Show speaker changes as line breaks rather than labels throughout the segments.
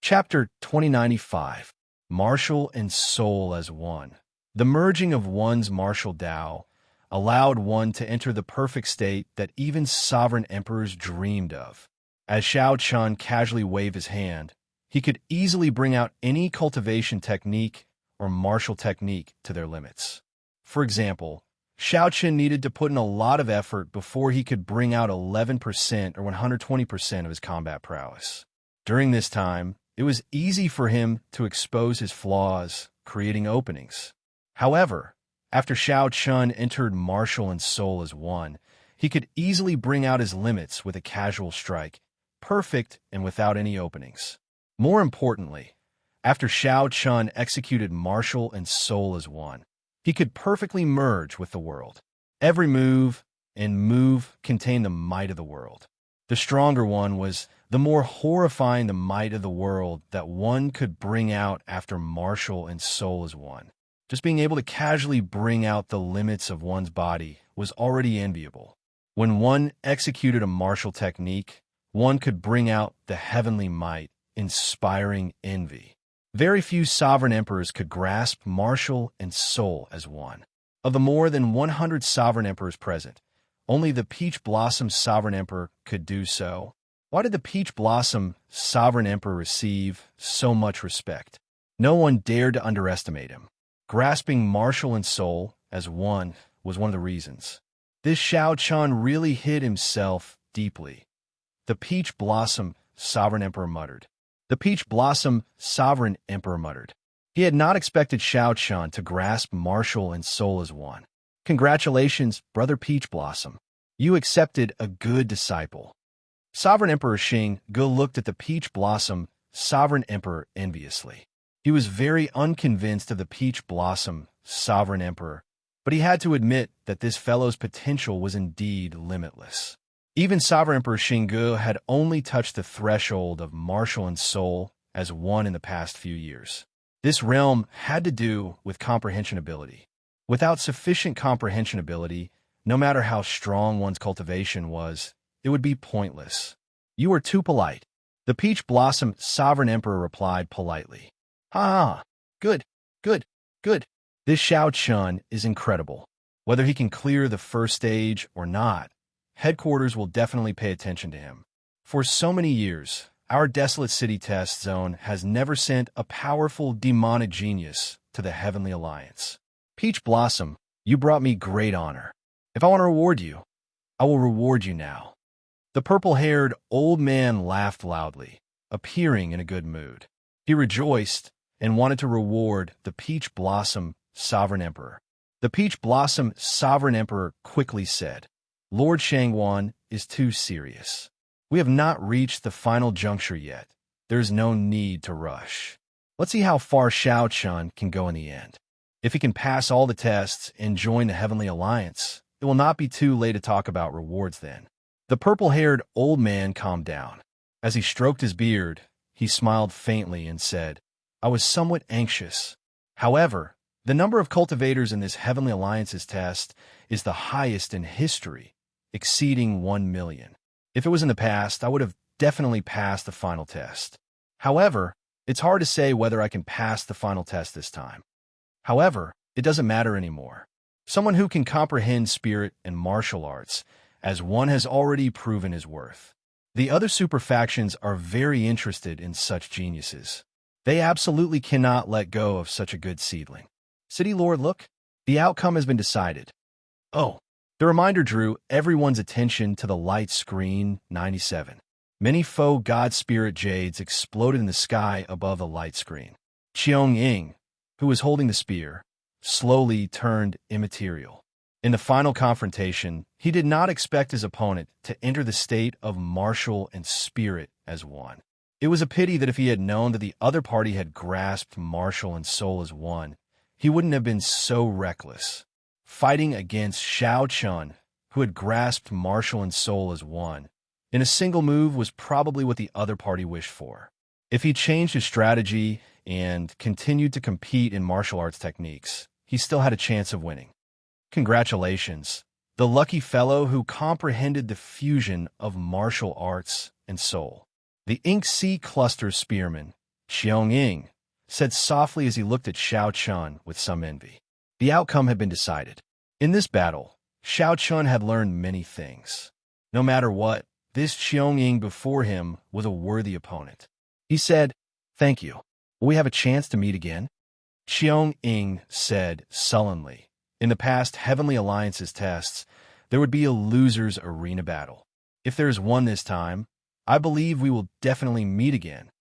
Chapter 2095, Martial and Soul as One. The merging of one's martial Tao allowed one to enter the perfect state that even sovereign emperors dreamed of. As Shao Chun casually waved his hand, he could easily bring out any cultivation technique or martial technique to their limits. For example, Shao Chun needed to put in a lot of effort before he could bring out 11% or 120% of his combat prowess. During this time, it was easy for him to expose his flaws, creating openings. However, after Shao Chun entered martial and soul as one, he could easily bring out his limits with a casual strike, perfect and without any openings. More importantly, after Shao Chun executed martial and soul as one, he could perfectly merge with the world. Every move contained the might of the world. The stronger one was the more horrifying the might of the world that one could bring out after martial and soul as one. Just being able to casually bring out the limits of one's body was already enviable. When one executed a martial technique, one could bring out the heavenly might, inspiring envy. Very few sovereign emperors could grasp martial and soul as one. Of the more than 100 sovereign emperors present, only the Peach Blossom Sovereign Emperor could do so. Why did the Peach Blossom Sovereign Emperor receive so much respect? No one dared to underestimate him. Grasping martial and soul as one was one of the reasons. This Shao Chun really hid himself deeply. The Peach Blossom Sovereign Emperor muttered. The Peach Blossom Sovereign Emperor muttered. He had not expected Shao Chun to grasp martial and soul as one. Congratulations, Brother Peach Blossom. You accepted a good disciple. Sovereign Emperor Xing Ge looked at the Peach Blossom Sovereign Emperor enviously. He was very unconvinced of the Peach Blossom Sovereign Emperor, but he had to admit that this fellow's potential was indeed limitless. Even Sovereign Emperor Xing Ge had only touched the threshold of martial and soul as one in the past few years. This realm had to do with comprehension ability. Without sufficient comprehension ability, no matter how strong one's cultivation was, it would be pointless. You are too polite. The Peach Blossom Sovereign Emperor replied politely. Ha! Good. This Shao Chun is incredible. Whether he can clear the first stage or not, headquarters will definitely pay attention to him. For so many years, our Desolate City Test Zone has never sent a powerful demonic genius to the Heavenly Alliance. Peach Blossom, you brought me great honor. If I want to reward you, I will reward you now. The purple-haired old man laughed loudly, appearing in a good mood. He rejoiced and wanted to reward the Peach Blossom Sovereign Emperor. The Peach Blossom Sovereign Emperor quickly said, Lord Shangwan is too serious. We have not reached the final juncture yet. There is no need to rush. Let's see how far Shao Chun can go in the end. If he can pass all the tests and join the Heavenly Alliance, it will not be too late to talk about rewards then. The purple-haired old man calmed down. As he stroked his beard, he smiled faintly and said, I was somewhat anxious. However, the number of cultivators in this Heavenly Alliance's test is the highest in history, exceeding 1 million. If it was in the past, I would have definitely passed the final test. However, it's hard to say whether I can pass the final test this time. However, it doesn't matter anymore. Someone who can comprehend spirit and martial arts, as one has already proven his worth. The other super factions are very interested in such geniuses. They absolutely cannot let go of such a good seedling. City Lord, look, the outcome has been decided. Oh, the reminder drew everyone's attention to the light screen 97. Many faux god spirit jades exploded in the sky above the light screen. Qiong Ying, who was holding the spear, slowly turned immaterial. In the final confrontation, he did not expect his opponent to enter the state of martial and spirit as one. It was a pity that if he had known that the other party had grasped martial and soul as one, he wouldn't have been so reckless. Fighting against Shao Chun, who had grasped martial and soul as one, in a single move was probably what the other party wished for. If he changed his strategy and continued to compete in martial arts techniques, he still had a chance of winning. Congratulations, the lucky fellow who comprehended the fusion of martial arts and soul. The Ink Sea Cluster Spearman Xiong said softly as he looked at Xiao Chun with some envy. The outcome had been decided. In this battle, Xiao Chun had learned many things. No matter what, this Xiong before him was a worthy opponent. He said, "Thank you. Will we have a chance to meet again?" Xiong said sullenly, "In the past Heavenly Alliance's tests, there would be a loser's arena battle. If there is one this time, I believe we will definitely meet again."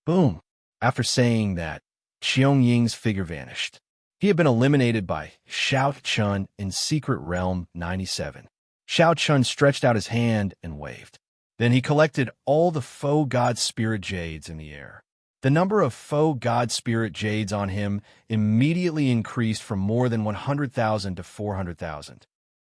Boom! After saying that, Xiong figure vanished. He had been eliminated by Xiao Chun in Secret Realm 97. Xiao Chun stretched out his hand and waved. Then he collected all the faux God Spirit Jades in the air. The number of faux God Spirit Jades on him immediately increased from more than 100,000 to 400,000.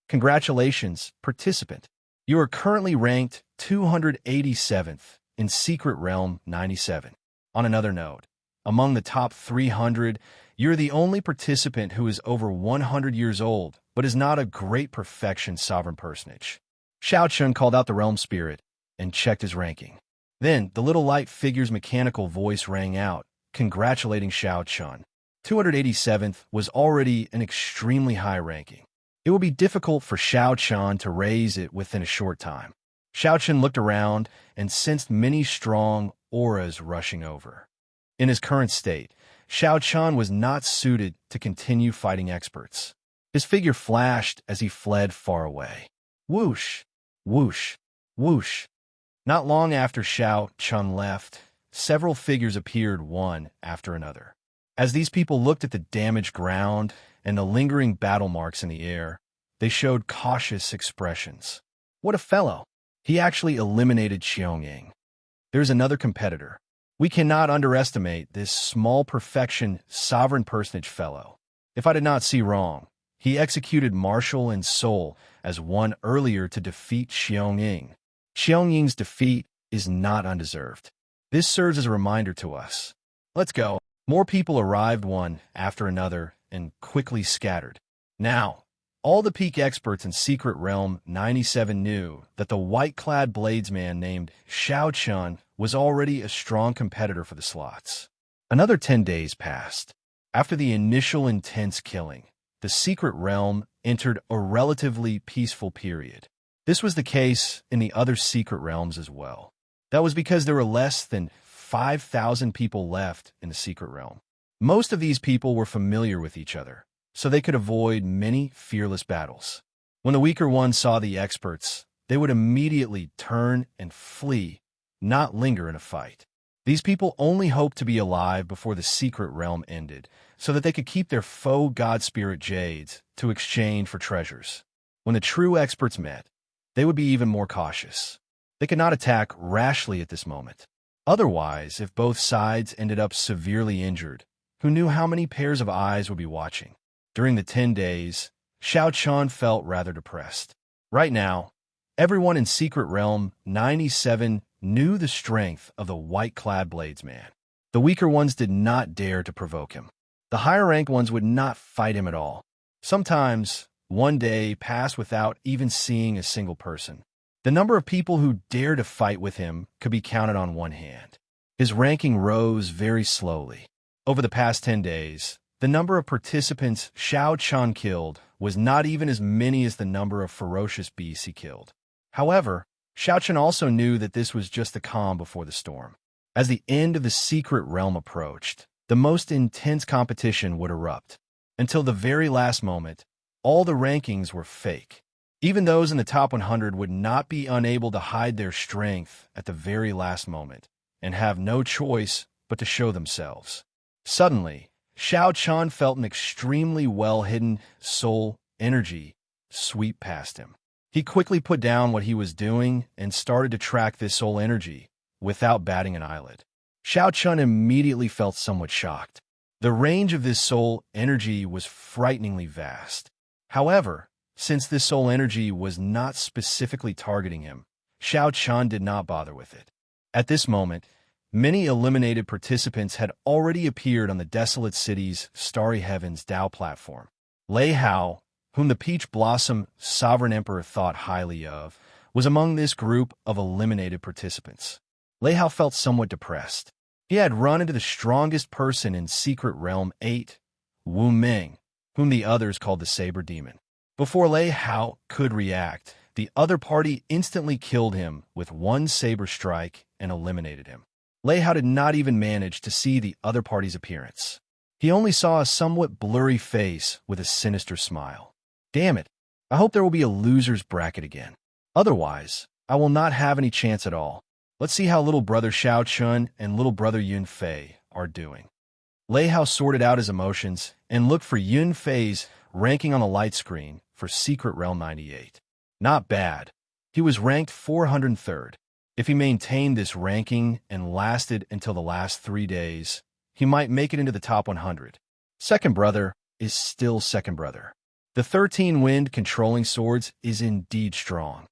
Congratulations, participant. You are currently ranked 287th in Secret Realm 97. On another note, among the top 300, you're the only participant who is over 100 years old, but is not a great perfection sovereign personage. Xiao Chun called out the realm spirit and checked his ranking. Then, the little light figure's mechanical voice rang out, congratulating Xiao Chun. 287th was already an extremely high ranking. It would be difficult for Xiao Chun to raise it within a short time. Xiao Chun looked around and sensed many strong auras rushing over. In his current state, Xiao Chun was not suited to continue fighting experts. His figure flashed as he fled far away. Whoosh, whoosh, whoosh. Not long after Xiao Chun left, several figures appeared one after another. As these people looked at the damaged ground and the lingering battle marks in the air, they showed cautious expressions. What a fellow! He actually eliminated Xiong. There's another competitor. We cannot underestimate this small perfection sovereign personage fellow. If I did not see wrong, he executed Martial and Soul as one earlier to defeat Xiong. Xiong defeat is not undeserved. This serves as a reminder to us. Let's go. More people arrived one after another and quickly scattered. Now, all the peak experts in Secret Realm 97 knew that the white-clad bladesman named Xiao Chun was already a strong competitor for the slots. Another 10 days passed. After the initial intense killing, the Secret Realm entered a relatively peaceful period. This was the case in the other secret realms as well. That was because there were less than 5,000 people left in the Secret Realm. Most of these people were familiar with each other, so they could avoid many fearless battles. When the weaker ones saw the experts, they would immediately turn and flee, not linger in a fight. These people only hoped to be alive before the Secret Realm ended, so that they could keep their faux God Spirit Jades to exchange for treasures. When the true experts met, they would be even more cautious. They could not attack rashly at this moment. Otherwise, if both sides ended up severely injured, who knew how many pairs of eyes would be watching? During the 10 days, Xiao Chun felt rather depressed. Right now, everyone in Secret Realm 97 knew the strength of the white-clad bladesman. The weaker ones did not dare to provoke him. The higher-ranked ones would not fight him at all. Sometimes, one day passed without even seeing a single person. The number of people who dared to fight with him could be counted on one hand. His ranking rose very slowly. Over the past 10 days, the number of participants Xiao Chun killed was not even as many as the number of ferocious beasts he killed. However, Xiao Chun also knew that this was just the calm before the storm. As the end of the Secret Realm approached, the most intense competition would erupt. Until the very last moment, all the rankings were fake. Even those in the top 100 would not be unable to hide their strength at the very last moment and have no choice but to show themselves. Suddenly, Xiao Chun felt an extremely well-hidden soul energy sweep past him. He quickly put down what he was doing and started to track this soul energy without batting an eyelid. Xiao Chun immediately felt somewhat shocked. The range of this soul energy was frighteningly vast. However, since this soul energy was not specifically targeting him, Xiao Chun did not bother with it. At this moment, many eliminated participants had already appeared on the Desolate City's Starry Heavens Dao platform. Lei Hao, whom the Peach Blossom Sovereign Emperor thought highly of, was among this group of eliminated participants. Lei Hao felt somewhat depressed. He had run into the strongest person in Secret Realm 8, Wu Ming, whom the others called the Saber Demon. Before Lei Hao could react, the other party instantly killed him with one saber strike and eliminated him. Lei Hao did not even manage to see the other party's appearance. He only saw a somewhat blurry face with a sinister smile. Damn it, I hope there will be a loser's bracket again. Otherwise, I will not have any chance at all. Let's see how little brother Xiao Chun and little brother Yun Fei are doing. Lei Hao sorted out his emotions and looked for Yun Fei's ranking on the light screen for Secret Realm 98. Not bad. He was ranked 403rd. If he maintained this ranking and lasted until the last 3 days, he might make it into the top 100. Second brother is still second brother. The 13 wind controlling swords is indeed strong.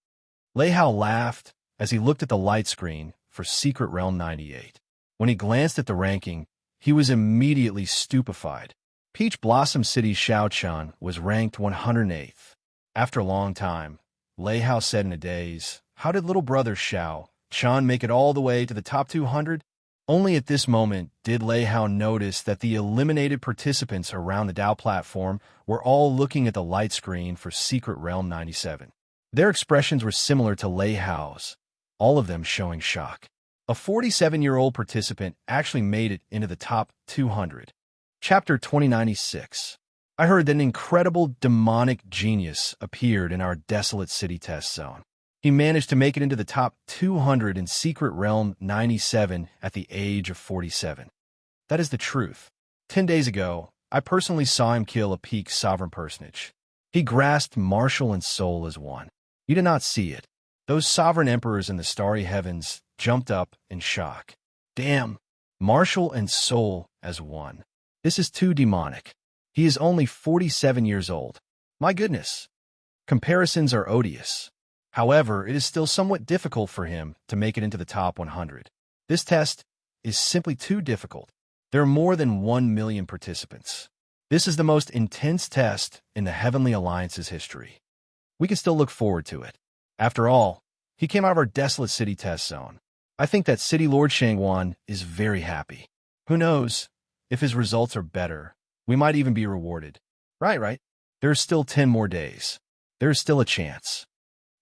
Lei Hao laughed as he looked at the light screen for Secret Realm 98. When he glanced at the ranking, he was immediately stupefied. Peach Blossom City's Xiao Chan was ranked 108th. After a long time, Lei Hao said in a daze, "How did little brother Xiao Chan make it all the way to the top 200? Only at this moment did Lei Hao notice that the eliminated participants around the Dao platform were all looking at the light screen for Secret Realm 97. Their expressions were similar to Lei Hao's, all of them showing shock. A 47-year-old participant actually made it into the top 200. Chapter 2096. I heard that an incredible demonic genius appeared in our desolate city test zone. He managed to make it into the top 200 in Secret Realm 97 at the age of 47. That is the truth. 10 days ago, I personally saw him kill a peak sovereign personage. He grasped Martial and Soul as one. You did not see it. Those sovereign emperors in the starry heavens jumped up in shock. Damn, Martial and Soul as one. This is too demonic. He is only 47 years old. My goodness. Comparisons are odious. However, it is still somewhat difficult for him to make it into the top 100. This test is simply too difficult. There are more than 1 million participants. This is the most intense test in the Heavenly Alliance's history. We can still look forward to it. After all, he came out of our desolate city test zone. I think that City Lord Shangwan is very happy. Who knows? If his results are better, we might even be rewarded. Right. There are still 10 more days. There is still a chance.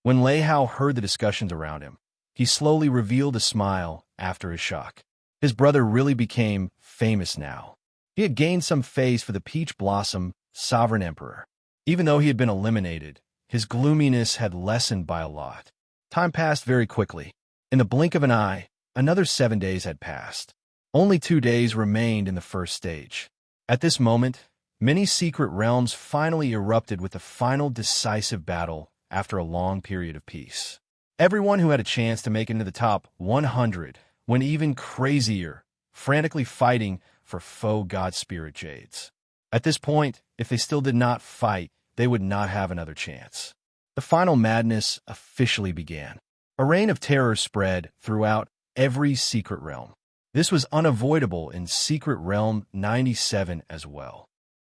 When Lei Hao heard the discussions around him, he slowly revealed a smile after his shock. His brother really became famous now. He had gained some face for the Peach Blossom Sovereign Emperor. Even though he had been eliminated, his gloominess had lessened by a lot. Time passed very quickly. In the blink of an eye, another 7 days had passed. Only 2 days remained in the first stage. At this moment, many secret realms finally erupted with the final decisive battle after a long period of peace. Everyone who had a chance to make it into the top 100 went even crazier, frantically fighting for faux god spirit jades. At this point, if they still did not fight, they would not have another chance. The final madness officially began. A reign of terror spread throughout every secret realm. This was unavoidable in Secret Realm 97 as well.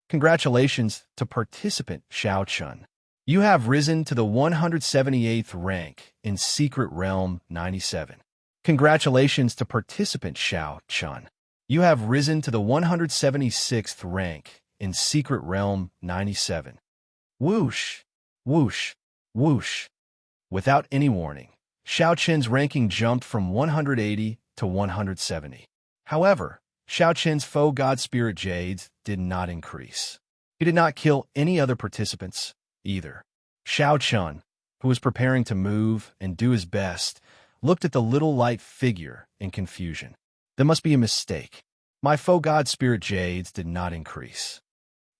Congratulations to participant Xiao Chun. You have risen to the 178th rank in Secret Realm 97. Congratulations to participant Xiao Chun. You have risen to the 176th rank in Secret Realm 97. Whoosh, whoosh, whoosh. Without any warning, Xiao Chen's ranking jumped from 180 to 170. However, Xiao Chen's faux god spirit jades did not increase. He did not kill any other participants either. Xiao Chun, who was preparing to move and do his best, looked at the little light figure in confusion. There must be a mistake. My faux god spirit jades did not increase.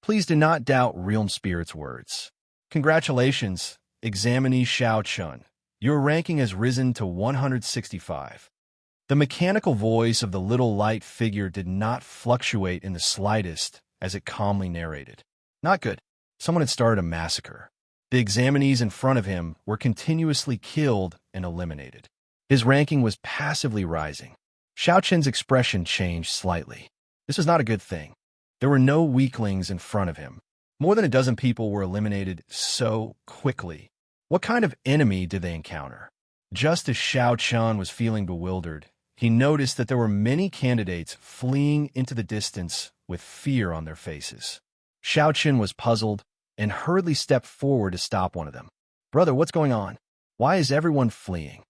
Please do not doubt Realm Spirit's words. Congratulations, examinee Xiao Chun. Your ranking has risen to 165. The mechanical voice of the little light figure did not fluctuate in the slightest as it calmly narrated. Not good. Someone had started a massacre. The examinees in front of him were continuously killed and eliminated. His ranking was passively rising. Xiao Chen's expression changed slightly. This was not a good thing. There were no weaklings in front of him. More than a dozen people were eliminated so quickly. What kind of enemy did they encounter? Just as Xiao Chun was feeling bewildered, he noticed that there were many candidates fleeing into the distance with fear on their faces. Xiao Qin was puzzled and hurriedly stepped forward to stop one of them. "Brother, what's going on? Why is everyone fleeing?"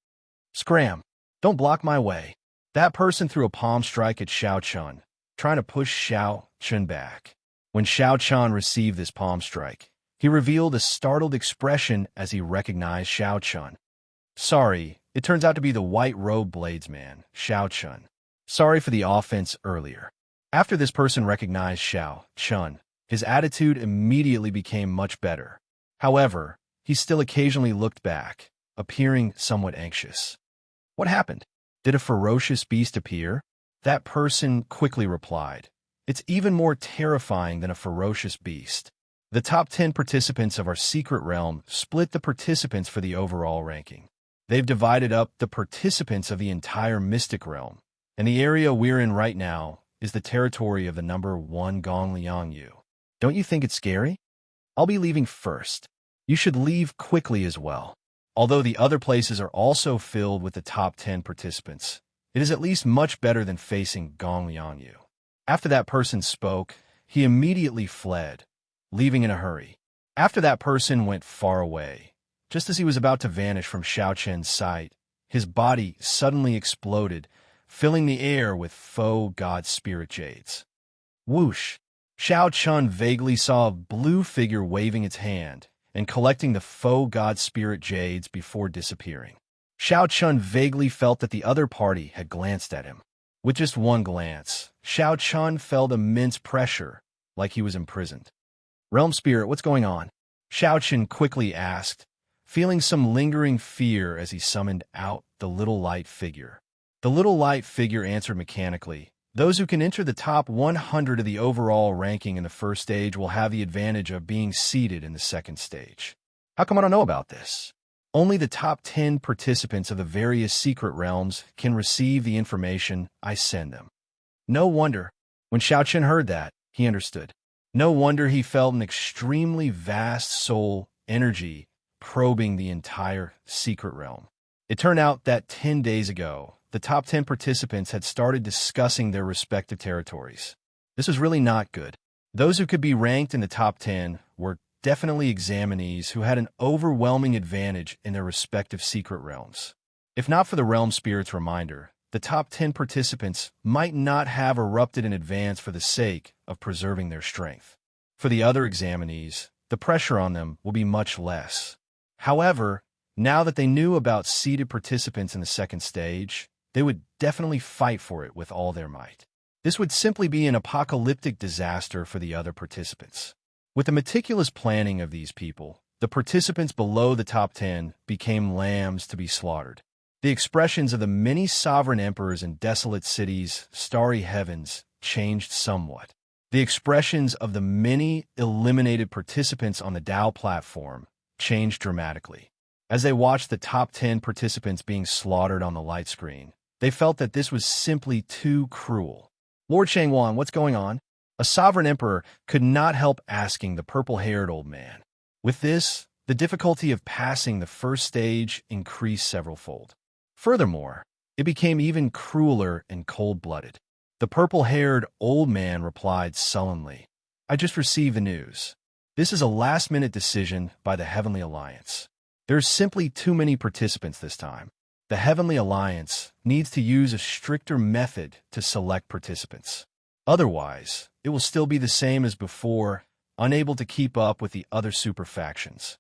"Scram! Don't block my way." That person threw a palm strike at Xiao Chun, trying to push Xiao Chun back. When Xiao Chun received this palm strike, he revealed a startled expression as he recognized Xiao Chun. "Sorry, it turns out to be the white-robed bladesman, Xiao Chun. Sorry for the offense earlier." After this person recognized Xiao Chun, his attitude immediately became much better. However, he still occasionally looked back, appearing somewhat anxious. "What happened? Did a ferocious beast appear?" That person quickly replied, "It's even more terrifying than a ferocious beast." The top 10 participants of our secret realm split the participants for the overall ranking. They've divided up the participants of the entire mystic realm, and the area we're in right now is the territory of the number 1 Gong Liang Yu. Don't you think it's scary? I'll be leaving first. You should leave quickly as well. Although the other places are also filled with the top 10 participants, it is at least much better than facing Gong Liang Yu. After that person spoke, he immediately fled, leaving in a hurry. After that person went far away, just as he was about to vanish from Xiao Chen's sight, his body suddenly exploded, filling the air with faux god spirit jades. Whoosh! Xiao Chun vaguely saw a blue figure waving its hand and collecting the faux god spirit jades before disappearing. Xiao Chun vaguely felt that the other party had glanced at him. With just one glance, Xiao Chun felt immense pressure, like he was imprisoned. "Realm Spirit, what's going on?" Xiao Chun quickly asked, feeling some lingering fear as he summoned out the little light figure. The little light figure answered mechanically, "Those who can enter the top 100 of the overall ranking in the first stage will have the advantage of being seated in the second stage." How come I don't know about this? Only the top 10 participants of the various secret realms can receive the information I send them. No wonder. When Xiao Chen heard that, he understood. No wonder he felt an extremely vast soul energy probing the entire secret realm. It turned out that 10 days ago, the top 10 participants had started discussing their respective territories. This was really not good. Those who could be ranked in the top 10 were definitely examinees who had an overwhelming advantage in their respective secret realms. If not for the Realm Spirit's reminder, the top 10 participants might not have erupted in advance for the sake of preserving their strength. For the other examinees, the pressure on them will be much less. However, now that they knew about seeded participants in the second stage, they would definitely fight for it with all their might. This would simply be an apocalyptic disaster for the other participants. With the meticulous planning of these people, the participants below the top 10 became lambs to be slaughtered. The expressions of the many sovereign emperors in desolate cities, starry heavens, changed somewhat. The expressions of the many eliminated participants on the Dao platform changed dramatically. As they watched the top 10 participants being slaughtered on the light screen, they felt that this was simply too cruel. "Lord Shangwan, what's going on?" A sovereign emperor could not help asking the purple-haired old man. With this, the difficulty of passing the first stage increased severalfold. Furthermore, it became even crueler and cold-blooded. The purple-haired old man replied sullenly, "I just received the news. This is a last-minute decision by the Heavenly Alliance. There's simply too many participants this time. The Heavenly Alliance needs to use a stricter method to select participants. Otherwise, it will still be the same as before, unable to keep up with the other super factions.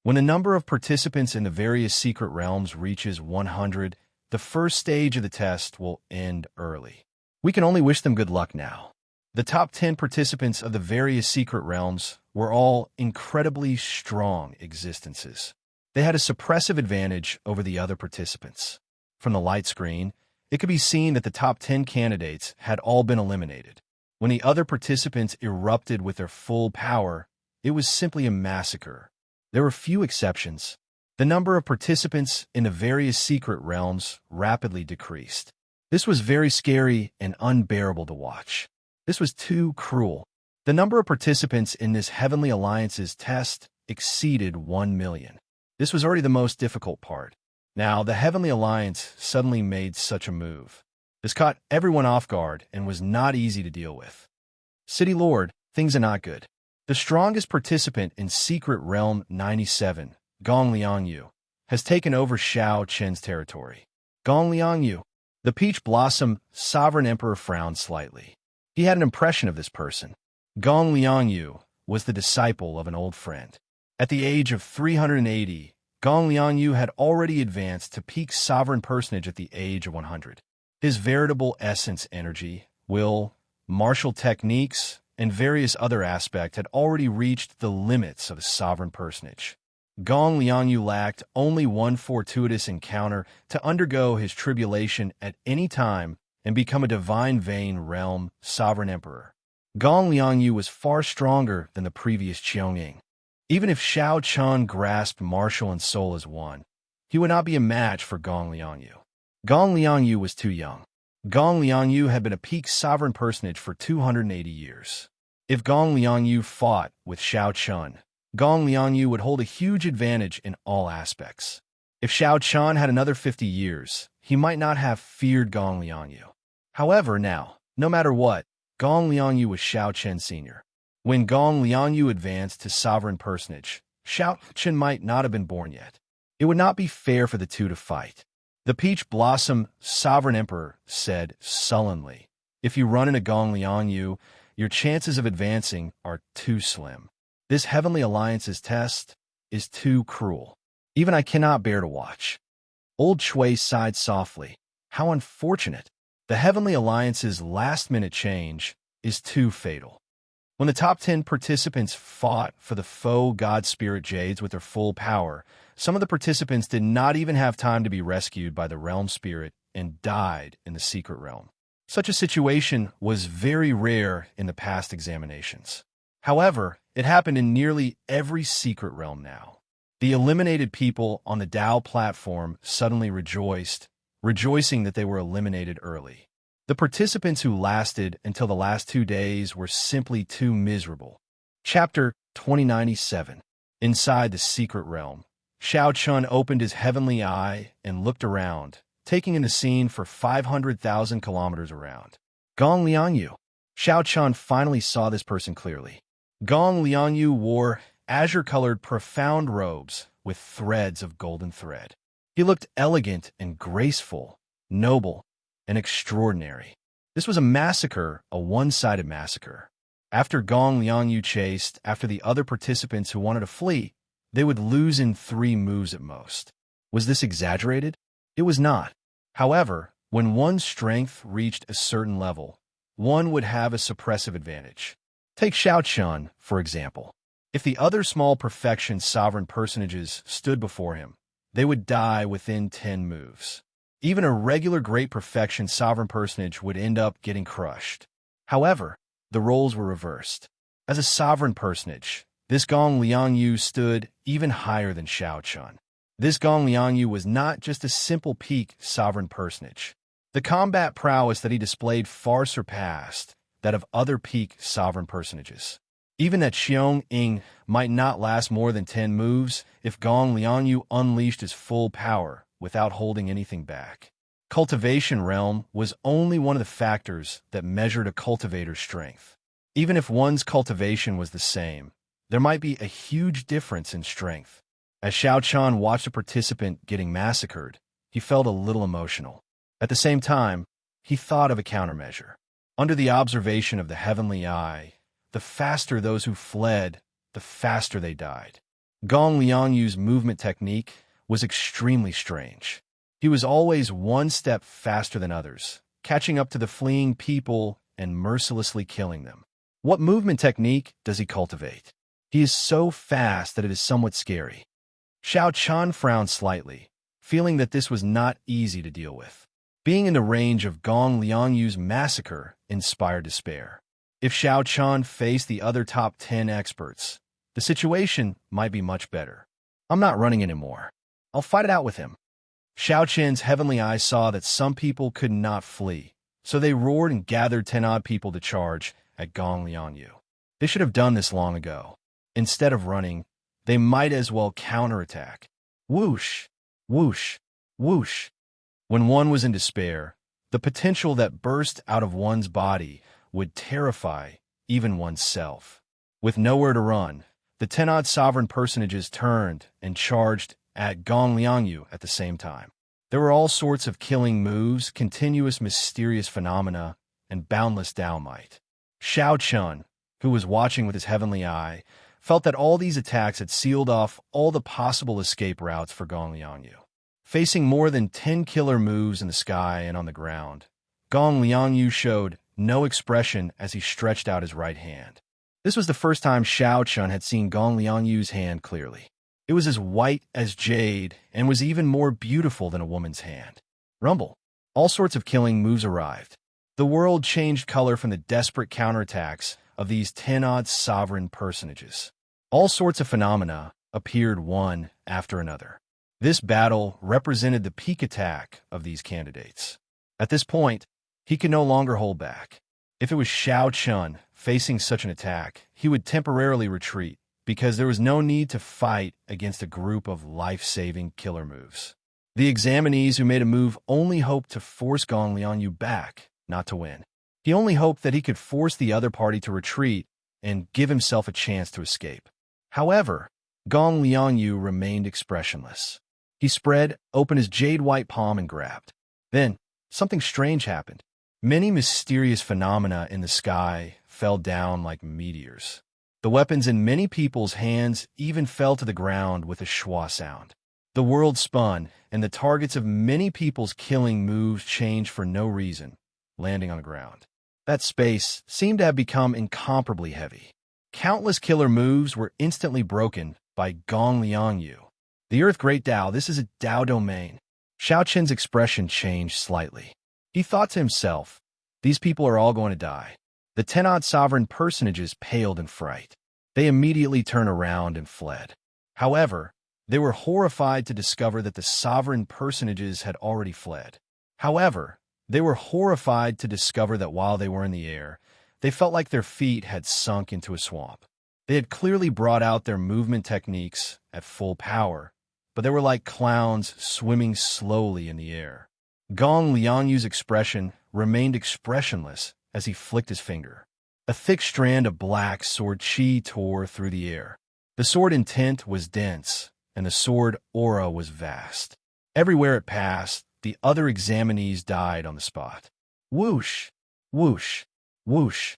When the number of participants in the various secret realms reaches 100, the first stage of the test will end early. We can only wish them good luck now." The top 10 participants of the various secret realms were all incredibly strong existences. They had a suppressive advantage over the other participants. From the light screen, it could be seen that the top 10 candidates had all been eliminated. When the other participants erupted with their full power, it was simply a massacre. There were few exceptions. The number of participants in the various secret realms rapidly decreased. This was very scary and unbearable to watch. This was too cruel. The number of participants in this Heavenly Alliance's test exceeded 1 million. This was already the most difficult part. Now, the Heavenly Alliance suddenly made such a move. This caught everyone off guard and was not easy to deal with. City Lord, things are not good. The strongest participant in Secret Realm 97, Gong Liangyu, has taken over Xiao Qin's territory. Gong Liangyu. The Peach Blossom Sovereign Emperor frowned slightly. He had an impression of this person. Gong Liangyu was the disciple of an old friend. At the age of 380, Gong Liangyu had already advanced to peak sovereign personage at the age of 100. His veritable essence, energy, will, martial techniques, and various other aspects had already reached the limits of a sovereign personage. Gong Liangyu lacked only one fortuitous encounter to undergo his tribulation at any time and become a divine vein realm sovereign emperor. Gong Liangyu was far stronger than the previous Qiangying. Even if Xiao Qin grasped martial and soul as one, he would not be a match for Gong Liangyu. Gong Liangyu was too young. Gong Liangyu had been a peak sovereign personage for 280 years. If Gong Liangyu fought with Xiao Qin, Gong Liangyu would hold a huge advantage in all aspects. If Xiao Qin had another 50 years, he might not have feared Gong Liangyu. However, now, no matter what, Gong Liangyu was Xiao Qin Sr. When Gong Liangyu advanced to sovereign personage, Xiao Qin might not have been born yet. It would not be fair for the two to fight. The Peach Blossom Sovereign Emperor said sullenly, "If you run into Gong Liangyu, your chances of advancing are too slim. This Heavenly Alliance's test is too cruel. Even I cannot bear to watch." Old Shui sighed softly. How unfortunate. The Heavenly Alliance's last-minute change is too fatal. When the top 10 participants fought for the faux God Spirit Jades with their full power, some of the participants did not even have time to be rescued by the Realm Spirit and died in the Secret Realm. Such a situation was very rare in the past examinations. However, it happened in nearly every Secret Realm now. The eliminated people on the Dao platform suddenly rejoiced, rejoicing that they were eliminated early. The participants who lasted until the last 2 days were simply too miserable. Chapter 2097. Inside the Secret Realm, Xiao Qin opened his heavenly eye and looked around, taking in the scene for 500,000 kilometers around. Gong Liangyu. Xiao Qin finally saw this person clearly. Gong Liangyu wore azure-colored profound robes with threads of golden thread. He looked elegant and graceful, noble, and extraordinary. This was a massacre, a one-sided massacre. After Gong Liangyu chased after the other participants who wanted to flee, they would lose in 3 moves at most. Was this exaggerated? It was not. However, when one's strength reached a certain level, one would have a suppressive advantage. Take Xiao Qin, for example. If the other small perfection sovereign personages stood before him, they would die within 10 moves. Even a regular great perfection sovereign personage would end up getting crushed. However, the roles were reversed. As a sovereign personage, this Gong Liangyu stood even higher than Xiao Qin. This Gong Liangyu was not just a simple peak sovereign personage. The combat prowess that he displayed far surpassed that of other peak sovereign personages. Even that Xiong Ying might not last more than 10 moves if Gong Liangyu unleashed his full power without holding anything back. Cultivation realm was only one of the factors that measured a cultivator's strength. Even if one's cultivation was the same, there might be a huge difference in strength. As Xiao Qin watched a participant getting massacred, he felt a little emotional. At the same time, he thought of a countermeasure. Under the observation of the heavenly eye, the faster those who fled, the faster they died. Gong Liangyu's movement technique was extremely strange. He was always one step faster than others, catching up to the fleeing people and mercilessly killing them. What movement technique does he cultivate? He is so fast that it is somewhat scary. Xiao Qin frowned slightly, feeling that this was not easy to deal with. Being in the range of Gong Liangyu's massacre inspired despair. If Xiao Qin faced the other top 10 experts, the situation might be much better. I'm not running anymore. I'll fight it out with him. Xiao Qin's heavenly eyes saw that some people could not flee, so they roared and gathered 10-odd people to charge at Gong Liangyu. They should have done this long ago. Instead of running, they might as well counterattack. Whoosh, whoosh, whoosh. When one was in despair, The potential that burst out of one's body would terrify even oneself. With nowhere to run, the 10-odd sovereign personages turned and charged at Gong Liangyu at the same time. There were all sorts of killing moves, continuous mysterious phenomena, and boundless Tao might. Xiao Chun, who was watching with his heavenly eye, felt that all these attacks had sealed off all the possible escape routes for Gong Liangyu. Facing more than 10 killer moves in the sky and on the ground, Gong Liangyu showed no expression as he stretched out his right hand. This was the first time Xiao Chun had seen Gong Liangyu's hand clearly. It was as white as jade and was even more beautiful than a woman's hand. Rumble. All sorts of killing moves arrived. The world changed color from the desperate counterattacks of these 10-odd sovereign personages. All sorts of phenomena appeared one after another. This battle represented the peak attack of these candidates. At this point, he could no longer hold back. If it was Xiao Chun facing such an attack, he would temporarily retreat, because there was no need to fight against a group of life-saving killer moves. The examinees who made a move only hoped to force Gong Liangyu back, not to win. He only hoped that he could force the other party to retreat and give himself a chance to escape. However, Gong Liangyu remained expressionless. He spread open his jade-white palm and grabbed. Then, something strange happened. Many mysterious phenomena in the sky fell down like meteors. The weapons in many people's hands even fell to the ground with a schwa sound. The world spun, and the targets of many people's killing moves changed for no reason, landing on the ground. That space seemed to have become incomparably heavy. Countless killer moves were instantly broken by Gong Liangyu. The Earth Great Tao, this is a Tao domain. Xiao Chen's expression changed slightly. He thought to himself, these people are all going to die. The 10-odd sovereign personages paled in fright. They immediately turned around and fled. However, they were horrified to discover that the sovereign personages had already fled. While they were in the air, they felt like their feet had sunk into a swamp. They had clearly brought out their movement techniques at full power, but they were like clowns swimming slowly in the air. Gong Liangyu's expression remained expressionless as he flicked his finger. A thick strand of black sword chi tore through the air. The sword intent was dense, and the sword aura was vast. Everywhere it passed, the other examinees died on the spot. Whoosh! Whoosh! Whoosh!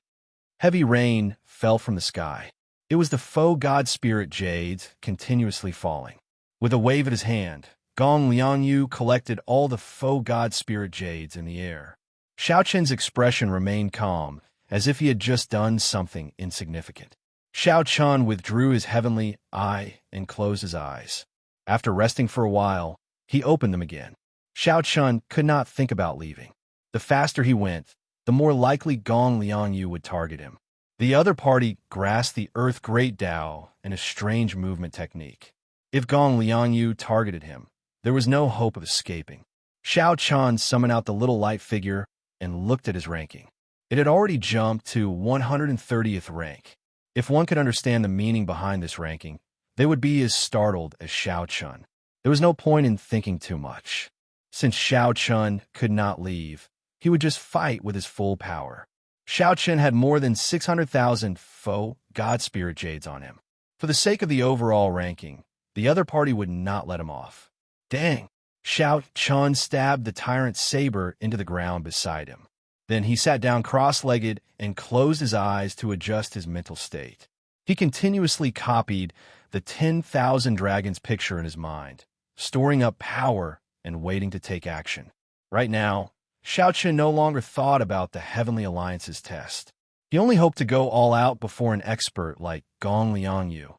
Heavy rain fell from the sky. It was the faux god spirit jades continuously falling. With a wave of his hand, Gong Liangyu collected all the faux god spirit jades in the air. Xiao Chen's expression remained calm, as if he had just done something insignificant. Xiao Chun withdrew his heavenly eye and closed his eyes. After resting for a while, he opened them again. Xiao Chun could not think about leaving. The faster he went, the more likely Gong Liangyu would target him. The other party grasped the Earth Great Tao and a strange movement technique. If Gong Liangyu targeted him, there was no hope of escaping. Xiao Chun summoned out the little light figure and looked at his ranking. It had already jumped to 130th rank. If one could understand the meaning behind this ranking, they would be as startled as Xiao Chun. There was no point in thinking too much. Since Xiao Chun could not leave, he would just fight with his full power. Xiao Chun had more than 600,000 faux God Spirit Jades on him. For the sake of the overall ranking, the other party would not let him off. Dang! Xiao Chun stabbed the tyrant's saber into the ground beside him. Then he sat down cross-legged and closed his eyes to adjust his mental state. He continuously copied the 10,000 dragons picture in his mind, storing up power and waiting to take action. Right now, Xiao Chun no longer thought about the Heavenly Alliance's test. He only hoped to go all out before an expert like Gong Liangyu,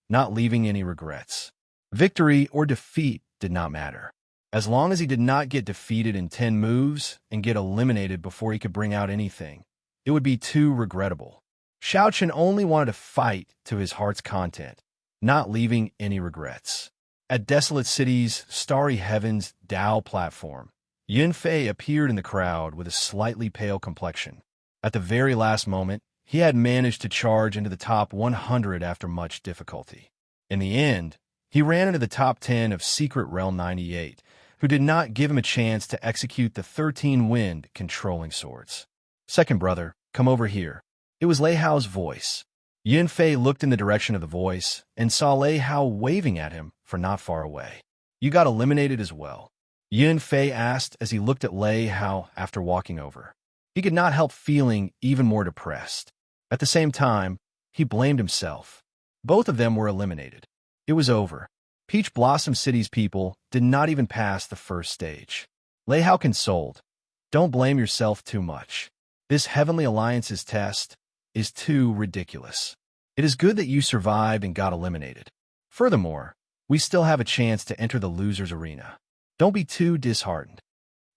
not leaving any regrets. Victory or defeat did not matter. As long as he did not get defeated in 10 moves and get eliminated before he could bring out anything, it would be too regrettable. Xiao Chun only wanted to fight to his heart's content, not leaving any regrets. At Desolate City's Starry Heavens Tao platform, Yin Fei appeared in the crowd with a slightly pale complexion. At the very last moment, he had managed to charge into the top 100 after much difficulty. In the end, he ran into the top 10 of Secret Realm 98, who did not give him a chance to execute the 13 wind controlling swords. "Second brother, come over here." It was Lei Hao's voice. Yin Fei looked in the direction of the voice and saw Lei Hao waving at him from not far away. "You got eliminated as well?" Yin Fei asked as he looked at Lei Hao after walking over. He could not help feeling even more depressed. At the same time, he blamed himself. Both of them were eliminated. It was over. Peach Blossom City's people did not even pass the first stage. Lei Hao consoled. "Don't blame yourself too much. This Heavenly Alliance's test is too ridiculous. It is good that you survived and got eliminated. Furthermore, we still have a chance to enter the Losers Arena. Don't be too disheartened."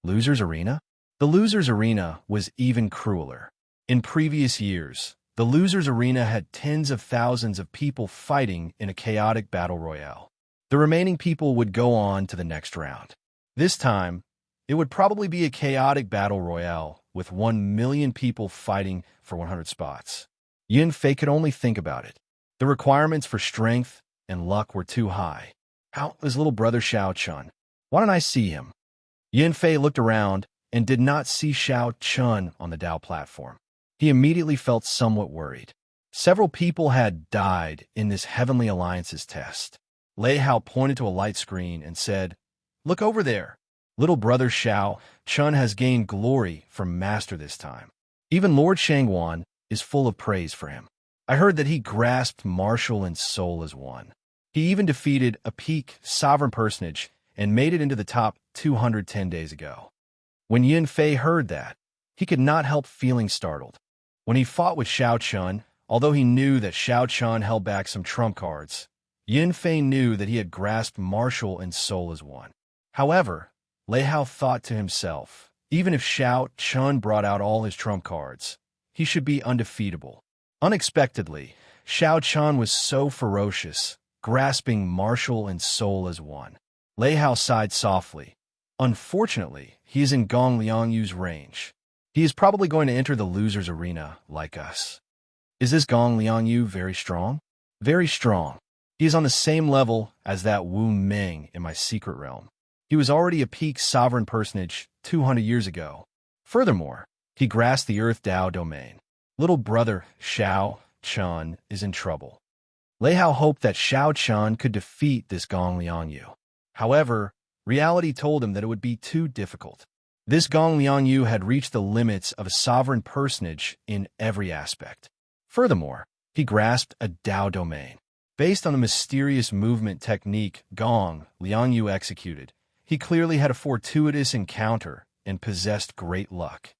Losers Arena? The Losers Arena was even crueler. In previous years, the Losers Arena had tens of thousands of people fighting in a chaotic battle royale. The remaining people would go on to the next round. This time, it would probably be a chaotic battle royale with 1 million people fighting for 100 spots. Yin Fei could only think about it. The requirements for strength and luck were too high. How is little brother Xiao Chun? Why don't I see him? Yin Fei looked around and did not see Xiao Chun on the Dao platform. He immediately felt somewhat worried. Several people had died in this Heavenly Alliance's test. Lei Hao pointed to a light screen and said, "Look over there. Little brother Xiao Chun has gained glory from Master this time. Even Lord Shangwan is full of praise for him. I heard that he grasped martial and soul as one. He even defeated a peak sovereign personage and made it into the top 210 days ago." When Yin Fei heard that, he could not help feeling startled. When he fought with Xiao Chun, although he knew that Xiao Chun held back some trump cards, Yin Fei knew that he had grasped martial and soul as one. However, Lei Hao thought to himself, even if Xiao Chun brought out all his trump cards, he should be undefeatable. Unexpectedly, Xiao Chun was so ferocious, grasping martial and soul as one. Lei Hao sighed softly. Unfortunately, he is in Gong Liangyu's range. He is probably going to enter the Losers Arena like us. Is this Gong Liangyu very strong? Very strong. He is on the same level as that Wu Ming in my secret realm. He was already a peak sovereign personage 200 years ago. Furthermore, he grasped the Earth Dao domain. Little brother Xiao Chun is in trouble. Lei Hao hoped that Xiao Chun could defeat this Gong Liangyu. However, reality told him that it would be too difficult. This Gong Liangyu had reached the limits of a sovereign personage in every aspect. Furthermore, he grasped a Dao domain. Based on the mysterious movement technique Gong Liangyu executed, he clearly had a fortuitous encounter and possessed great luck.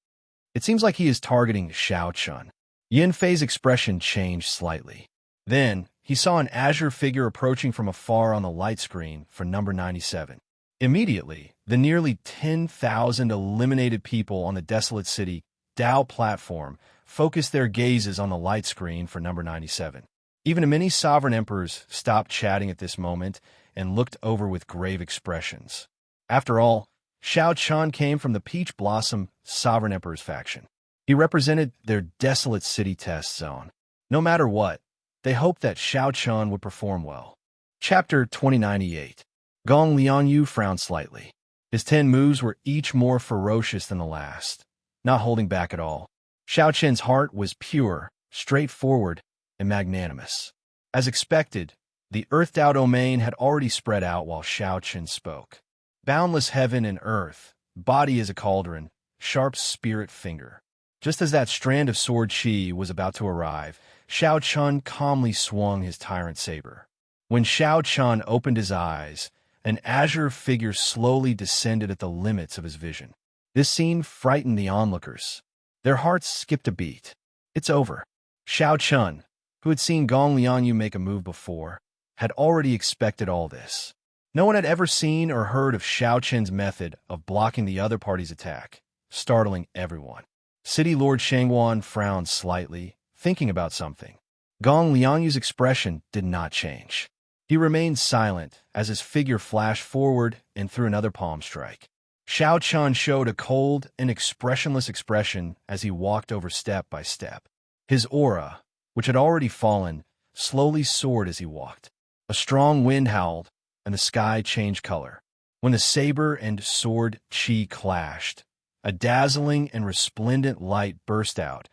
It seems like he is targeting Xiao Chun. Yin Fei's expression changed slightly. Then, he saw an azure figure approaching from afar on the light screen for number 97. Immediately, the nearly 10,000 eliminated people on the desolate city Dao platform focused their gazes on the light screen for number 97. Even many sovereign emperors stopped chatting at this moment and looked over with grave expressions. After all, Xiao Chun came from the Peach Blossom Sovereign Emperor's faction. He represented their desolate city test zone. No matter what, they hoped that Xiao Chun would perform well. Chapter 2098. Gong Lianyu frowned slightly. His 10 moves were each more ferocious than the last, not holding back at all. Xiao Chen's heart was pure, straightforward, and magnanimous. As expected, the Earth Dao domain had already spread out while Xiao Chen spoke. Boundless heaven and earth, body as a cauldron, sharp spirit finger. Just as that strand of sword chi was about to arrive, Xiao Chun calmly swung his tyrant saber. When Xiao Chun opened his eyes, an azure figure slowly descended at the limits of his vision. This scene frightened the onlookers. Their hearts skipped a beat. It's over. Xiao Chun, who had seen Gong Lianyu make a move before, had already expected all this. No one had ever seen or heard of Xiao Chen's method of blocking the other party's attack, startling everyone. City Lord Shangwan frowned slightly, thinking about something. Gong Liangyu's expression did not change. He remained silent as his figure flashed forward and threw another palm strike. Xiao Chun showed a cold and expressionless expression as he walked over step by step. His aura, which had already fallen, slowly soared as he walked. A strong wind howled, and the sky changed color. When the saber and sword chi clashed, a dazzling and resplendent light burst out,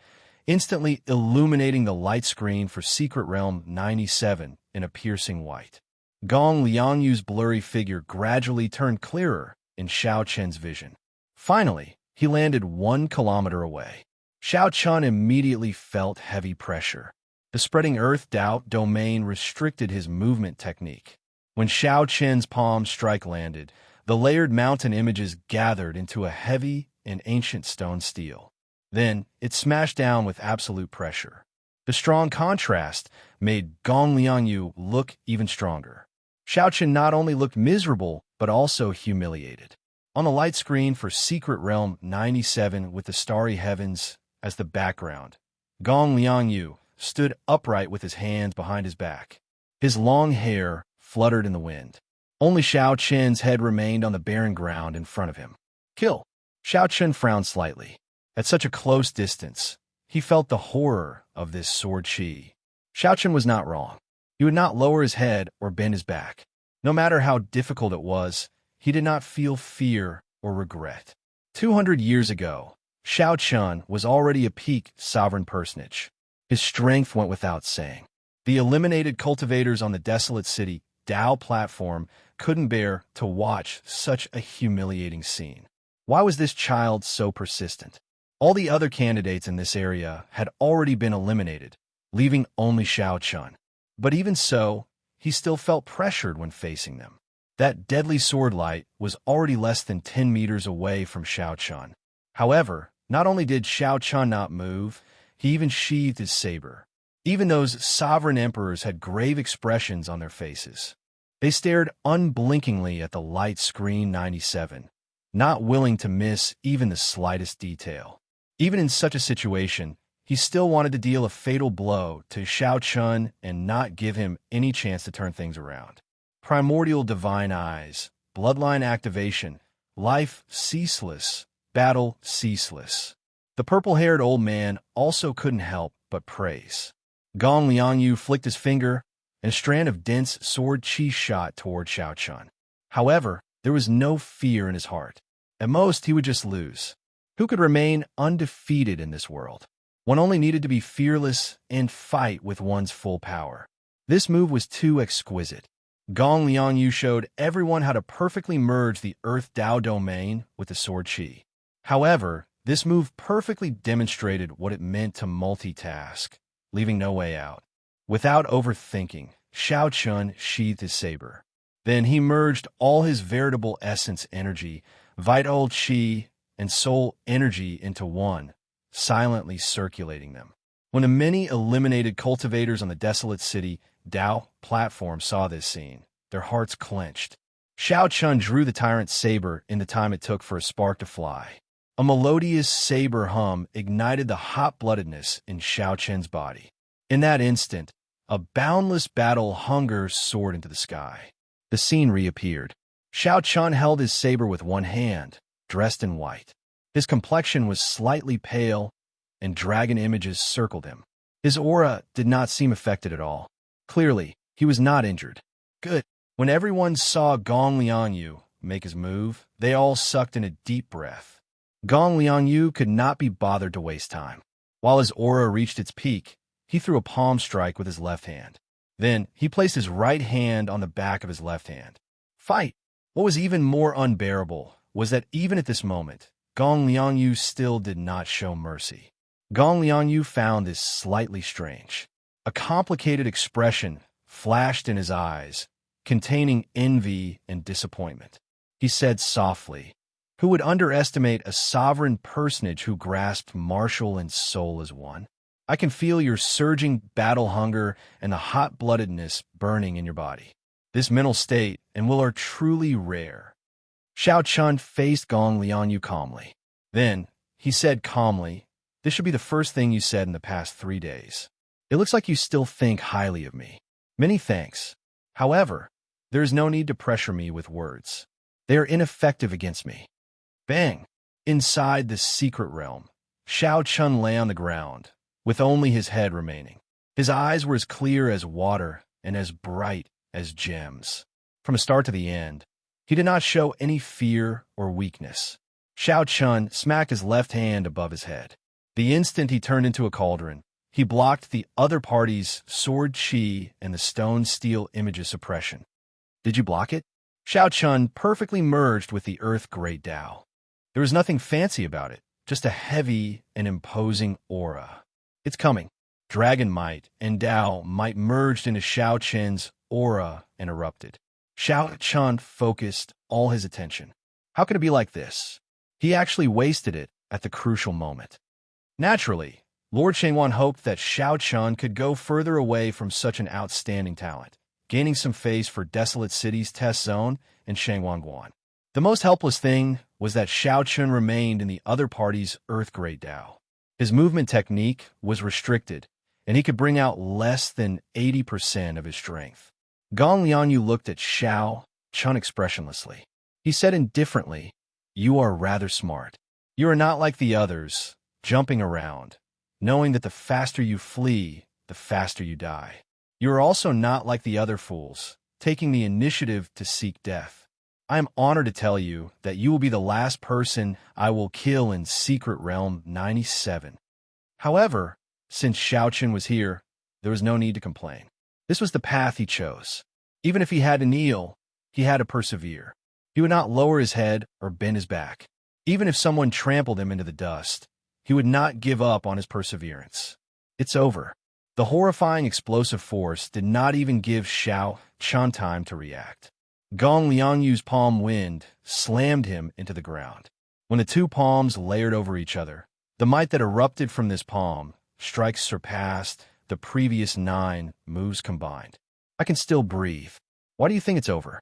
instantly illuminating the light screen for Secret Realm 97 in a piercing white. Gong Liangyu's blurry figure gradually turned clearer in Xiao Chen's vision. Finally, he landed 1 kilometer away. Xiao Chen immediately felt heavy pressure. The spreading earth Dao domain restricted his movement technique. When Xiao Chen's palm strike landed, the layered mountain images gathered into a heavy and ancient stone steel. Then, it smashed down with absolute pressure. The strong contrast made Gong Liangyu look even stronger. Xiao Chen not only looked miserable, but also humiliated. On the light screen for Secret Realm 97 with the starry heavens as the background, Gong Liangyu stood upright with his hands behind his back. His long hair fluttered in the wind. Only Xiao Chen's head remained on the barren ground in front of him. Kill! Xiao Chen frowned slightly. At such a close distance, he felt the horror of this sword chi. Xiao Chen was not wrong. He would not lower his head or bend his back. No matter how difficult it was, he did not feel fear or regret. 200 years ago, Xiao Chen was already a peak sovereign personage. His strength went without saying. The eliminated cultivators on the desolate city Dao platform couldn't bear to watch such a humiliating scene. Why was this child so persistent? All the other candidates in this area had already been eliminated, leaving only Xiao Chen. But even so, he still felt pressured when facing them. That deadly sword light was already less than 10 meters away from Xiao Chen. However, not only did Xiao Chen not move, he even sheathed his saber. Even those sovereign emperors had grave expressions on their faces. They stared unblinkingly at the light screen 97, not willing to miss even the slightest detail. Even in such a situation, he still wanted to deal a fatal blow to Xiao Chen and not give him any chance to turn things around. Primordial divine eyes, bloodline activation, life ceaseless, battle ceaseless. The purple-haired old man also couldn't help but praise. Gong Liangyu flicked his finger, and a strand of dense sword chi shot toward Xiao Chen. However, there was no fear in his heart. At most, he would just lose. Who could remain undefeated in this world? One only needed to be fearless and fight with one's full power. This move was too exquisite. Gong Liangyu showed everyone how to perfectly merge the Earth Dao domain with the sword chi. However, this move perfectly demonstrated what it meant to multitask, leaving no way out. Without overthinking, Xiao Chen sheathed his saber. Then he merged all his veritable essence energy, vital chi, and soul energy into one, silently circulating them. When the many eliminated cultivators on the desolate city Dao platform saw this scene, their hearts clenched. Xiao Chen drew the tyrant's saber in the time it took for a spark to fly. A melodious saber hum ignited the hot-bloodedness in Xiao Chen's body. In that instant, a boundless battle hunger soared into the sky. The scene reappeared. Xiao Chen held his saber with one hand, dressed in white. His complexion was slightly pale, and dragon images circled him. His aura did not seem affected at all. Clearly, he was not injured. Good. When everyone saw Gong Liangyu make his move, they all sucked in a deep breath. Gong Liangyu could not be bothered to waste time. While his aura reached its peak, he threw a palm strike with his left hand. Then, he placed his right hand on the back of his left hand. Fight! What was even more unbearable was that even at this moment, Gong Liangyu still did not show mercy. Gong Liangyu found this slightly strange. A complicated expression flashed in his eyes, containing envy and disappointment. He said softly, "Who would underestimate a sovereign personage who grasped martial and soul as one? I can feel your surging battle hunger and the hot-bloodedness burning in your body. This mental state and will are truly rare." Xiao Chen faced Gong Liangyu calmly. Then, he said calmly, "This should be the first thing you said in the past 3 days. It looks like you still think highly of me. Many thanks. However, there is no need to pressure me with words. They are ineffective against me." Bang! Inside the secret realm, Xiao Chen lay on the ground, with only his head remaining. His eyes were as clear as water and as bright as gems. From the start to the end, He did not show any fear or weakness. Xiao Chun smacked his left hand above his head. The instant he turned into a cauldron, he blocked the other party's sword chi and the stone steel image of suppression. Did you block it? Xiao Chun perfectly merged with the Earth Great Tao. There was nothing fancy about it, just a heavy and imposing aura. It's coming. Dragon might and Tao might merged into Xiao Chun's aura and erupted. Xiao Chun focused all his attention. How could it be like this? He actually wasted it at the crucial moment. Naturally, Lord Shangwan hoped that Xiao Chun could go further away from such an outstanding talent, gaining some face for Desolate City's test zone and Shangwan. The most helpless thing was that Xiao Chun remained in the other party's Earth Great Tao. His movement technique was restricted, and he could bring out less than 80% of his strength. Gong Liangyu looked at Xiao Chun expressionlessly. He said indifferently, "You are rather smart. You are not like the others, jumping around, knowing that the faster you flee, the faster you die. You are also not like the other fools, taking the initiative to seek death. I am honored to tell you that you will be the last person I will kill in Secret Realm 97. However, since Xiao Chun was here, there was no need to complain. This was the path he chose. Even if he had to kneel, he had to persevere. He would not lower his head or bend his back. Even if someone trampled him into the dust, he would not give up on his perseverance. It's over. The horrifying explosive force did not even give Xiao Chun time to react. Gong Liangyu's palm wind slammed him into the ground. When the two palms layered over each other, the might that erupted from this palm strikes surpassed the previous 9 moves combined. I can still breathe. Why do you think it's over?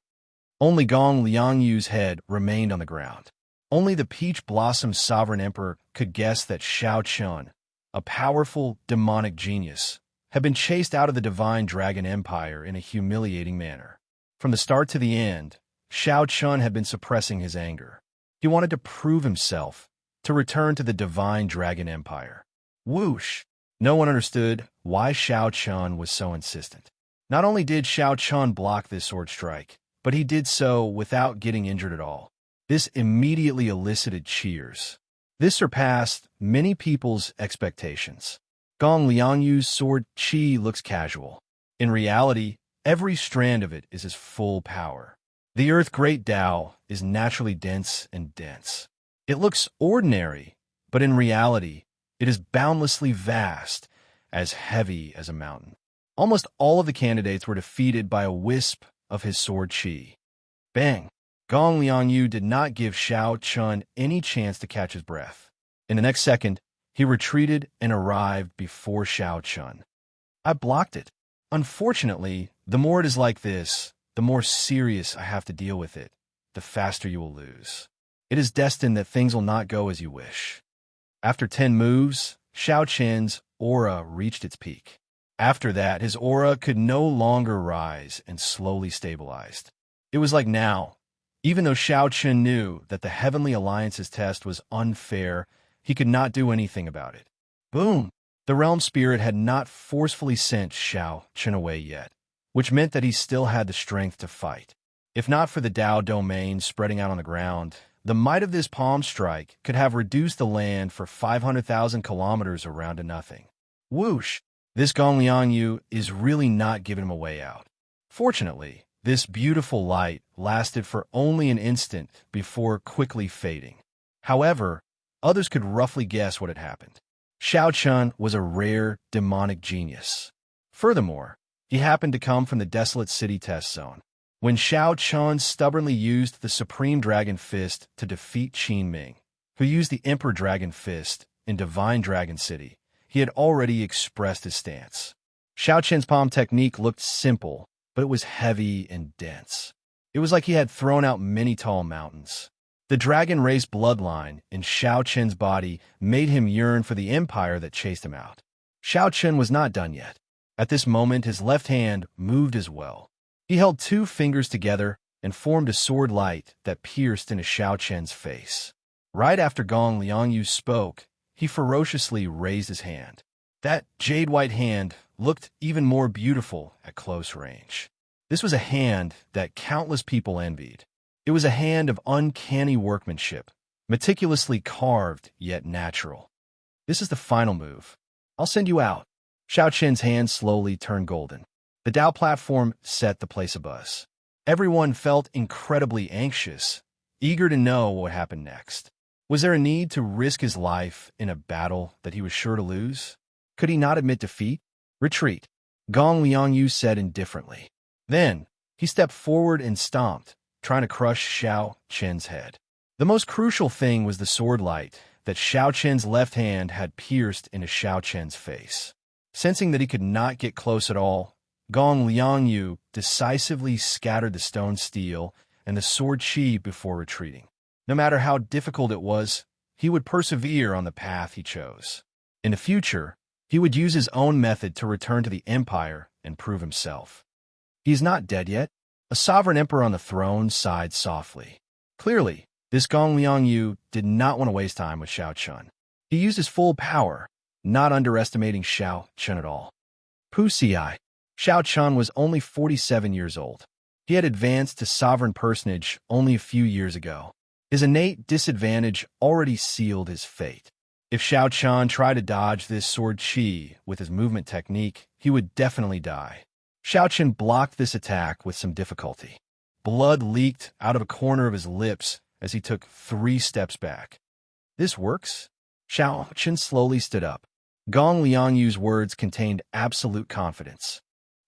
Only Gong Liangyu's head remained on the ground. Only the Peach Blossom Sovereign Emperor could guess that Xiao Chun, a powerful demonic genius, had been chased out of the Divine Dragon Empire in a humiliating manner. From the start to the end, Xiao Chun had been suppressing his anger. He wanted to prove himself, to return to the Divine Dragon Empire. Whoosh! No one understood why Xiao Chun was so insistent. Not only did Xiao Chun block this sword strike, but he did so without getting injured at all. This immediately elicited cheers. This surpassed many people's expectations. Gong Liangyu's sword chi looks casual. In reality, every strand of it is his full power. The Earth Great Tao is naturally dense and dense. It looks ordinary, but in reality, it is boundlessly vast, as heavy as a mountain. Almost all of the candidates were defeated by a wisp of his sword chi. Bang! Gong Liangyu did not give Xiao Chun any chance to catch his breath. In the next second, he retreated and arrived before Xiao Chun. I blocked it. Unfortunately, the more it is like this, the more serious I have to deal with it, the faster you will lose. It is destined that things will not go as you wish. After 10 moves, Xiao Chun's aura reached its peak. After that, his aura could no longer rise and slowly stabilized. It was like now. Even though Xiao Chun knew that the Heavenly Alliance's test was unfair, he could not do anything about it. Boom! The Realm Spirit had not forcefully sent Xiao Chun away yet, which meant that he still had the strength to fight. If not for the Tao domain spreading out on the ground, the might of this palm strike could have reduced the land for 500,000 kilometers around to nothing. Whoosh! This Gong Liangyu is really not giving him a way out. Fortunately, this beautiful light lasted for only an instant before quickly fading. However, others could roughly guess what had happened. Xiao Chun was a rare demonic genius. Furthermore, he happened to come from the Desolate City test zone. When Xiao Chun stubbornly used the Supreme Dragon Fist to defeat Qin Ming, who used the Emperor Dragon Fist in Divine Dragon City, he had already expressed his stance. Xiao Chun's palm technique looked simple, but it was heavy and dense. It was like he had thrown out many tall mountains. The dragon race bloodline in Xiao Chun's body made him yearn for the empire that chased him out. Xiao Chun was not done yet. At this moment, his left hand moved as well. He held 2 fingers together and formed a sword light that pierced into Xiao Chun's face. Right after Gong Liangyu spoke, he ferociously raised his hand. That jade-white hand looked even more beautiful at close range. This was a hand that countless people envied. It was a hand of uncanny workmanship, meticulously carved yet natural. This is the final move. I'll send you out. Xiao Qin's hand slowly turned golden. The Dao platform set the place abuzz. Everyone felt incredibly anxious, eager to know what happened next. Was there a need to risk his life in a battle that he was sure to lose? Could he not admit defeat? Retreat, Gong Liangyu said indifferently. Then, he stepped forward and stomped, trying to crush Xiao Qin's head. The most crucial thing was the sword light that Xiao Qin's left hand had pierced into Xiao Qin's face. Sensing that he could not get close at all, Gong Liangyu decisively scattered the stone steel and the sword chi before retreating. No matter how difficult it was, he would persevere on the path he chose. In the future, he would use his own method to return to the empire and prove himself. He is not dead yet. A sovereign emperor on the throne sighed softly. Clearly, this Gong Liangyu did not want to waste time with Xiao Qin. He used his full power, not underestimating Xiao Qin at all. Puxi, Xiao Qin was only 47 years old. He had advanced to sovereign personage only a few years ago. His innate disadvantage already sealed his fate. If Xiao Qin tried to dodge this sword chi with his movement technique, he would definitely die. Xiao Qin blocked this attack with some difficulty. Blood leaked out of a corner of his lips as he took 3 steps back. This works? Xiao Qin slowly stood up. Gong Liangyu's words contained absolute confidence.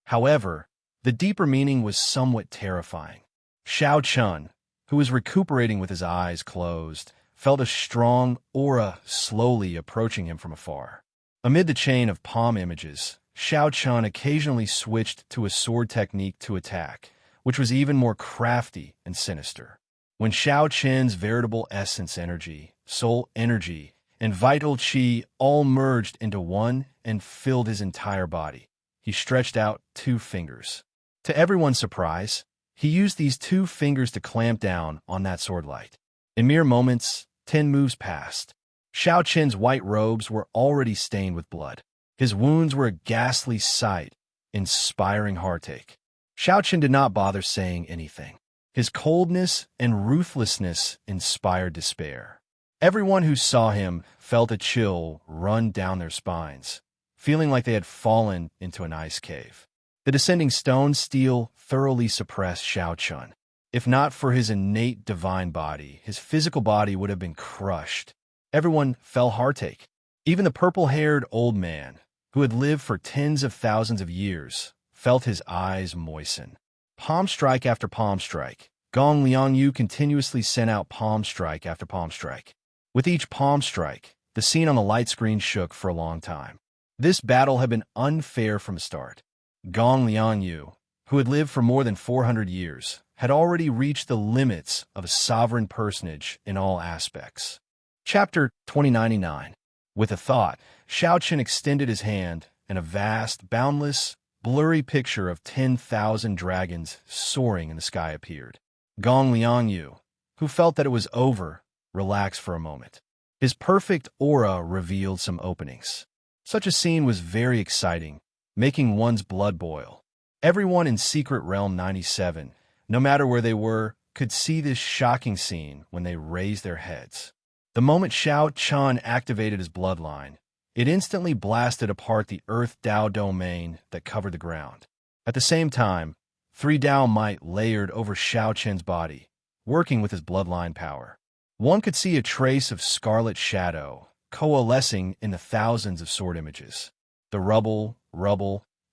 However, the deeper meaning was somewhat terrifying. Xiao Qin, who was recuperating with his eyes closed, felt a strong aura slowly approaching him from afar. Amid the chain of palm images, Xiao Qin occasionally switched to a sword technique to attack, which was even more crafty and sinister. When Xiao Qin's veritable essence energy, soul energy, and vital chi all merged into one and filled his entire body, he stretched out 2 fingers. To everyone's surprise, he used these 2 fingers to clamp down on that sword light. In mere moments, 10 moves passed. Xiao Qin's white robes were already stained with blood. His wounds were a ghastly sight, inspiring heartache. Xiao Qin did not bother saying anything. His coldness and ruthlessness inspired despair. Everyone who saw him felt a chill run down their spines, feeling like they had fallen into an ice cave. The descending stone steel thoroughly suppressed Xiao Qin. If not for his innate divine body, his physical body would have been crushed. Everyone felt heartache. Even the purple-haired old man, who had lived for tens of thousands of years, felt his eyes moisten. Palm strike after palm strike, Gong Liangyu continuously sent out palm strike after palm strike. With each palm strike, the scene on the light screen shook for a long time. This battle had been unfair from the start. Gong Liangyu, who had lived for more than 400 years, had already reached the limits of a sovereign personage in all aspects. Chapter 2099. With a thought, Xiao Qin extended his hand, and a vast, boundless, blurry picture of 10,000 dragons soaring in the sky appeared. Gong Liangyu, who felt that it was over, relaxed for a moment. His perfect aura revealed some openings. Such a scene was very exciting, making one's blood boil. Everyone in Secret Realm 97, no matter where they were, could see this shocking scene when they raised their heads. The moment Xiao Qin activated his bloodline, it instantly blasted apart the Earth Dao domain that covered the ground. At the same time, 3 Dao might layered over Xiao Qin's body, working with his bloodline power. One could see a trace of scarlet shadow coalescing in the thousands of sword images. The rubble,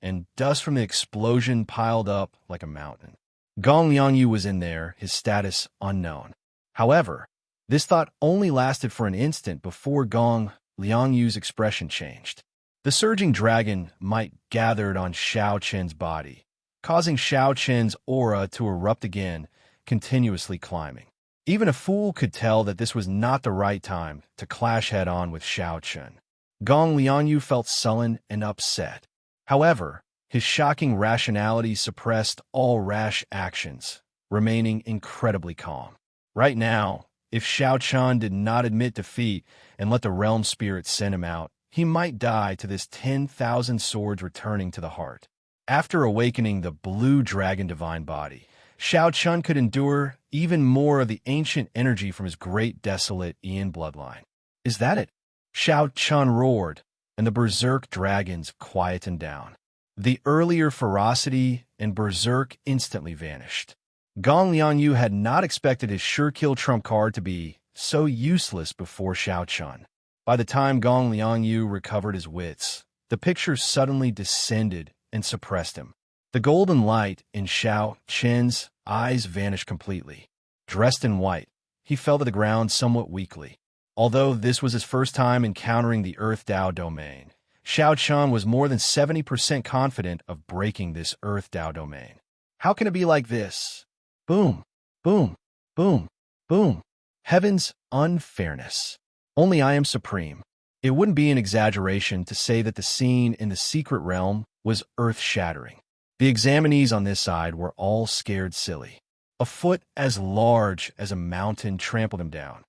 and dust from the explosion piled up like a mountain. Gong Liangyu was in there, his status unknown. However, this thought only lasted for an instant before Gong Liangyu's expression changed. The surging dragon might gathered on Xiao Qin's body, causing Xiao Qin's aura to erupt again, continuously climbing. Even a fool could tell that this was not the right time to clash head-on with Xiao Qin. Gong Liangyu felt sullen and upset. However, his shocking rationality suppressed all rash actions, remaining incredibly calm. Right now, if Xiao Qin did not admit defeat and let the realm spirit send him out, he might die to this 10,000 swords returning to the heart. After awakening the blue dragon divine body, Shao Chun could endure even more of the ancient energy from his great desolate Ian bloodline. Is that it? Shao Chun roared, and the berserk dragons quietened down. The earlier ferocity and berserk instantly vanished. Gong Liangyu had not expected his sure-kill trump card to be so useless before Shao Chun. By the time Gong Liangyu recovered his wits, the picture suddenly descended and suppressed him. The golden light in Shao Chun's eyes vanished completely. Dressed in white, he fell to the ground somewhat weakly. Although this was his first time encountering the Earth Dao domain, Shao Chun was more than 70% confident of breaking this Earth Dao domain. How can it be like this? Boom, boom, boom, boom. Heaven's unfairness. Only I am supreme. It wouldn't be an exaggeration to say that the scene in the secret realm was earth-shattering. The examinees on this side were all scared silly. A foot as large as a mountain trampled him down.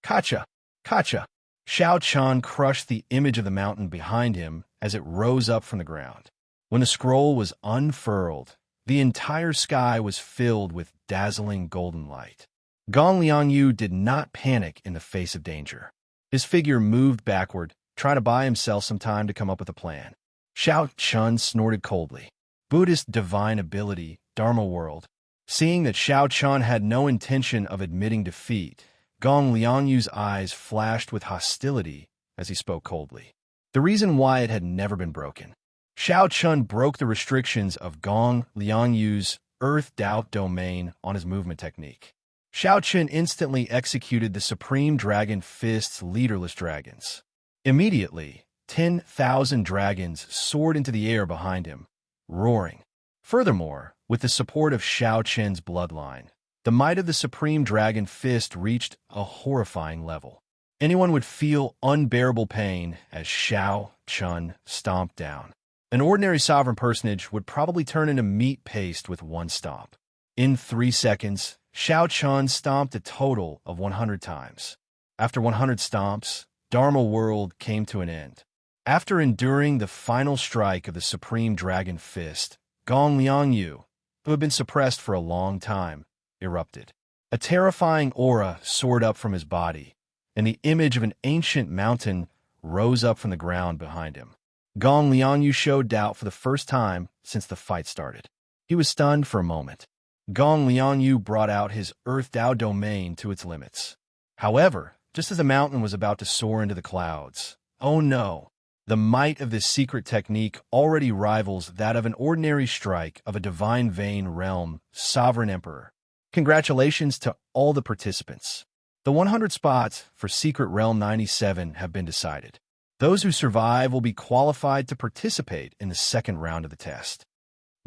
Kacha! Kacha! Shao Chun crushed the image of the mountain behind him as it rose up from the ground. When the scroll was unfurled, the entire sky was filled with dazzling golden light. Gong Liangyu did not panic in the face of danger. His figure moved backward, trying to buy himself some time to come up with a plan. Shao Chun snorted coldly. Buddhist divine ability, Dharma world. Seeing that Shao Chun had no intention of admitting defeat, Gong Liangyu's eyes flashed with hostility as he spoke coldly. The reason why it had never been broken. Shao Chun broke the restrictions of Gong Liangyu's Earth Dao domain on his movement technique. Shao Chun instantly executed the Supreme Dragon Fist's leaderless dragons. Immediately, 10,000 dragons soared into the air behind him, roaring. Furthermore, with the support of Shao Chun's bloodline, the might of the Supreme Dragon Fist reached a horrifying level. Anyone would feel unbearable pain as Shao Chun stomped down. An ordinary sovereign personage would probably turn into meat paste with one stomp. In 3 seconds, Shao Chun stomped a total of 100 times. After 100 stomps, Dharma World came to an end. After enduring the final strike of the Supreme Dragon Fist, Gong Liangyu, who had been suppressed for a long time, erupted. A terrifying aura soared up from his body, and the image of an ancient mountain rose up from the ground behind him. Gong Liangyu showed doubt for the first time since the fight started. He was stunned for a moment. Gong Liangyu brought out his Earth Dao domain to its limits. However, just as the mountain was about to soar into the clouds, oh no! The might of this secret technique already rivals that of an ordinary strike of a divine vein realm sovereign emperor. Congratulations to all the participants. The 100 spots for Secret Realm 97 have been decided. Those who survive will be qualified to participate in the second round of the test.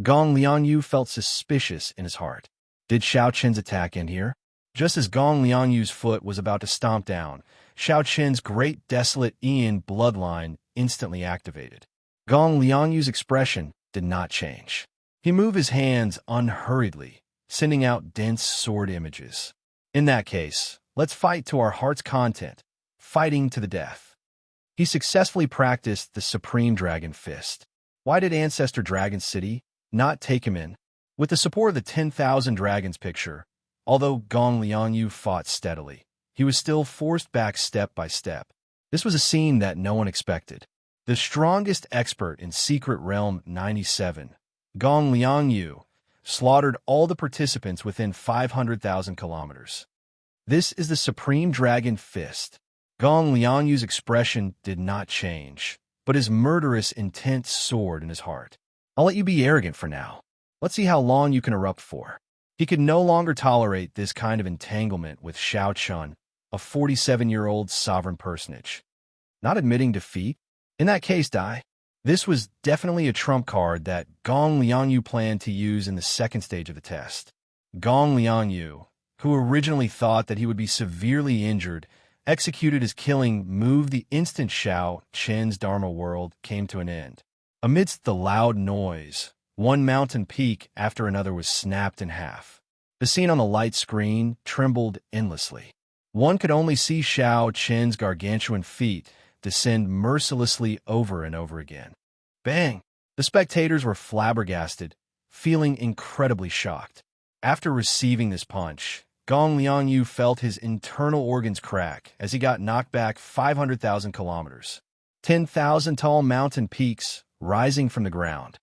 Gong Liangyu felt suspicious in his heart. Did Shao Chun's attack end here? Just as Gong Liangyu's foot was about to stomp down, Shao Chun's great desolate Ian bloodline instantly activated. Gong Liangyu's expression did not change. He moved his hands unhurriedly, sending out dense sword images. In that case, let's fight to our heart's content, fighting to the death. He successfully practiced the Supreme Dragon Fist. Why did Ancestor Dragon City not take him in? With the support of the 10,000 Dragons picture, although Gong Liangyu fought steadily, he was still forced back step by step. This was a scene that no one expected. The strongest expert in Secret Realm 97, Gong Liangyu, slaughtered all the participants within 500,000 kilometers. This is the Supreme Dragon Fist. Gong Liangyu's expression did not change, but his murderous intent soared in his heart. I'll let you be arrogant for now. Let's see how long you can erupt for. He could no longer tolerate this kind of entanglement with Shao Chun, a 47-year-old sovereign personage. Not admitting defeat? In that case, die. This was definitely a trump card that Gong Liangyu planned to use in the second stage of the test. Gong Liangyu, who originally thought that he would be severely injured, executed his killing move. The instant Shao Chun's Dharma world came to an end. Amidst the loud noise, one mountain peak after another was snapped in half. The scene on the light screen trembled endlessly. One could only see Shao Chun's gargantuan feet descend mercilessly over and over again. Bang! The spectators were flabbergasted, feeling incredibly shocked. After receiving this punch, Gong Liangyu felt his internal organs crack as he got knocked back 500,000 kilometers. 10,000 tall mountain peaks rising from the ground.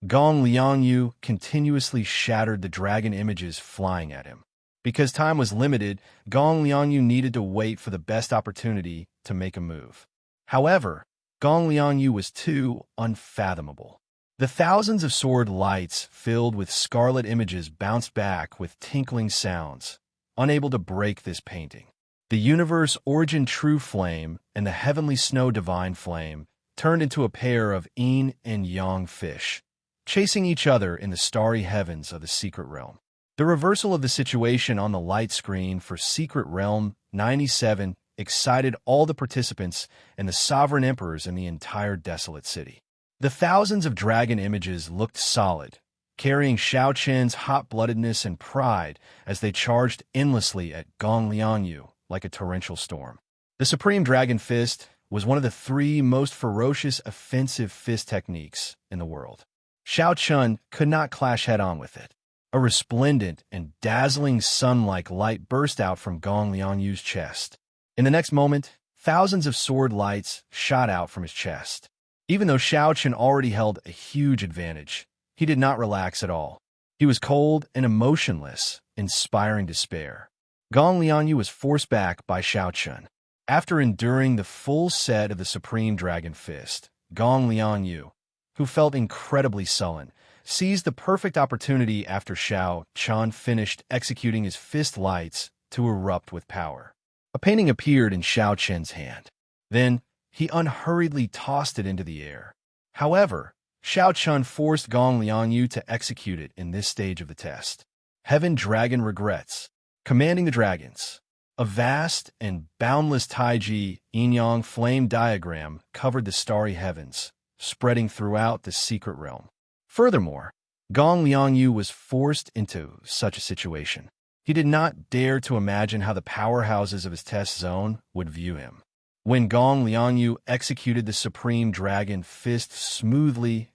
Gong Liangyu continuously shattered the dragon images flying at him. Because time was limited, Gong Liangyu needed to wait for the best opportunity to make a move. However, Gong Liangyu was too unfathomable. The thousands of sword lights filled with scarlet images bounced back with tinkling sounds, unable to break this painting. The universe origin true flame and the heavenly snow divine flame turned into a pair of yin and yang fish, chasing each other in the starry heavens of the secret realm. The reversal of the situation on the light screen for Secret Realm 97 excited all the participants and the sovereign emperors in the entire desolate city. The thousands of dragon images looked solid, carrying Xiao Qian's hot-bloodedness and pride as they charged endlessly at Gong Liangyu like a torrential storm. The Supreme Dragon Fist was one of the 3 most ferocious offensive fist techniques in the world. Xiao Qian could not clash head-on with it. A resplendent and dazzling sun-like light burst out from Gong Liangyu's chest. In the next moment, thousands of sword lights shot out from his chest. Even though Xiao Qian already held a huge advantage, he did not relax at all. He was cold and emotionless, inspiring despair. Gong Liangyu was forced back by Xiao Qian. After enduring the full set of the Supreme Dragon Fist, Gong Liangyu, who felt incredibly sullen, seized the perfect opportunity after Xiao Qian finished executing his fist lights to erupt with power. A painting appeared in Xiao Qian's hand. Then, he unhurriedly tossed it into the air. However, Xiao Qian forced Gong Liangyu to execute it in this stage of the test. Heaven Dragon Regrets. Commanding the Dragons. A vast and boundless Taiji yin-yang flame diagram covered the starry heavens, spreading throughout the secret realm. Furthermore, Gong Liangyu was forced into such a situation. He did not dare to imagine how the powerhouses of his test zone would view him. When Gong Liangyu executed the Supreme Dragon Fist smoothly,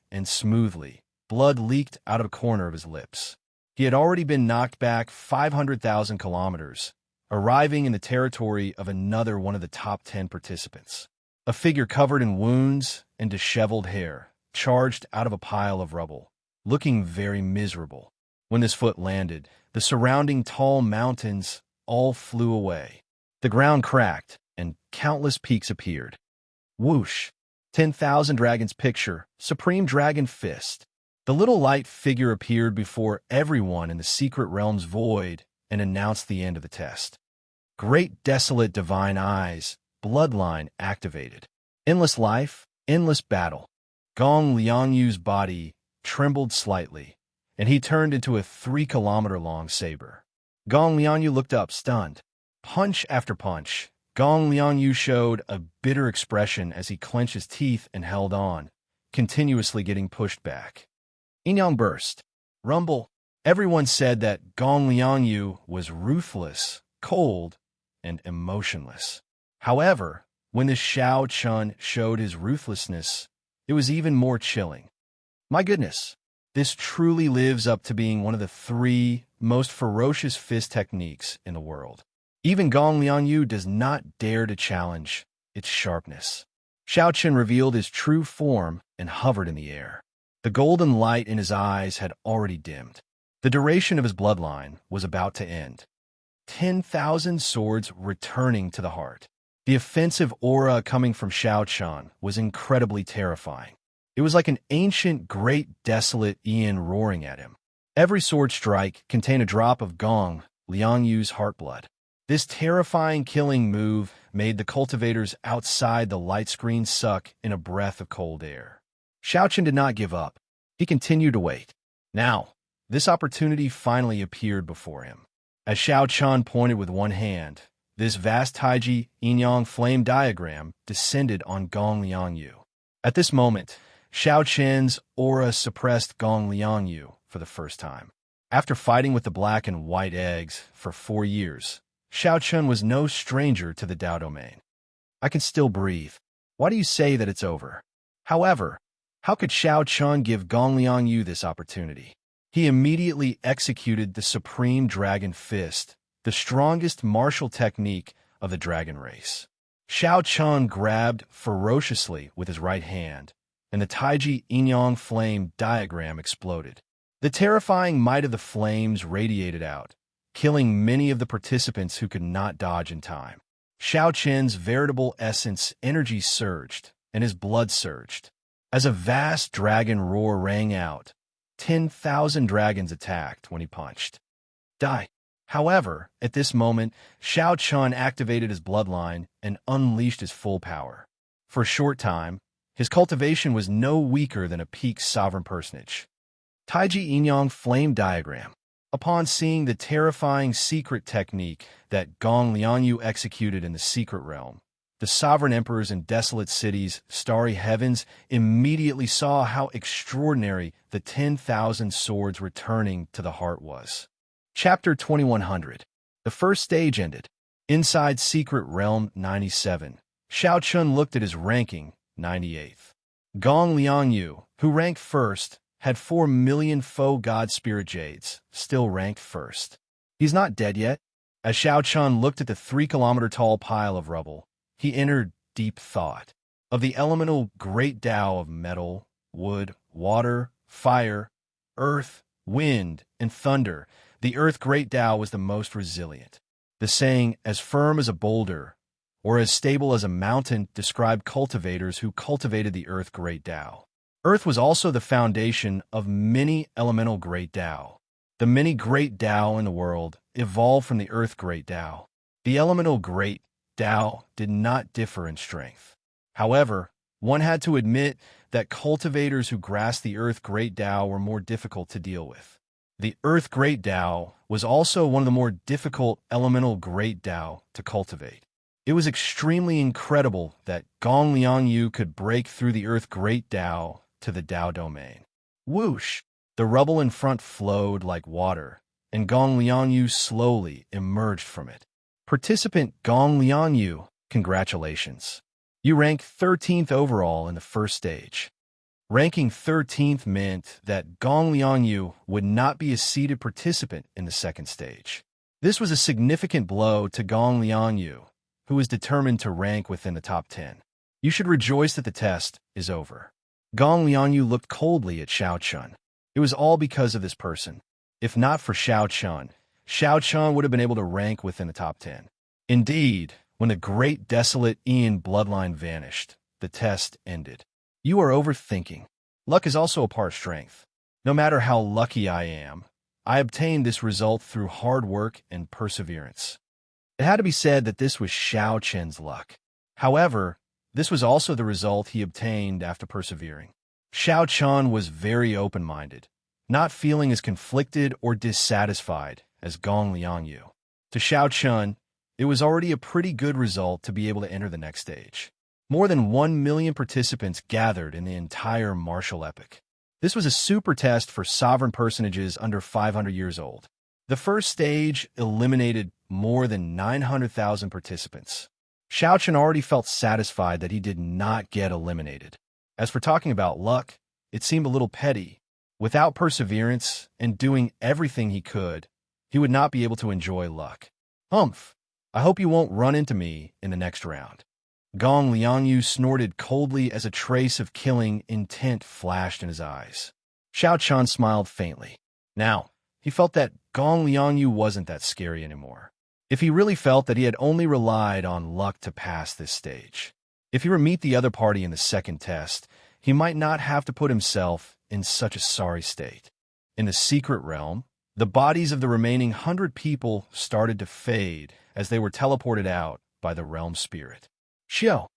blood leaked out of a corner of his lips. He had already been knocked back 500,000 kilometers, arriving in the territory of another one of the top 10 participants. A figure covered in wounds and disheveled hair charged out of a pile of rubble, looking very miserable. When this foot landed, the surrounding tall mountains all flew away. The ground cracked, and countless peaks appeared. Whoosh! 10,000 Dragons Picture, Supreme Dragon Fist. The little light figure appeared before everyone in the secret realm's void and announced the end of the test. Great desolate divine eyes, bloodline activated. Endless life, endless battle. Gong Liangyu's body trembled slightly, and he turned into a 3-kilometer-long saber. Gong Liangyu looked up, stunned. Punch after punch, Gong Liangyu showed a bitter expression as he clenched his teeth and held on, continuously getting pushed back. Yin-yang burst. Rumble. Everyone said that Gong Liangyu was ruthless, cold, and emotionless. However, when the Xiao Qian showed his ruthlessness, it was even more chilling. My goodness, this truly lives up to being one of the 3 most ferocious fist techniques in the world. Even Gong Liangyu does not dare to challenge its sharpness. Xiao Qian revealed his true form and hovered in the air. The golden light in his eyes had already dimmed. The duration of his bloodline was about to end. 10,000 swords returning to the heart. The offensive aura coming from Xiao Qian was incredibly terrifying. It was like an ancient, great, desolate Ian roaring at him. Every sword strike contained a drop of Gong Liangyu's heartblood. This terrifying killing move made the cultivators outside the light screen suck in a breath of cold air. Xiao Qian did not give up. He continued to wait. Now, this opportunity finally appeared before him. As Xiao Qian pointed with one hand, this vast Taiji yin-yang flame diagram descended on Gong Liangyu. At this moment, Xiao Qian's aura suppressed Gong Liangyu for the first time. After fighting with the black and white eggs for 4 years, Xiao Qian was no stranger to the Dao domain. I can still breathe. Why do you say that it's over? However, how could Xiao Qian give Gong Liangyu this opportunity? He immediately executed the Supreme Dragon Fist, the strongest martial technique of the dragon race. Xiao Chun grabbed ferociously with his right hand, and the Taiji Inyang flame diagram exploded. The terrifying might of the flames radiated out, killing many of the participants who could not dodge in time. Xiao Chen's veritable essence energy surged, and his blood surged. As a vast dragon roar rang out, 10,000 dragons attacked when he punched. Die. However, at this moment, Xiao Chun activated his bloodline and unleashed his full power. For a short time, his cultivation was no weaker than a peak sovereign personage. Taiji Inyang flame diagram. Upon seeing the terrifying secret technique that Gong Lianyu executed in the secret realm, the sovereign emperors in desolate cities, starry heavens, immediately saw how extraordinary the 10,000 swords returning to the heart was. Chapter 2100. The first stage ended. Inside Secret Realm 97. Xiao Chun looked at his ranking, 98th. Gong Lianyu, who ranked first, had 4 million faux god spirit jades, still ranked first. He's not dead yet. As Xiao Chun looked at the 3-kilometer-tall pile of rubble, he entered deep thought. Of the elemental great Tao of metal, wood, water, fire, earth, wind, and thunder, the earth great Tao was the most resilient. The saying, as firm as a boulder, or as stable as a mountain, described cultivators who cultivated the earth great Tao. Earth was also the foundation of many elemental great Tao. The many great Tao in the world evolved from the earth great Tao. The elemental great Tao did not differ in strength. However, one had to admit that cultivators who grasped the earth great Tao were more difficult to deal with. The earth great Tao was also one of the more difficult elemental great Tao to cultivate. It was extremely incredible that Gong Lianyu could break through the earth great Tao to the Tao domain. Whoosh! The rubble in front flowed like water, and Gong Lianyu slowly emerged from it. Participant Gong Lianyu, congratulations. You ranked 13th overall in the first stage. Ranking 13th meant that Gong Lianyu would not be a seeded participant in the second stage. This was a significant blow to Gong Lianyu, who was determined to rank within the top 10. You should rejoice that the test is over. Gong Lianyu looked coldly at Xiao Chun. It was all because of this person. If not for Xiao Chun would have been able to rank within the top 10. Indeed, when the great desolate Ian bloodline vanished, the test ended. You are overthinking. Luck is also a part of strength. No matter how lucky I am, I obtained this result through hard work and perseverance. It had to be said that this was Xiao Chen's luck. However, this was also the result he obtained after persevering. Xiao Chun was very open-minded, not feeling as conflicted or dissatisfied as Gong Lianyu. To Xiao Chun, it was already a pretty good result to be able to enter the next stage. More than 1 million participants gathered in the entire martial epic. This was a super test for sovereign personages under 500 years old. The first stage eliminated more than 900,000 participants. Xiao Chun already felt satisfied that he did not get eliminated. As for talking about luck, it seemed a little petty. Without perseverance and doing everything he could, he would not be able to enjoy luck. Humph! I hope you won't run into me in the next round. Gong Lianyu snorted coldly as a trace of killing intent flashed in his eyes. Xiao Chun smiled faintly. Now, he felt that Gong Lianyu wasn't that scary anymore. If he really felt that he had only relied on luck to pass this stage. If he were to meet the other party in the second test, he might not have to put himself in such a sorry state. In the secret realm, the bodies of the remaining 100 people started to fade as they were teleported out by the realm spirit. Xiao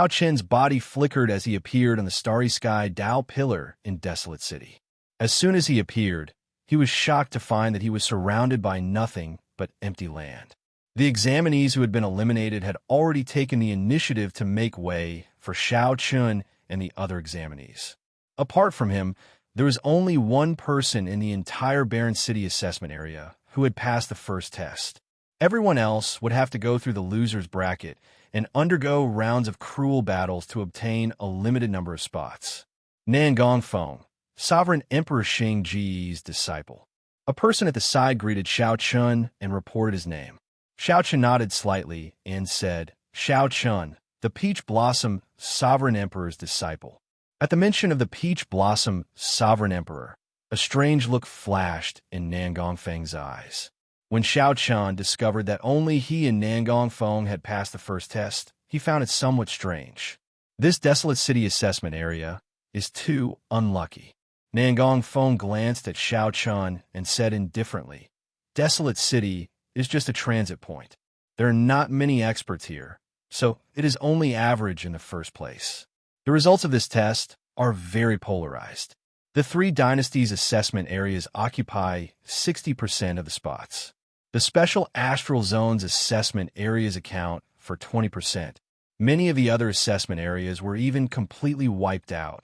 Chen's body flickered as he appeared on the starry sky Tao pillar in Desolate City. As soon as he appeared, he was shocked to find that he was surrounded by nothing but empty land. The examinees who had been eliminated had already taken the initiative to make way for Xiao Chun and the other examinees. Apart from him, there was only one person in the entire Barren City assessment area who had passed the first test. Everyone else would have to go through the loser's bracket and undergo rounds of cruel battles to obtain a limited number of spots. Nan Gongfeng, Sovereign Emperor Xing Ji's disciple. A person at the side greeted Xiao Chun and reported his name. Xiao Chun nodded slightly and said, Xiao Chun, the Peach Blossom Sovereign Emperor's disciple. At the mention of the Peach Blossom Sovereign Emperor, a strange look flashed in Nan Gongfeng's eyes. When Xiao Chun discovered that only he and Nan Gongfeng had passed the first test, he found it somewhat strange. This desolate city assessment area is too unlucky. Nan Gongfeng glanced at Xiao Chun and said indifferently, Desolate city is just a transit point. There are not many experts here, so it is only average in the first place. The results of this test are very polarized. The three dynasties assessment areas occupy 60% of the spots. The special astral zones assessment areas account for 20%. Many of the other assessment areas were even completely wiped out.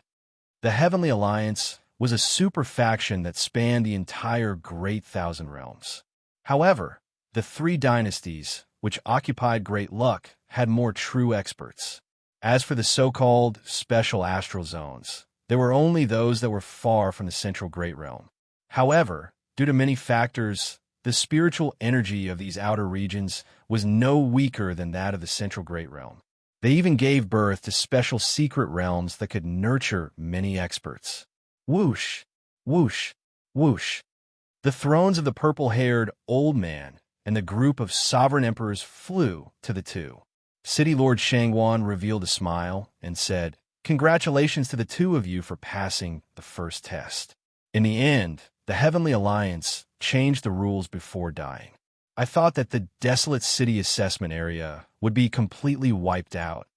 The Heavenly Alliance was a super faction that spanned the entire Great Thousand Realms. However, the three dynasties, which occupied Great Luck, had more true experts. As for the so-called special astral zones, there were only those that were far from the central Great Realm. However, due to many factors, the spiritual energy of these outer regions was no weaker than that of the central Great Realm. They even gave birth to special secret realms that could nurture many experts. Whoosh, whoosh, whoosh. The thrones of the purple-haired old man and the group of sovereign emperors flew to the two. City Lord Shangwan revealed a smile and said, Congratulations to the two of you for passing the first test. In the end, the Heavenly Alliance changed the rules before dying. I thought that the desolate city assessment area would be completely wiped out.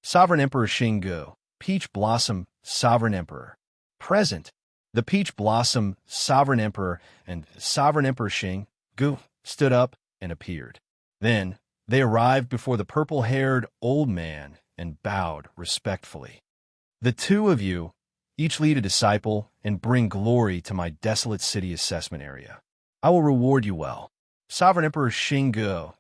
Sovereign Emperor Xinggu, Peach Blossom Sovereign Emperor. Present, the Peach Blossom Sovereign Emperor and Sovereign Emperor Xinggu stood up and appeared. Then, they arrived before the purple-haired old man and bowed respectfully. The two of you each lead a disciple and bring glory to my desolate city assessment area. I will reward you well. Sovereign Emperor Xinggu,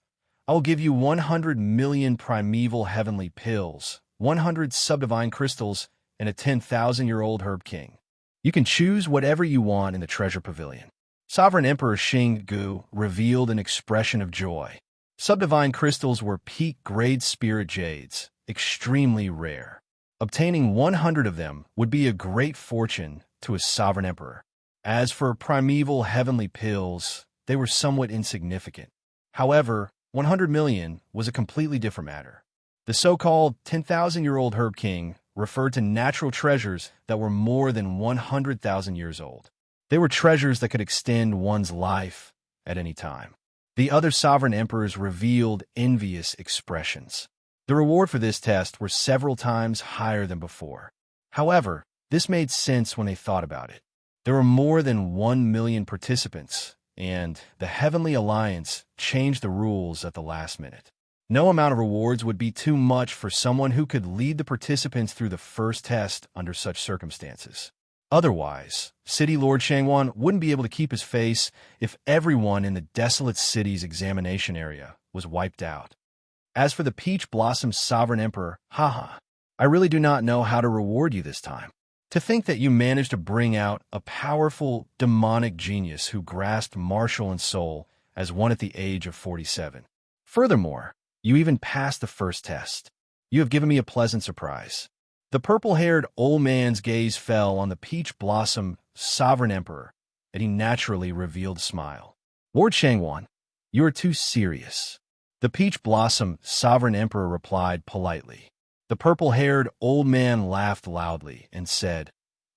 I will give you 100 million primeval heavenly pills, 100 subdivine crystals, and a 10,000-year-old herb king. You can choose whatever you want in the treasure pavilion. Sovereign Emperor Xinggu revealed an expression of joy. Subdivine crystals were peak-grade spirit jades, extremely rare. Obtaining 100 of them would be a great fortune to a sovereign emperor. As for primeval heavenly pills, they were somewhat insignificant. However, 100 million was a completely different matter. The so-called 10,000-year-old herb king referred to natural treasures that were more than 100,000 years old. They were treasures that could extend one's life at any time. The other sovereign emperors revealed envious expressions. The reward for this test were several times higher than before. However, this made sense when they thought about it. There were more than 1 million participants, and the Heavenly Alliance changed the rules at the last minute. No amount of rewards would be too much for someone who could lead the participants through the first test under such circumstances. Otherwise, City Lord Shangwan wouldn't be able to keep his face if everyone in the desolate city's examination area was wiped out. As for the Peach Blossom Sovereign Emperor, haha, I really do not know how to reward you this time. To think that you managed to bring out a powerful, demonic genius who grasped martial and soul as one at the age of 47. Furthermore, you even passed the first test. You have given me a pleasant surprise. The purple-haired old man's gaze fell on the Peach Blossom Sovereign Emperor, and he naturally revealed a smile. Lord Shangwan, you are too serious. The Peach Blossom Sovereign Emperor replied politely. The purple-haired old man laughed loudly and said,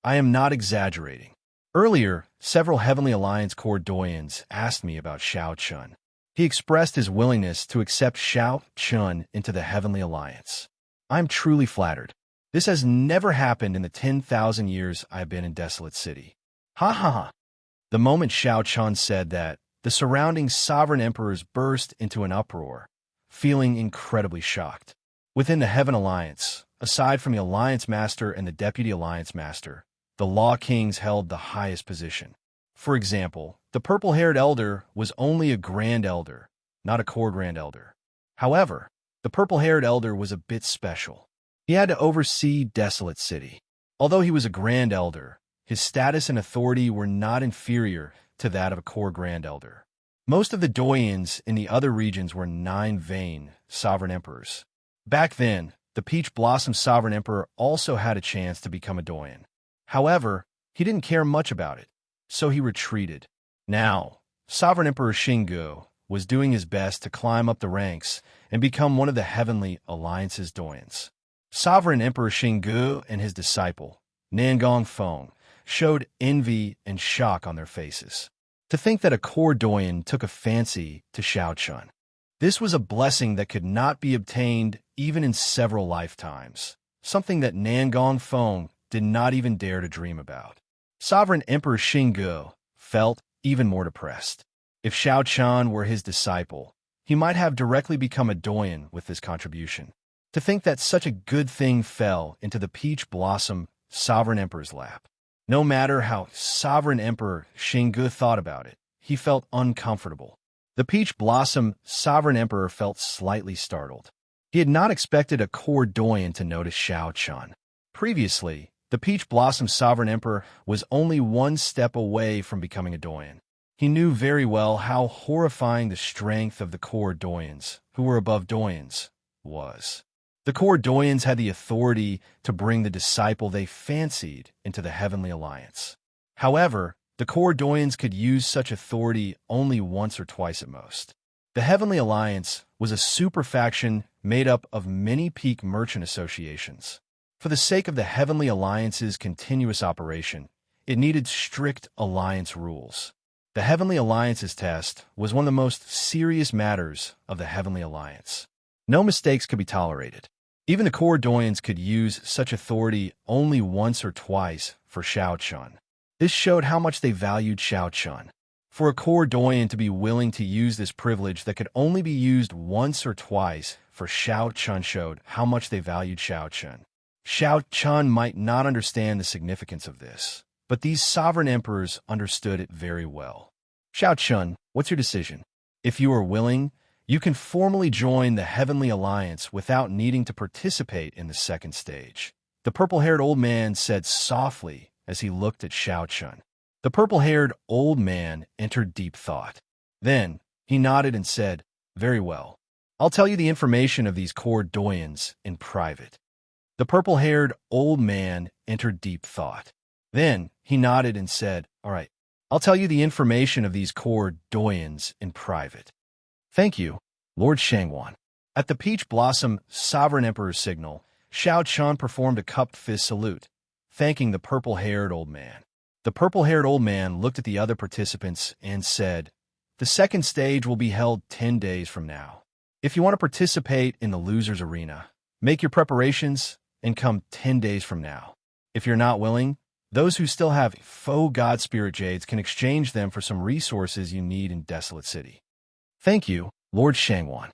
I am not exaggerating. Earlier, several Heavenly Alliance Corps doyens asked me about Xiao Chun. He expressed his willingness to accept Xiao Chun into the Heavenly Alliance. I am truly flattered. This has never happened in the 10,000 years I have been in Desolate City. Ha ha ha. The moment Xiao Chun said that, the surrounding sovereign emperors burst into an uproar, feeling incredibly shocked. Within the Heaven Alliance, aside from the Alliance Master and the Deputy Alliance Master, the Law Kings held the highest position. For example, the purple-haired elder was only a Grand Elder, not a Core Grand Elder. However, the purple-haired elder was a bit special. He had to oversee Desolate City. Although he was a Grand Elder, his status and authority were not inferior to that of a core grand elder. Most of the doyens in the other regions were 9 vain sovereign emperors. Back then, the Peach Blossom Sovereign Emperor also had a chance to become a doyen. However, he didn't care much about it, so he retreated. Now, Sovereign Emperor Xinggu was doing his best to climb up the ranks and become one of the Heavenly Alliance's doyens. Sovereign Emperor Xinggu and his disciple, Nangong Feng, showed envy and shock on their faces. To think that a core doyen took a fancy to Xiao Chun. This was a blessing that could not be obtained even in several lifetimes, something that Nangong Feng did not even dare to dream about. Sovereign Emperor Xinggu felt even more depressed. If Xiao Chun were his disciple, he might have directly become a doyen with this contribution. To think that such a good thing fell into the Peach Blossom Sovereign Emperor's lap. No matter how Sovereign Emperor Xinggu thought about it, he felt uncomfortable. The Peach Blossom Sovereign Emperor felt slightly startled. He had not expected a core doyen to notice Xiao Chun. Previously, the Peach Blossom Sovereign Emperor was only one step away from becoming a doyen. He knew very well how horrifying the strength of the core doyens, who were above doyens, was. The core doyens had the authority to bring the disciple they fancied into the Heavenly Alliance. However, the core doyens could use such authority only once or twice at most. The Heavenly Alliance was a super faction made up of many peak merchant associations. For the sake of the Heavenly Alliance's continuous operation, it needed strict alliance rules. The Heavenly Alliance's test was one of the most serious matters of the Heavenly Alliance. No mistakes could be tolerated. Even the core doyens could use such authority only once or twice for Xiao Chun. This showed how much they valued Xiao Chun. For a core doyen to be willing to use this privilege that could only be used once or twice for Xiao Chun showed how much they valued Xiao Chun. Xiao Chun might not understand the significance of this, but these sovereign emperors understood it very well. Xiao Chun, what's your decision? If you are willing, you can formally join the Heavenly Alliance without needing to participate in the second stage. The purple-haired old man said softly as he looked at Xiao Chun. The purple-haired old man entered deep thought. Then, he nodded and said, "Very well. I'll tell you the information of these core doyens in private." The purple-haired old man entered deep thought. Then, he nodded and said, "All right. I'll tell you the information of these core doyens in private." "Thank you, Lord Shangwan." At the Peach Blossom Sovereign Emperor's signal, Xiao Chun performed a cupped fist salute, thanking the purple-haired old man. The purple-haired old man looked at the other participants and said, "The second stage will be held 10 days from now. If you want to participate in the loser's arena, make your preparations and come 10 days from now. If you're not willing, those who still have faux God Spirit Jades can exchange them for some resources you need in Desolate City." "Thank you, Lord Shangwan."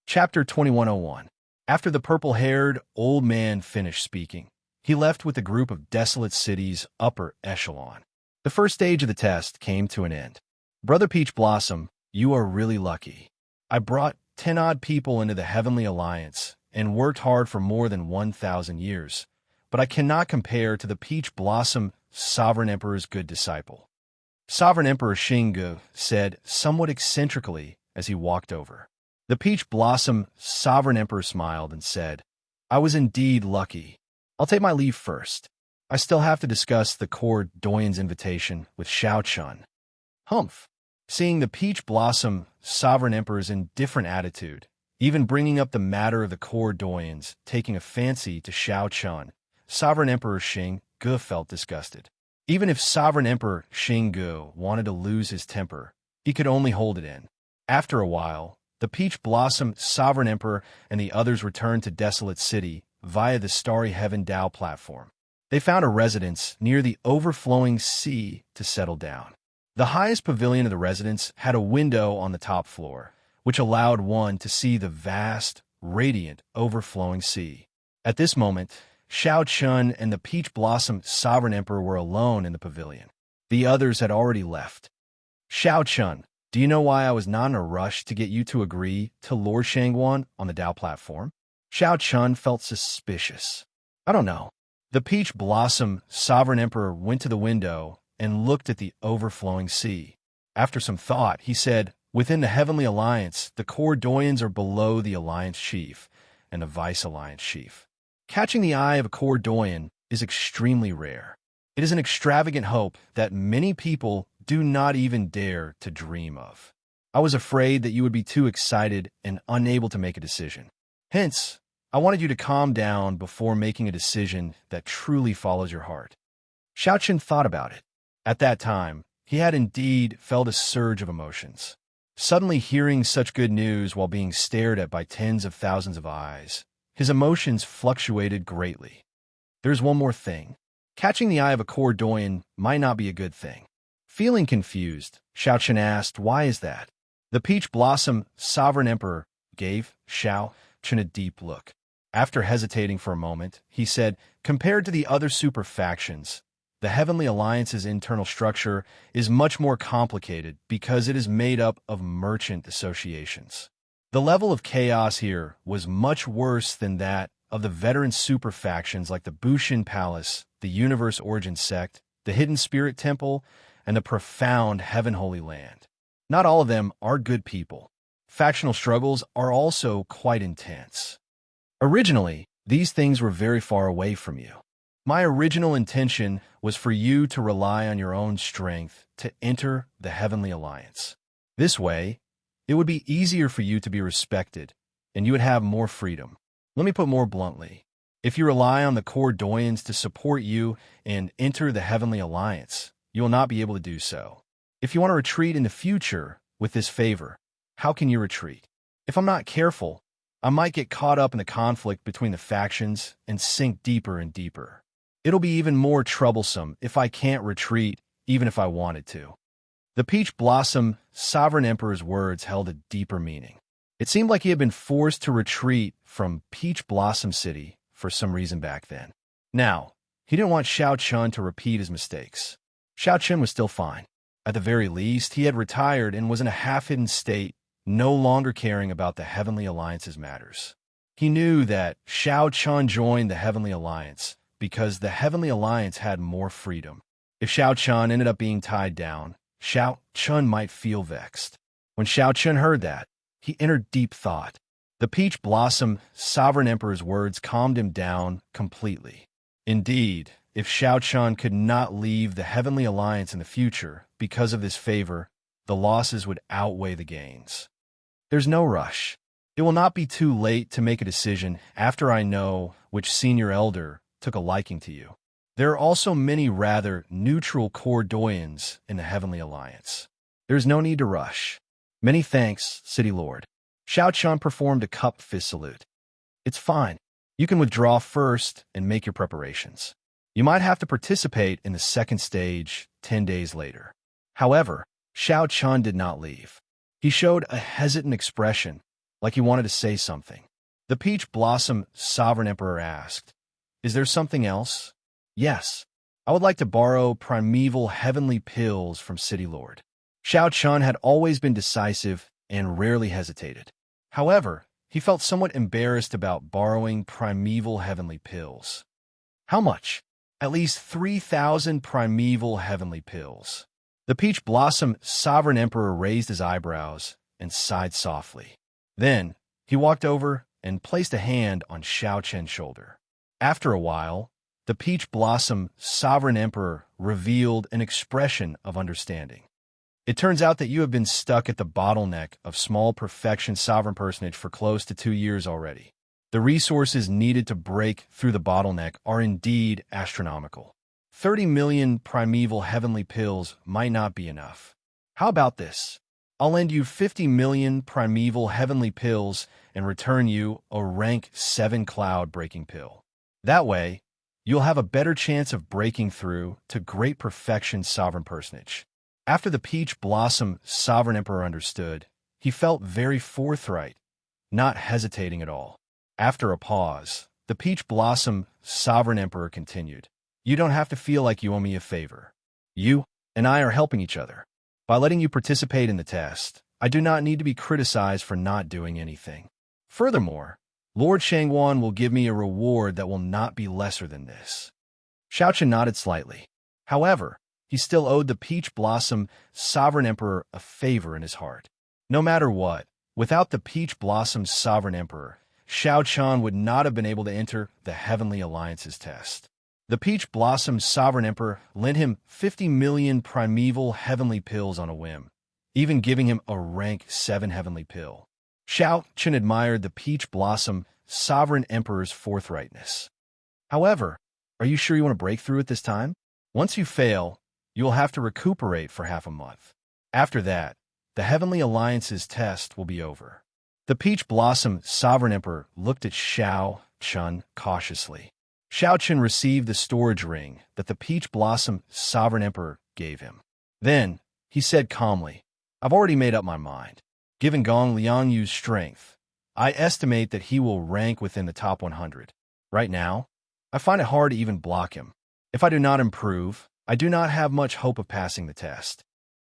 Chapter 2101. After the purple-haired old man finished speaking, he left with a group of Desolate City's upper echelon. The first stage of the test came to an end. "Brother Peach Blossom, you are really lucky. I brought 10-odd people into the Heavenly Alliance and worked hard for more than 1,000 years, but I cannot compare to the Peach Blossom Sovereign Emperor's good disciple." Sovereign Emperor Xinggu said somewhat eccentrically as he walked over. The Peach Blossom Sovereign Emperor smiled and said, "I was indeed lucky. I'll take my leave first. I still have to discuss the core doyen's invitation with Xiao Chun." Humph. Seeing the Peach Blossom Sovereign Emperor's indifferent attitude, even bringing up the matter of the core doyens taking a fancy to Xiao Chun, Sovereign Emperor Xinggu felt disgusted. Even if Sovereign Emperor Xinggu wanted to lose his temper, he could only hold it in. After a while, the Peach Blossom Sovereign Emperor and the others returned to Desolate City via the Starry Heaven Dao platform. They found a residence near the overflowing sea to settle down. The highest pavilion of the residence had a window on the top floor, which allowed one to see the vast, radiant, overflowing sea. At this moment, Xiao Chun and the Peach Blossom Sovereign Emperor were alone in the pavilion. The others had already left. "Xiao Chun, do you know why I was not in a rush to get you to agree to Lord Shangwan on the Dao platform?" Xiao Chun felt suspicious. "I don't know. The peach blossom sovereign emperor went to the window and looked at the overflowing sea. After some thought, he said, "Within the Heavenly Alliance, the Cordoyans are below the Alliance Chief and the Vice-Alliance Chief. Catching the eye of a Cordoyan is extremely rare. It is an extravagant hope that many people do not even dare to dream of. I was afraid that you would be too excited and unable to make a decision. Hence, I wanted you to calm down before making a decision that truly follows your heart." Xiao Chen thought about it. At that time, he had indeed felt a surge of emotions. Suddenly hearing such good news while being stared at by tens of thousands of eyes, his emotions fluctuated greatly. There's one more thing. Catching the eye of a Cordoyan might not be a good thing. Feeling confused, Xiao Chen asked, "Why is that?" The peach blossom sovereign emperor gave Xiao Chen a deep look. After hesitating for a moment, he said, "Compared to the other super factions, the Heavenly Alliance's internal structure is much more complicated because it is made up of merchant associations. The level of chaos here was much worse than that of the veteran super factions like the Bushin Palace, the Universe Origin Sect, the Hidden Spirit Temple, and the Profound Heaven Holy Land. Not all of them are good people. Factional struggles are also quite intense. Originally, these things were very far away from you. My original intention was for you to rely on your own strength to enter the Heavenly Alliance. This way, it would be easier for you to be respected, and you would have more freedom. Let me put more bluntly. If you rely on the Cordoyans to support you and enter the Heavenly Alliance, you will not be able to do so. If you want to retreat in the future with this favor, how can you retreat? If I'm not careful, I might get caught up in the conflict between the factions and sink deeper and deeper. It'll be even more troublesome if I can't retreat, even if I wanted to." The peach blossom sovereign emperor's words held a deeper meaning. It seemed like he had been forced to retreat from Peach Blossom City for some reason back then. Now, he didn't want Xiao Chen to repeat his mistakes. Xiao Chen was still fine. At the very least, he had retired and was in a half-hidden state, no longer caring about the Heavenly Alliance's matters. He knew that Xiao Chen joined the Heavenly Alliance because the Heavenly Alliance had more freedom. If Xiao Chen ended up being tied down, Xiao Chen might feel vexed. When Xiao Chen heard that, he entered deep thought. The peach blossom sovereign emperor's words calmed him down completely. Indeed, if Xiao Chen could not leave the Heavenly Alliance in the future because of this favor, the losses would outweigh the gains. There's no rush. It will not be too late to make a decision after I know which senior elder took a liking to you. There are also many rather neutral Cordoyans in the Heavenly Alliance. There's no need to rush. Many thanks, City Lord. Xiao Chen performed a cup fist salute. It's fine. You can withdraw first and make your preparations. You might have to participate in the second stage 10 days later. However, Xiao Chen did not leave. He showed a hesitant expression, like he wanted to say something. The peach blossom sovereign emperor asked, "Is there something else?" "Yes. I would like to borrow primeval heavenly pills from City Lord." Xiao Chen had always been decisive and rarely hesitated. However, he felt somewhat embarrassed about borrowing primeval heavenly pills. How much? At least 3,000 primeval heavenly pills. The peach blossom sovereign emperor raised his eyebrows and sighed softly. Then, he walked over and placed a hand on Xiao Chen's shoulder. After a while, the peach blossom sovereign emperor revealed an expression of understanding. "It turns out that you have been stuck at the bottleneck of small perfection sovereign personage for close to 2 years already. The resources needed to break through the bottleneck are indeed astronomical. 30 million primeval heavenly pills might not be enough. How about this? I'll lend you 50 million primeval heavenly pills and return you a rank 7 cloud-breaking pill. That way, you'll have a better chance of breaking through to great perfection sovereign personage." After the peach blossom sovereign emperor understood, he felt very forthright, not hesitating at all. After a pause, the peach blossom sovereign emperor continued, "You don't have to feel like you owe me a favor. You and I are helping each other. By letting you participate in the test, I do not need to be criticized for not doing anything. Furthermore, Lord Shangwan will give me a reward that will not be lesser than this. Xiaochen nodded slightly. However, he still owed the Peach Blossom Sovereign Emperor a favor in his heart. No matter what, without the Peach Blossom's Sovereign Emperor, Xiao Qian would not have been able to enter the Heavenly Alliance's test. The Peach Blossom's Sovereign Emperor lent him 50 million primeval heavenly pills on a whim, even giving him a rank 7 heavenly pill. Xiao Qian admired the Peach Blossom Sovereign Emperor's forthrightness. However, are you sure you want to break through at this time? Once you fail, you will have to recuperate for half a month. After that, the Heavenly Alliance's test will be over. The Peach Blossom Sovereign Emperor looked at Xiao Qian cautiously. Xiao Qian received the storage ring that the Peach Blossom Sovereign Emperor gave him. Then, he said calmly, I've already made up my mind. Given Gong Liangyu's strength, I estimate that he will rank within the top 100. Right now, I find it hard to even block him. If I do not improve, I do not have much hope of passing the test.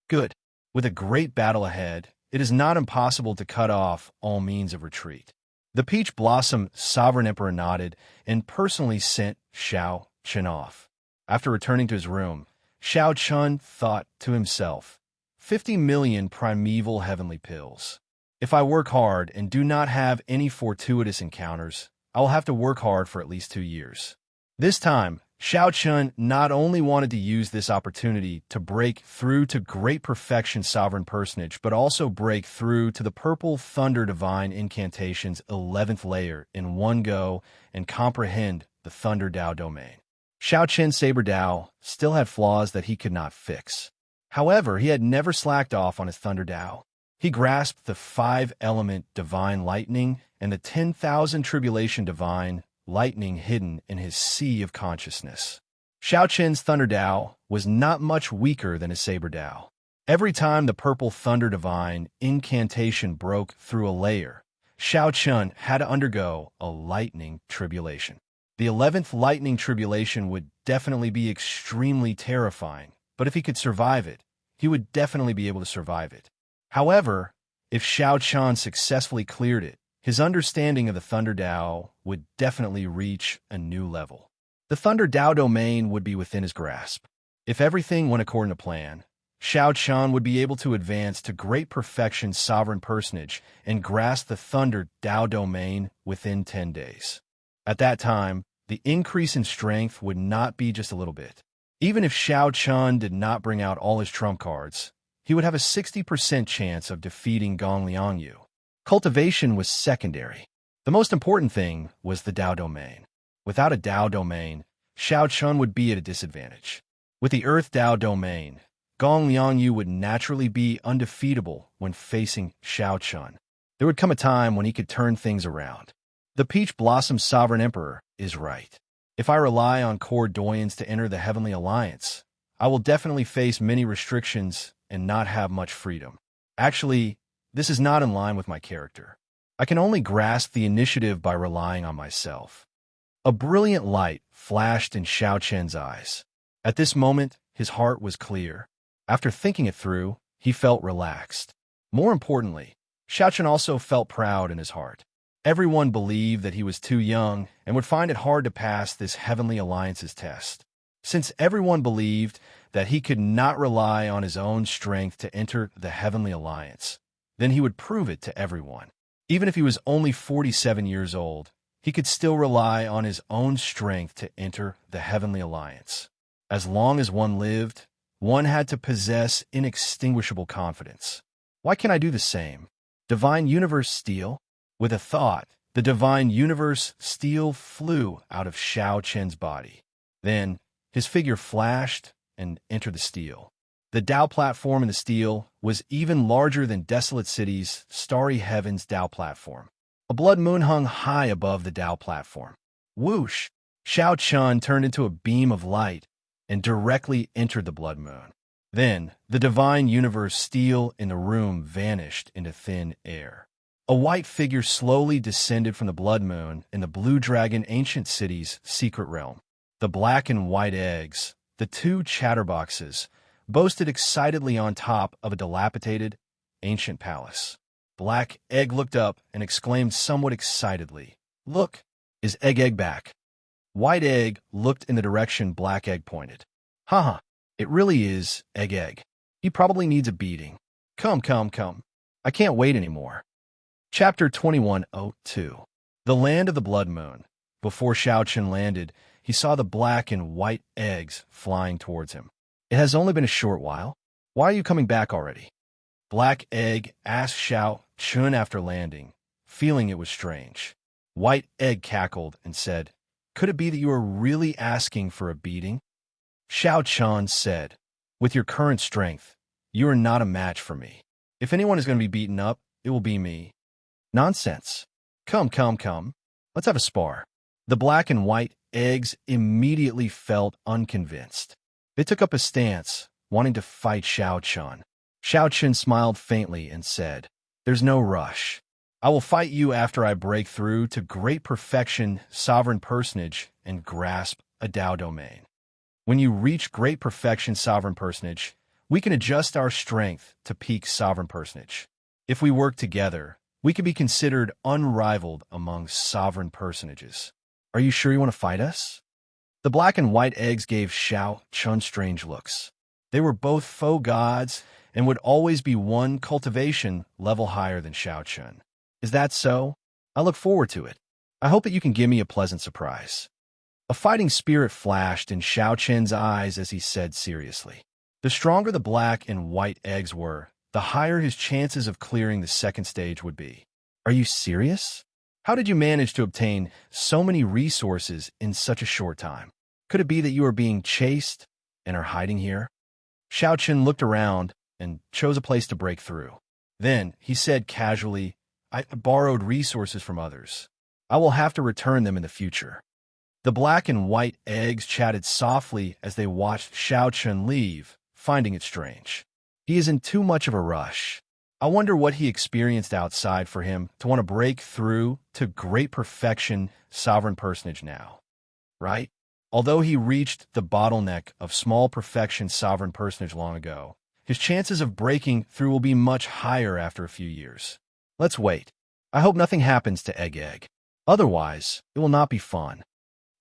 Good. With a great battle ahead, it is not impossible to cut off all means of retreat. The Peach Blossom Sovereign Emperor nodded and personally sent Xiao Qian off. After returning to his room, Xiao Qian thought to himself, 50 million primeval heavenly pills. If I work hard and do not have any fortuitous encounters, I will have to work hard for at least 2 years. This time, Xiao Qian not only wanted to use this opportunity to break through to great perfection sovereign personage, but also break through to the Purple Thunder Divine Incantation's 11th layer in one go and comprehend the Thunder Dao domain. Xiao Qian's Saber Dao still had flaws that he could not fix. However, he had never slacked off on his Thunder Dao. He grasped the 5-element Divine Lightning and the 10,000 Tribulation Divine Lightning hidden in his sea of consciousness. Xiao Qian's Thunder Dao was not much weaker than his Saber Dao. Every time the Purple Thunder Divine Incantation broke through a layer, Xiao Qian had to undergo a lightning tribulation. The 11th lightning tribulation would definitely be extremely terrifying, but if he could survive it, he would definitely be able to survive it. However, if Xiao Qian successfully cleared it, his understanding of the Thunder Dao would definitely reach a new level. The Thunder Dao domain would be within his grasp. If everything went according to plan, Xiao Qian would be able to advance to great perfection sovereign personage and grasp the Thunder Dao domain within 10 days. At that time, the increase in strength would not be just a little bit. Even if Xiao Qian did not bring out all his trump cards, he would have a 60% chance of defeating Gong Liangyu. Cultivation was secondary. The most important thing was the Dao domain. Without a Dao domain, Xiao Qian would be at a disadvantage. With the Earth Dao domain, Gong Liangyu would naturally be undefeatable when facing Xiao Qian. There would come a time when he could turn things around. The Peach Blossom Sovereign Emperor is right. If I rely on core doyens to enter the Heavenly Alliance, I will definitely face many restrictions and not have much freedom. Actually, this is not in line with my character. I can only grasp the initiative by relying on myself. A brilliant light flashed in Xiao Qian's eyes. At this moment, his heart was clear. After thinking it through, he felt relaxed. More importantly, Xiao Qian also felt proud in his heart. Everyone believed that he was too young and would find it hard to pass this Heavenly Alliance's test. Since everyone believed that he could not rely on his own strength to enter the Heavenly Alliance, then he would prove it to everyone. Even if he was only 47 years old, he could still rely on his own strength to enter the Heavenly Alliance. As long as one lived, one had to possess inextinguishable confidence. Why can't I do the same? Divine Universe Steel? With a thought, the Divine Universe Steel flew out of Xiao Qian's body. Then, his figure flashed and entered the steel. The Dao platform in the steel was even larger than Desolate City's Starry Heavens Dao platform. A blood moon hung high above the Dao platform. Whoosh! Xiao Qian turned into a beam of light and directly entered the blood moon. Then, the Divine Universe Steel in the room vanished into thin air. A white figure slowly descended from the blood moon in the Blue Dragon Ancient City's secret realm. The black and white eggs, the two chatterboxes, boasted excitedly on top of a dilapidated, ancient palace. Black Egg looked up and exclaimed somewhat excitedly, "Look, is Egg back?" White Egg looked in the direction Black Egg pointed. Haha, it really is Egg. He probably needs a beating. Come. I can't wait anymore. Chapter 2102. The Land of the Blood Moon. Before Xiao Chen landed, he saw the black and white eggs flying towards him. It has only been a short while. Why are you coming back already? Black Egg asked Xiao Chen after landing, feeling it was strange. White Egg cackled and said, "Could it be that you are really asking for a beating?" Xiao Chen said, "With your current strength, you are not a match for me. If anyone is going to be beaten up, it will be me." Nonsense. Come. Let's have a spar. The black and white eggs immediately felt unconvinced. They took up a stance, wanting to fight Xiao Chen. Xiao Chen smiled faintly and said, "There's no rush. I will fight you after I break through to great perfection, sovereign personage, and grasp a Dao domain. When you reach great perfection, sovereign personage, we can adjust our strength to peak sovereign personage. If we work together, we can be considered unrivaled among sovereign personages. Are you sure you want to fight us?" The black and white eggs gave Xiao Chen strange looks. They were both faux gods and would always be one cultivation level higher than Xiao Chen. Is that so? I look forward to it. I hope that you can give me a pleasant surprise. A fighting spirit flashed in Xiao Chen's eyes as he said seriously. The stronger the black and white eggs were, the higher his chances of clearing the second stage would be. Are you serious? How did you manage to obtain so many resources in such a short time? Could it be that you are being chased and are hiding here? Xiao Chen looked around and chose a place to break through. Then he said casually, "I borrowed resources from others. I will have to return them in the future." The black and white eggs chatted softly as they watched Xiao Chen leave, finding it strange. He is in too much of a rush. I wonder what he experienced outside for him to want to break through to great perfection, sovereign personage now. Right? Although he reached the bottleneck of small perfection, sovereign personage long ago, his chances of breaking through will be much higher after a few years. Let's wait. I hope nothing happens to Egg. Otherwise, it will not be fun.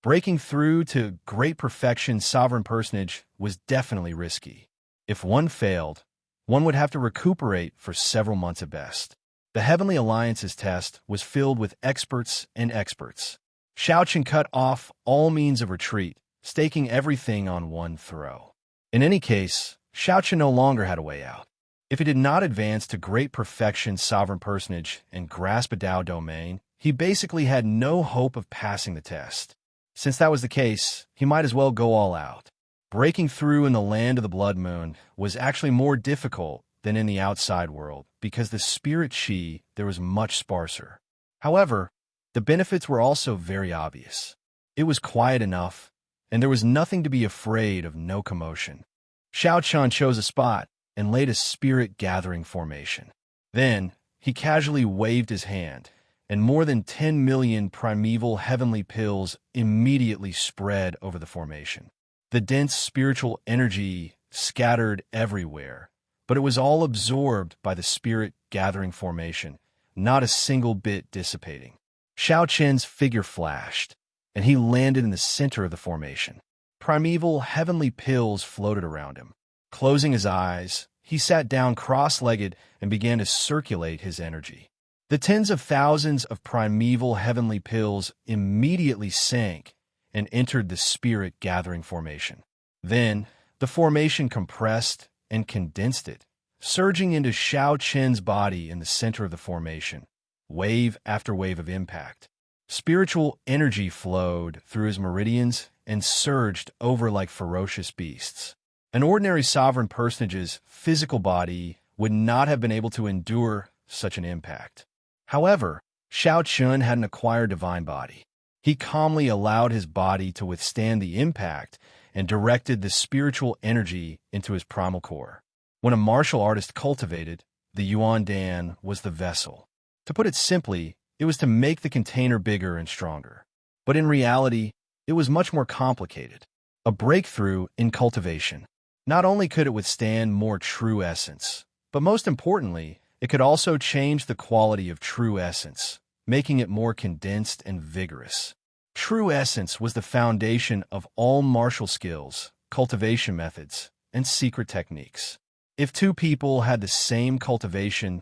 Breaking through to great perfection, sovereign personage was definitely risky. If one failed, one would have to recuperate for several months at best. The Heavenly Alliance's test was filled with experts and experts. Xiao Chen cut off all means of retreat, staking everything on one throw. In any case, Xiao Chen no longer had a way out. If he did not advance to great perfection, sovereign personage, and grasp a Dao domain, he basically had no hope of passing the test. Since that was the case, he might as well go all out. Breaking through in the land of the Blood Moon was actually more difficult than in the outside world because the spirit chi there was much sparser. However, the benefits were also very obvious. It was quiet enough, and there was nothing to be afraid of, no commotion. Xiao Chen chose a spot and laid a spirit gathering formation. Then, he casually waved his hand, and more than 10 million primeval heavenly pills immediately spread over the formation. The dense spiritual energy scattered everywhere, but it was all absorbed by the spirit gathering formation, not a single bit dissipating. Xiao Chen's figure flashed, and he landed in the center of the formation. Primeval heavenly pills floated around him. Closing his eyes, he sat down cross-legged and began to circulate his energy. The tens of thousands of primeval heavenly pills immediately sank and entered the spirit gathering formation. Then, the formation compressed and condensed it, surging into Xiao Chen's body in the center of the formation, wave after wave of impact. Spiritual energy flowed through his meridians and surged over like ferocious beasts. An ordinary sovereign personage's physical body would not have been able to endure such an impact. However, Xiao Chen had an acquired divine body. He calmly allowed his body to withstand the impact and directed the spiritual energy into his primal core. When a martial artist cultivated, the Yuan Dan was the vessel. To put it simply, it was to make the container bigger and stronger. But in reality, it was much more complicated. A breakthrough in cultivation. Not only could it withstand more true essence, but most importantly, it could also change the quality of true essence, making it more condensed and vigorous. True essence was the foundation of all martial skills, cultivation methods, and secret techniques. If two people had the same cultivation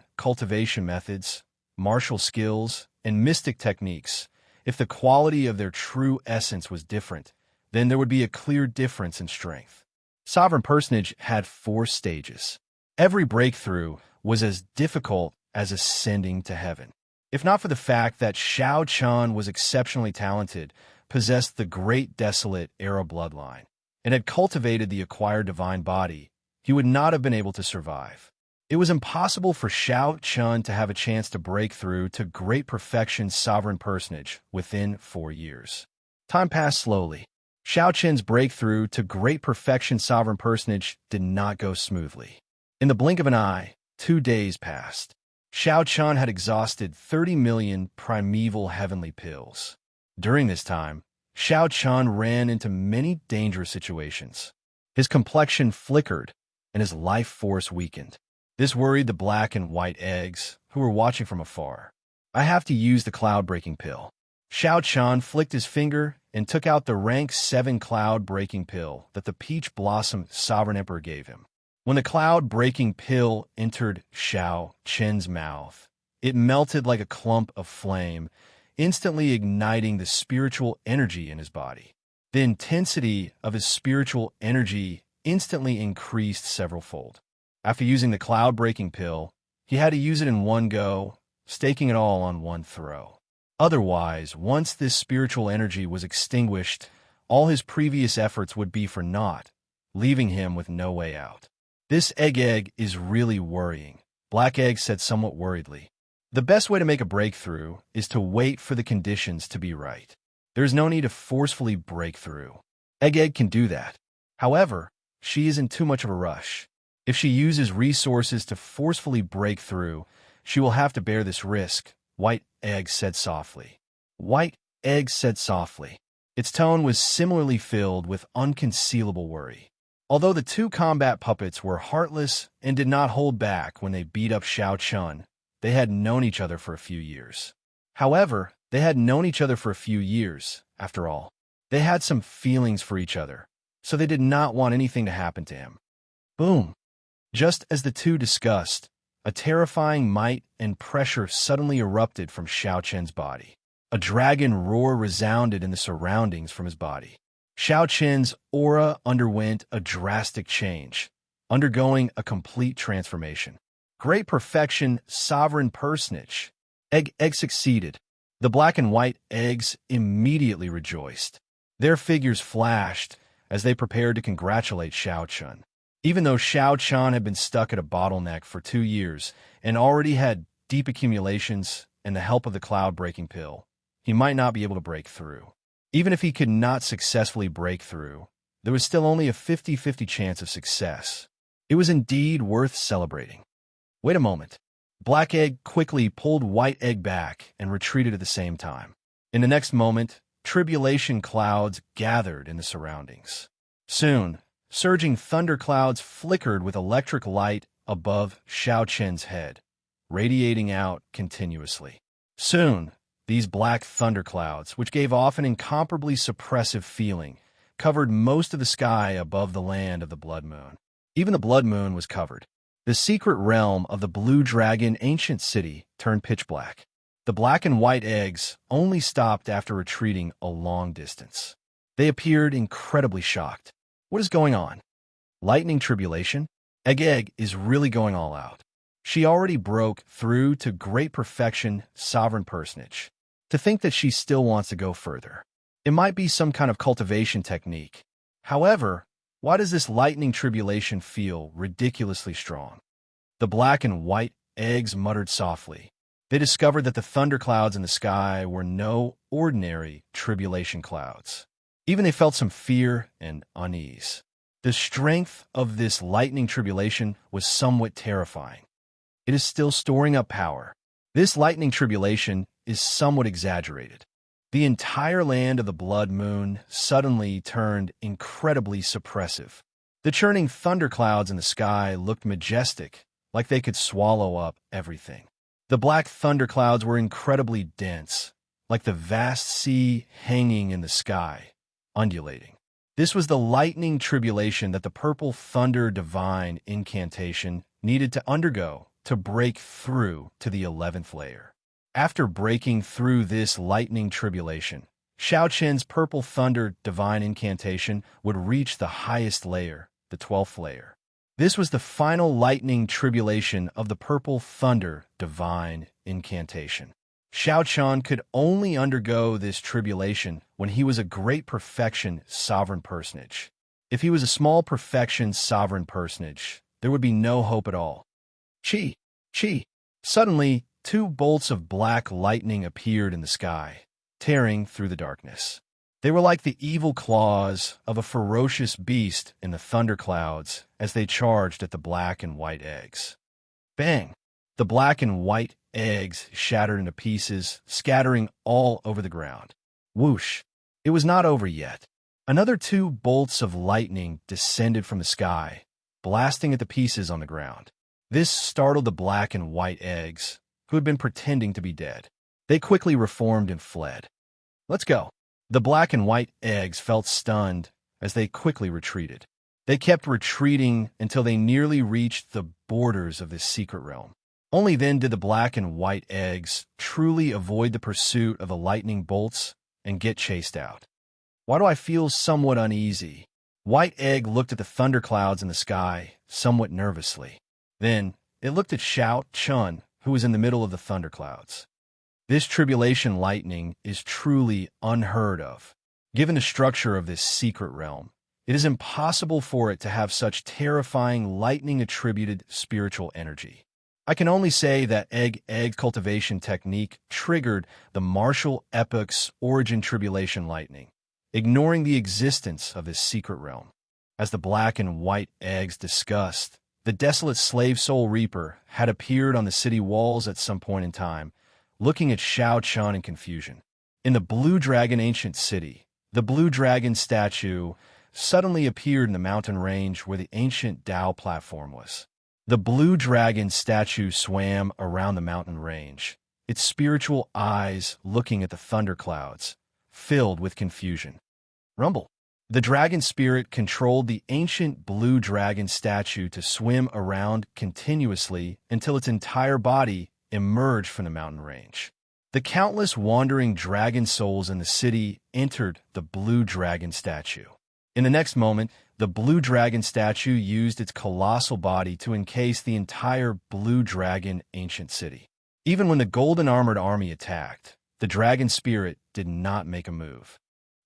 methods, martial skills, and mystic techniques, if the quality of their true essence was different, then there would be a clear difference in strength. Sovereign personage had 4 stages. Every breakthrough was as difficult as ascending to heaven. If not for the fact that Shao Chun was exceptionally talented, possessed the great desolate era bloodline, and had cultivated the acquired divine body, he would not have been able to survive. It was impossible for Shao Chun to have a chance to break through to great perfection sovereign personage within 4 years. Time passed slowly. Shao Chun's breakthrough to great perfection sovereign personage did not go smoothly. In the blink of an eye, 2 days passed. Shao Chun had exhausted 30 million primeval heavenly pills. During this time, Shao Chun ran into many dangerous situations. His complexion flickered, and his life force weakened. This worried the black and white eggs, who were watching from afar. "I have to use the cloud-breaking pill." Shao Chun flicked his finger and took out the rank 7 cloud-breaking pill that the Peach Blossom Sovereign Emperor gave him. When the cloud-breaking pill entered Shao Chun's mouth, it melted like a clump of flame, instantly igniting the spiritual energy in his body. The intensity of his spiritual energy instantly increased several-fold. After using the cloud-breaking pill, he had to use it in one go, staking it all on one throw. Otherwise, once this spiritual energy was extinguished, all his previous efforts would be for naught, leaving him with no way out. "This egg is really worrying," Black Egg said somewhat worriedly. "The best way to make a breakthrough is to wait for the conditions to be right. There's no need to forcefully break through. Egg can do that. However, she is in too much of a rush. If she uses resources to forcefully break through, she will have to bear this risk," White Egg said softly. White Egg said softly. Its tone was similarly filled with unconcealable worry. Although the 2 combat puppets were heartless and did not hold back when they beat up Shao Chun, they had known each other for a few years. However, they had known each other for a few years, after all. They had some feelings for each other, so they did not want anything to happen to him. Boom! Just as the 2 discussed, a terrifying might and pressure suddenly erupted from Shao Chun's body. A dragon roar resounded in the surroundings from his body. Shao Chun's aura underwent a drastic change, undergoing a complete transformation. Great perfection, sovereign personage. Egg succeeded. The black and white eggs immediately rejoiced. Their figures flashed as they prepared to congratulate Shao Chun. Even though Shao Chun had been stuck at a bottleneck for 2 years and already had deep accumulations and the help of the cloud-breaking pill, he might not be able to break through. Even if he could not successfully break through, there was still only a 50-50 chance of success. It was indeed worth celebrating. Wait a moment. Black Egg quickly pulled White Egg back and retreated at the same time. In the next moment, tribulation clouds gathered in the surroundings. Soon, surging thunderclouds flickered with electric light above Shao Chun's head, radiating out continuously. Soon, these black thunderclouds, which gave off an incomparably suppressive feeling, covered most of the sky above the land of the Blood Moon. Even the Blood Moon was covered. The secret realm of the Blue Dragon ancient city turned pitch black. The black and white eggs only stopped after retreating a long distance. They appeared incredibly shocked. What is going on? Lightning tribulation? Egg is really going all out. She already broke through to great perfection, sovereign personage. To think that she still wants to go further. It might be some kind of cultivation technique. However, why does this lightning tribulation feel ridiculously strong? The black and white eggs muttered softly. They discovered that the thunderclouds in the sky were no ordinary tribulation clouds. Even they felt some fear and unease. The strength of this lightning tribulation was somewhat terrifying. It is still storing up power. This lightning tribulation is somewhat exaggerated. The entire land of the Blood Moon suddenly turned incredibly suppressive. The churning thunderclouds in the sky looked majestic, like they could swallow up everything. The black thunderclouds were incredibly dense, like the vast sea hanging in the sky, undulating. This was the lightning tribulation that the purple thunder divine incantation needed to undergo to break through to the 11th layer. After breaking through this lightning tribulation, Xiao Qian's purple thunder divine incantation would reach the highest layer, the 12th layer. This was the final lightning tribulation of the purple thunder divine incantation. Xiao Qian could only undergo this tribulation when he was a great perfection sovereign personage. If he was a small perfection sovereign personage, there would be no hope at all. Chi! Chi! Suddenly, two bolts of black lightning appeared in the sky, tearing through the darkness. They were like the evil claws of a ferocious beast in the thunderclouds as they charged at the black and white eggs. Bang! The black and white eggs shattered into pieces, scattering all over the ground. Whoosh! It was not over yet. Another two bolts of lightning descended from the sky, blasting at the pieces on the ground. This startled the black and white eggs, who had been pretending to be dead. They quickly reformed and fled. Let's go. The black and white eggs felt stunned as they quickly retreated. They kept retreating until they nearly reached the borders of this secret realm. Only then did the black and white eggs truly avoid the pursuit of the lightning bolts and get chased out. Why do I feel somewhat uneasy? White Egg looked at the thunderclouds in the sky somewhat nervously. Then it looked at Xiao Qian, who was in the middle of the thunderclouds. This tribulation lightning is truly unheard of. Given the structure of this secret realm, it is impossible for it to have such terrifying lightning-attributed spiritual energy. I can only say that egg cultivation technique triggered the martial epoch's origin tribulation lightning, ignoring the existence of this secret realm. As the black and white eggs discussed, the desolate slave soul reaper had appeared on the city walls at some point in time, looking at Xiao Qian in confusion. In the Blue Dragon ancient city, the Blue Dragon statue suddenly appeared in the mountain range where the ancient Tao platform was. The Blue Dragon statue swam around the mountain range, its spiritual eyes looking at the thunderclouds, filled with confusion. Rumble. The dragon spirit controlled the ancient Blue Dragon statue to swim around continuously until its entire body emerged from the mountain range. The countless wandering dragon souls in the city entered the Blue Dragon statue. In the next moment, the Blue Dragon statue used its colossal body to encase the entire Blue Dragon ancient city. Even when the golden armored army attacked, the dragon spirit did not make a move.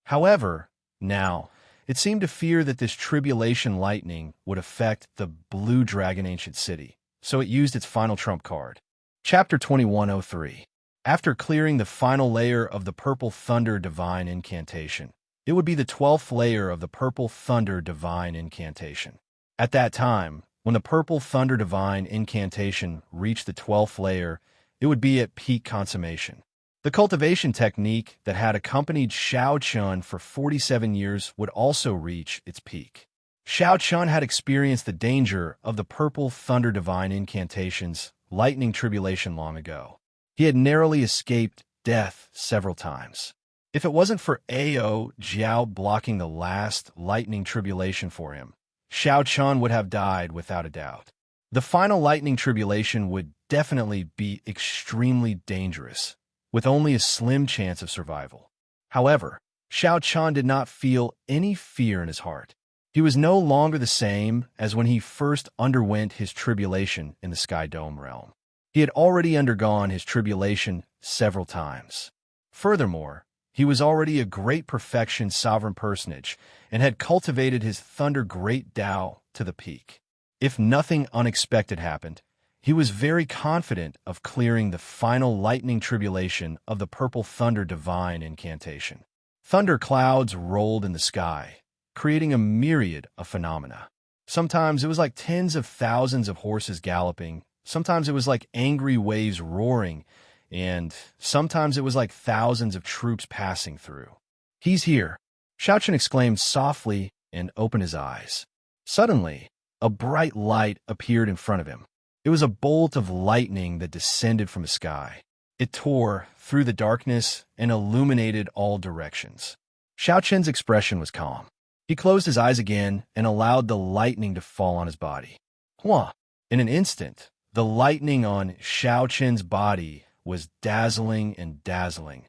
However, now, it seemed to fear that this tribulation lightning would affect the Blue Dragon ancient city, so it used its final trump card. Chapter 2103. After clearing the final layer of the Purple Thunder Divine Incantation, it would be the 12th layer of the Purple Thunder Divine Incantation. At that time, when the Purple Thunder Divine Incantation reached the 12th layer, it would be at peak consummation. The cultivation technique that had accompanied Xiao Qian for 47 years would also reach its peak. Xiao Qian had experienced the danger of the Purple Thunder Divine Incantation's lightning tribulation long ago. He had narrowly escaped death several times. If it wasn't for Ao Jiao blocking the last lightning tribulation for him, Xiao Qian would have died without a doubt. The final lightning tribulation would definitely be extremely dangerous, with only a slim chance of survival. However, Xiao Qian did not feel any fear in his heart. He was no longer the same as when he first underwent his tribulation in the Sky Dome realm. He had already undergone his tribulation several times. Furthermore, he was already a great perfection sovereign personage and had cultivated his Thunder Great Tao to the peak. If nothing unexpected happened, he was very confident of clearing the final lightning tribulation of the Purple Thunder Divine Incantation. Thunder clouds rolled in the sky, creating a myriad of phenomena. Sometimes it was like tens of thousands of horses galloping, sometimes it was like angry waves roaring, and sometimes it was like thousands of troops passing through. "He's here," Xiao Qian exclaimed softly and opened his eyes. Suddenly, a bright light appeared in front of him. It was a bolt of lightning that descended from the sky. It tore through the darkness and illuminated all directions. Xiao Chen's expression was calm. He closed his eyes again and allowed the lightning to fall on his body. Hua! In an instant, the lightning on Xiao Chen's body was dazzling and dazzling,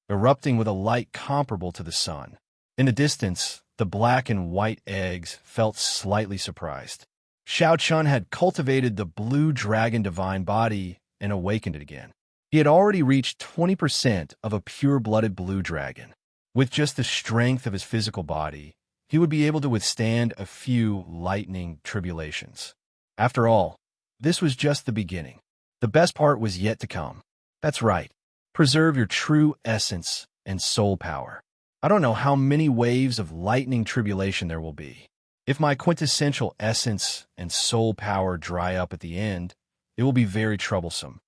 erupting with a light comparable to the sun. In the distance, the black and white eggs felt slightly surprised. Xiao Chen had cultivated the blue dragon divine body and awakened it again. He had already reached 20% of a pure-blooded blue dragon. With just the strength of his physical body, he would be able to withstand a few lightning tribulations. After all, this was just the beginning. The best part was yet to come. That's right. Preserve your true essence and soul power. I don't know how many waves of lightning tribulation there will be. If my quintessential essence and soul power dry up at the end, it will be very troublesome.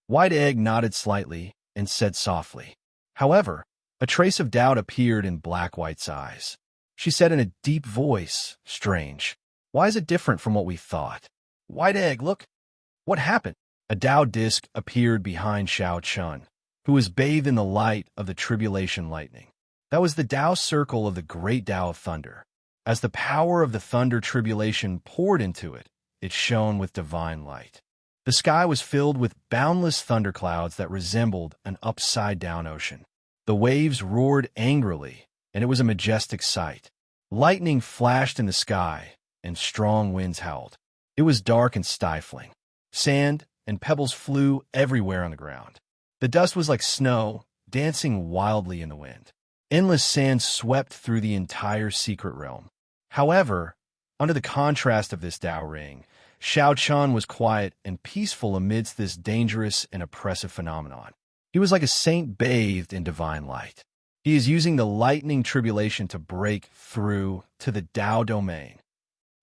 White Egg nodded slightly and said softly. However, a trace of doubt appeared in Black White's eyes. She said in a deep voice, "Strange. Why is it different from what we thought? White Egg, look. What happened?" A Tao disc appeared behind Xiao Chen, who was bathed in the light of the tribulation lightning. That was the Tao circle of the great Tao of thunder. As the power of the thunder tribulation poured into it, it shone with divine light. The sky was filled with boundless thunderclouds that resembled an upside-down ocean. The waves roared angrily, and it was a majestic sight. Lightning flashed in the sky, and strong winds howled. It was dark and stifling. Sand and pebbles flew everywhere on the ground. The dust was like snow, dancing wildly in the wind. Endless sand swept through the entire secret realm. However, under the contrast of this Tao ring, Xiao Chen was quiet and peaceful amidst this dangerous and oppressive phenomenon. He was like a saint bathed in divine light. He is using the lightning tribulation to break through to the Tao domain.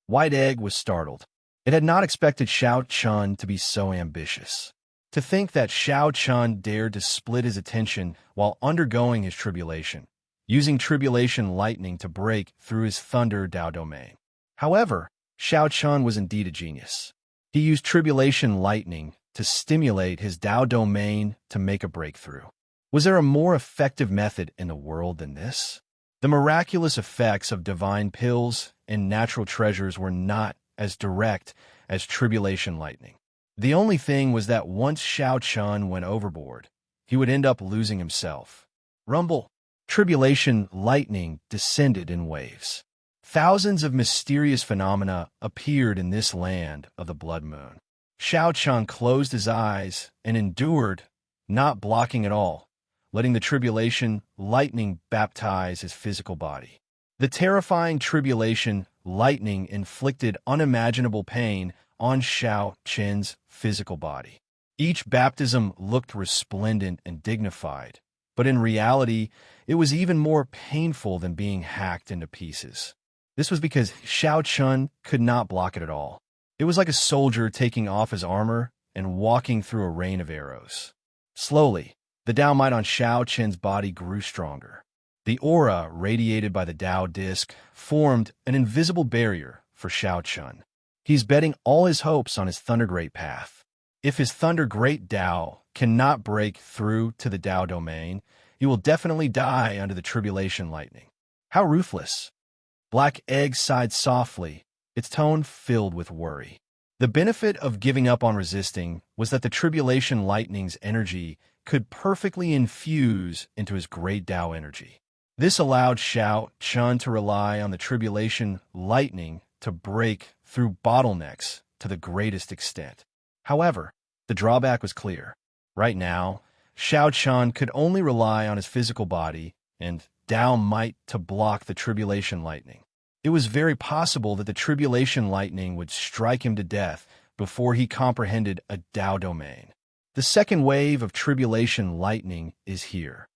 White Egg was startled. It had not expected Xiao Chen to be so ambitious. To think that Xiao Chen dared to split his attention while undergoing his tribulation, using tribulation lightning to break through his thunder Tao domain. However, Xiao Chen was indeed a genius. He used tribulation lightning to stimulate his Tao domain to make a breakthrough. Was there a more effective method in the world than this? The miraculous effects of divine pills and natural treasures were not as direct as tribulation lightning. The only thing was that once Xiao Chen went overboard, he would end up losing himself. Rumble. Tribulation lightning descended in waves. Thousands of mysterious phenomena appeared in this land of the blood moon. Xiao Chen closed his eyes and endured, not blocking at all, letting the tribulation lightning baptize his physical body. The terrifying tribulation lightning inflicted unimaginable pain on Xiao Chen's physical body. Each baptism looked resplendent and dignified, but in reality, it was even more painful than being hacked into pieces. This was because Xiao Chen could not block it at all. It was like a soldier taking off his armor and walking through a rain of arrows. Slowly, the Tao might on Xiao Chen's body grew stronger. The aura radiated by the Tao disc formed an invisible barrier for Xiao Chen. He's betting all his hopes on his Thunder Great path. If his Thunder Great Tao cannot break through to the Tao domain, he will definitely die under the tribulation lightning. How ruthless! Black Egg sighed softly, its tone filled with worry. The benefit of giving up on resisting was that the tribulation lightning's energy could perfectly infuse into his great Tao energy. This allowed Xiao Chen to rely on the tribulation lightning to break through bottlenecks to the greatest extent. However, the drawback was clear. Right now, Xiao Chen could only rely on his physical body and Tao might to block the tribulation lightning. It was very possible that the tribulation lightning would strike him to death before he comprehended a Tao domain. The second wave of tribulation lightning is here.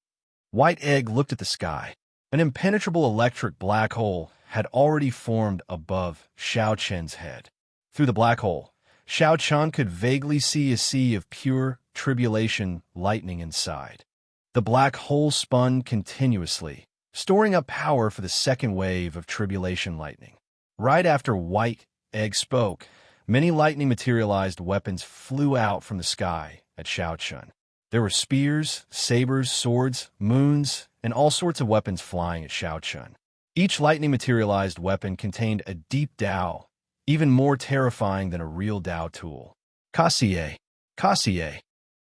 White Egg looked at the sky. An impenetrable electric black hole had already formed above Xiao Chen's head. Through the black hole, Xiao Chen could vaguely see a sea of pure tribulation lightning inside. The black hole spun continuously, storing up power for the second wave of tribulation lightning. Right after White Egg spoke, many lightning-materialized weapons flew out from the sky at Xiao Chen. There were spears, sabers, swords, moons, and all sorts of weapons flying at Xiao Chun. Each lightning-materialized weapon contained a deep Dao, even more terrifying than a real Dao tool. Kassier! Kassier!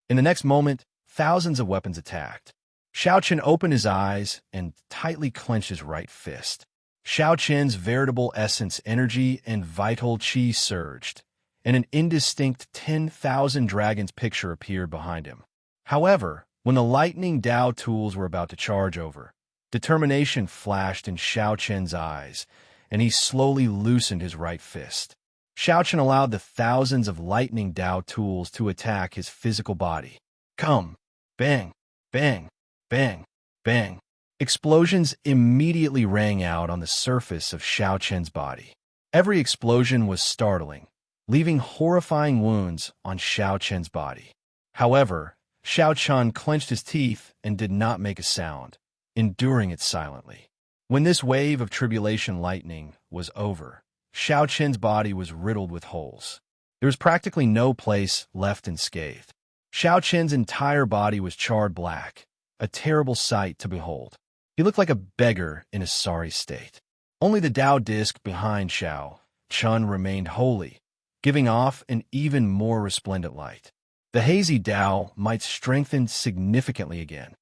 In the next moment, thousands of weapons attacked. Xiao Chun opened his eyes and tightly clenched his right fist. Xiao Chun's veritable essence, energy, and vital qi surged, and an indistinct 10,000 dragons picture appeared behind him. However, when the lightning Dao tools were about to charge over, determination flashed in Xiao Chun's eyes, and he slowly loosened his right fist. Xiao Chun allowed the thousands of lightning Dao tools to attack his physical body. Come! Bang! Bang! Bang! Bang! Explosions immediately rang out on the surface of Xiao Chun's body. Every explosion was startling, leaving horrifying wounds on Xiao Chun's body. However, Xiao Chun clenched his teeth and did not make a sound, enduring it silently. When this wave of tribulation lightning was over, Xiao Chun's body was riddled with holes. There was practically no place left unscathed. Xiao Chun's entire body was charred black, a terrible sight to behold. He looked like a beggar in a sorry state. Only the Dao disc behind Xiao Chun remained holy, giving off an even more resplendent light. The hazy Dao might strengthen significantly again.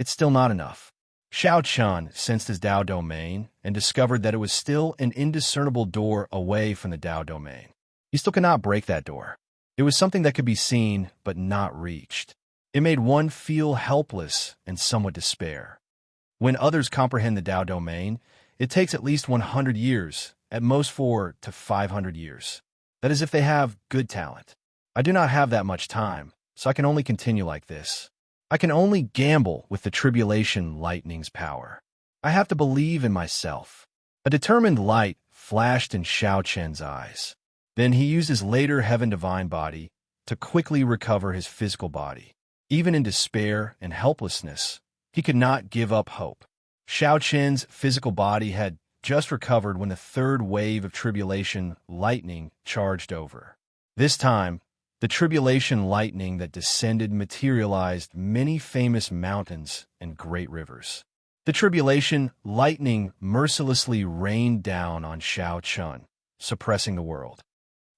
It's still not enough. Xiao Chun sensed his Dao domain and discovered that it was still an indiscernible door away from the Dao domain. He still could not break that door. It was something that could be seen but not reached. It made one feel helpless and somewhat despair. When others comprehend the Dao domain, it takes at least 100 years, at most 400 to 500 years. That is if they have good talent. I do not have that much time, so I can only continue like this. I can only gamble with the tribulation lightning's power. I have to believe in myself. A determined light flashed in Xiao Chun's eyes. Then he used his later heaven divine body to quickly recover his physical body. Even in despair and helplessness, he could not give up hope. Xiao Chun's physical body had just recovered when the third wave of tribulation lightning charged over. This time, the tribulation lightning that descended materialized many famous mountains and great rivers. The tribulation lightning mercilessly rained down on Xiao Chun, suppressing the world.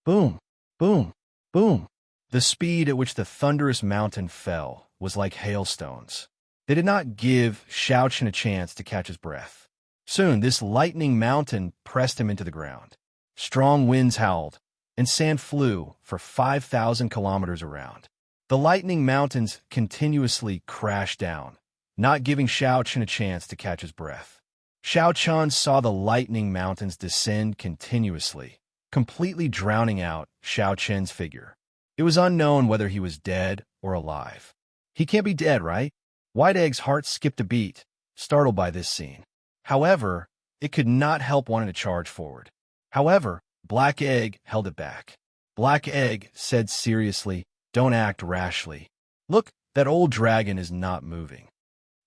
Boom! Boom! Boom! The speed at which the thunderous mountain fell was like hailstones. They did not give Xiao Chun a chance to catch his breath. Soon, this lightning mountain pressed him into the ground. Strong winds howled, and sand flew for 5,000 kilometers around. The lightning mountains continuously crashed down, not giving Xiao Chun a chance to catch his breath. Xiao Chun saw the lightning mountains descend continuously, completely drowning out Xiao Chun's figure. It was unknown whether he was dead or alive. He can't be dead, right? White Egg's heart skipped a beat, startled by this scene. However, it could not help wanting to charge forward. However, Black Egg held it back. Black Egg said seriously, "Don't act rashly. Look, that old dragon is not moving."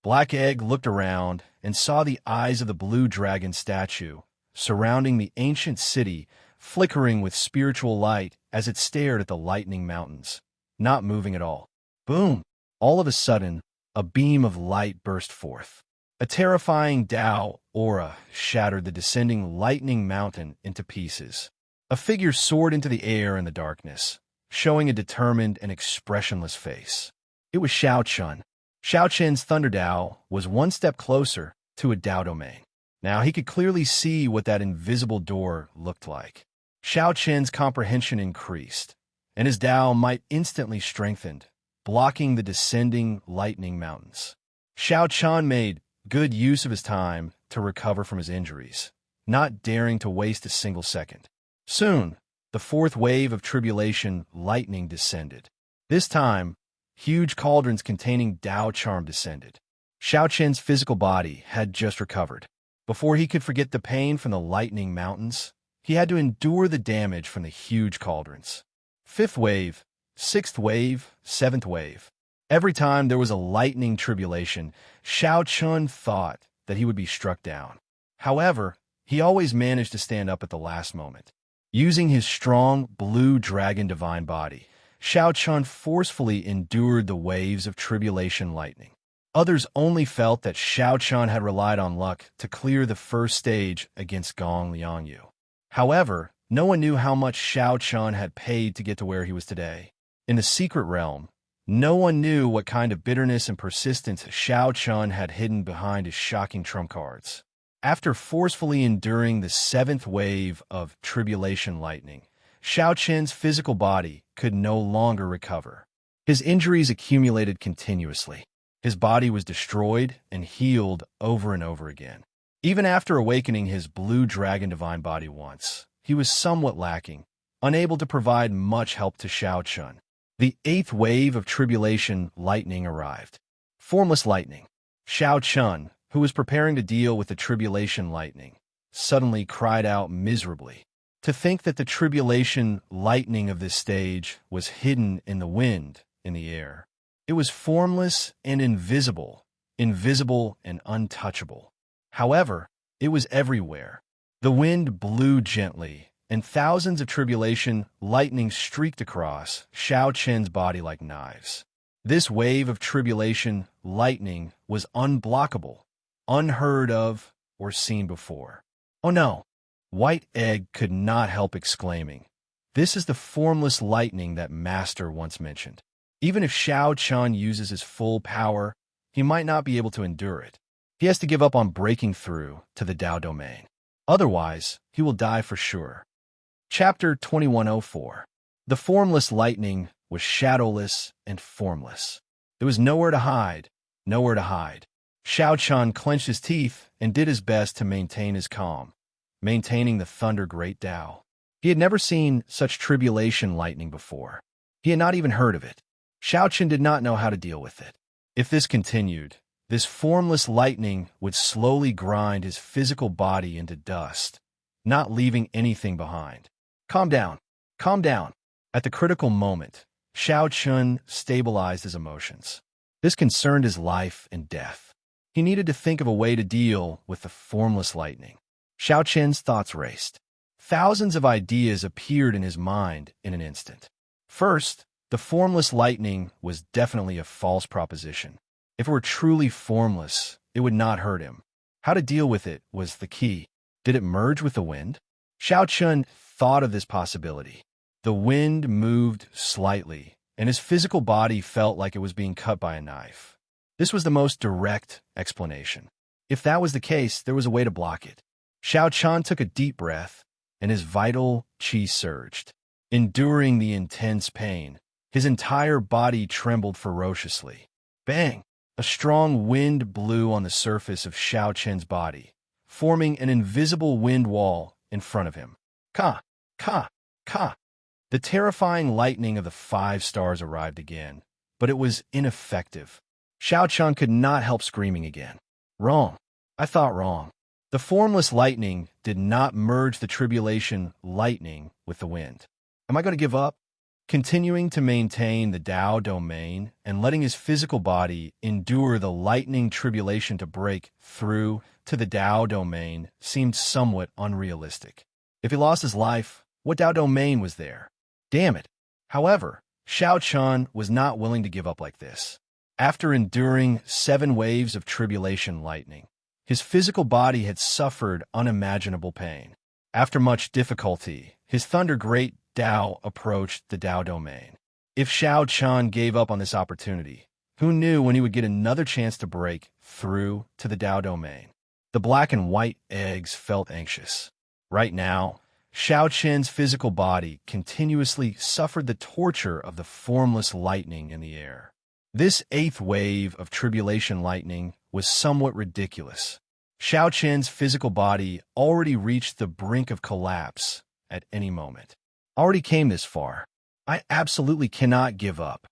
Black Egg looked around and saw the eyes of the blue dragon statue surrounding the ancient city flickering with spiritual light as it stared at the lightning mountains, not moving at all. Boom! All of a sudden, a beam of light burst forth. A terrifying Dao aura shattered the descending lightning mountain into pieces. A figure soared into the air in the darkness, showing a determined and expressionless face. It was Xiao Chun. Xiao Chun's Thunder Dao was one step closer to a Dao domain. Now he could clearly see what that invisible door looked like. Xiao Chun's comprehension increased, and his Dao might instantly strengthened, blocking the descending lightning mountains. Xiao Chun made good use of his time to recover from his injuries, not daring to waste a single second. Soon, the fourth wave of tribulation lightning descended. This time, huge cauldrons containing Dao charm descended. Xiao Chun's physical body had just recovered. Before he could forget the pain from the lightning mountains, he had to endure the damage from the huge cauldrons. Fifth wave, sixth wave, seventh wave. Every time there was a lightning tribulation, Xiao Chun thought that he would be struck down. However, he always managed to stand up at the last moment. Using his strong blue dragon divine body, Xiao Chun forcefully endured the waves of tribulation lightning. Others only felt that Xiao Chun had relied on luck to clear the first stage against Gong Liangyu. However, no one knew how much Xiao Chun had paid to get to where he was today. In the secret realm, no one knew what kind of bitterness and persistence Xiao Chun had hidden behind his shocking trump cards. After forcefully enduring the seventh wave of tribulation lightning, Xiao Chen's physical body could no longer recover. His injuries accumulated continuously. His body was destroyed and healed over and over again. Even after awakening his blue dragon divine body once, he was somewhat lacking, unable to provide much help to Xiao Chun. The eighth wave of tribulation lightning arrived. Formless lightning. Xiao Chun, who was preparing to deal with the tribulation lightning, suddenly cried out miserably. To think that the tribulation lightning of this stage was hidden in the wind, in the air. It was formless and invisible and untouchable. However, it was everywhere. The wind blew gently, and thousands of tribulation lightning streaked across Xiao Chen's body like knives. This wave of tribulation lightning was unblockable, unheard of, or seen before. Oh no! White Egg could not help exclaiming. This is the formless lightning that Master once mentioned. Even if Xiao Chun uses his full power, he might not be able to endure it. He has to give up on breaking through to the Dao domain. Otherwise, he will die for sure. Chapter 2104. The formless lightning was shadowless and formless. There was nowhere to hide, nowhere to hide. Xiao Chun clenched his teeth and did his best to maintain his calm, maintaining the thunder great Dao. He had never seen such tribulation lightning before. He had not even heard of it. Xiao Chun did not know how to deal with it. If this continued, this formless lightning would slowly grind his physical body into dust, not leaving anything behind. Calm down. Calm down. At the critical moment, Xiao Chun stabilized his emotions. This concerned his life and death. He needed to think of a way to deal with the formless lightning. Xiao Chen's thoughts raced. Thousands of ideas appeared in his mind in an instant. First, the formless lightning was definitely a false proposition. If it were truly formless, it would not hurt him. How to deal with it was the key. Did it merge with the wind? Xiao Chun thought of this possibility. The wind moved slightly, and his physical body felt like it was being cut by a knife. This was the most direct explanation. If that was the case, there was a way to block it. Xiao Chun took a deep breath, and his vital qi surged. Enduring the intense pain, his entire body trembled ferociously. Bang! A strong wind blew on the surface of Xiao Chen's body, forming an invisible wind wall in front of him. Ka! Ka! Ka! The terrifying lightning of the 5 stars arrived again, but it was ineffective. Xiao Chun could not help screaming again. Wrong. I thought wrong. The formless lightning did not merge the tribulation lightning with the wind. Am I going to give up? Continuing to maintain the Dao domain and letting his physical body endure the lightning tribulation to break through to the Dao domain seemed somewhat unrealistic. If he lost his life, what Dao domain was there? Damn it. However, Xiao Chun was not willing to give up like this. After enduring 7 waves of tribulation lightning, his physical body had suffered unimaginable pain. After much difficulty, his Thunder Great Dao approached the Dao domain. If Xiao Chun gave up on this opportunity, who knew when he would get another chance to break through to the Dao domain? The black and white eggs felt anxious. Right now, Xiao Chen's physical body continuously suffered the torture of the formless lightning in the air. This 8th wave of tribulation lightning was somewhat ridiculous. Xiao Chen's physical body already reached the brink of collapse at any moment. Already came this far. I absolutely cannot give up.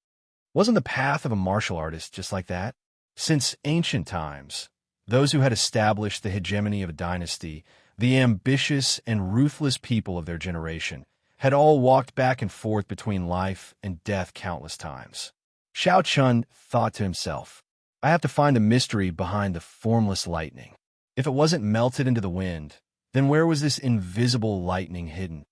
Wasn't the path of a martial artist just like that? Since ancient times, those who had established the hegemony of a dynasty, the ambitious and ruthless people of their generation, had all walked back and forth between life and death countless times. Xiao Chun thought to himself, I have to find the mystery behind the formless lightning. If it wasn't melted into the wind, then where was this invisible lightning hidden?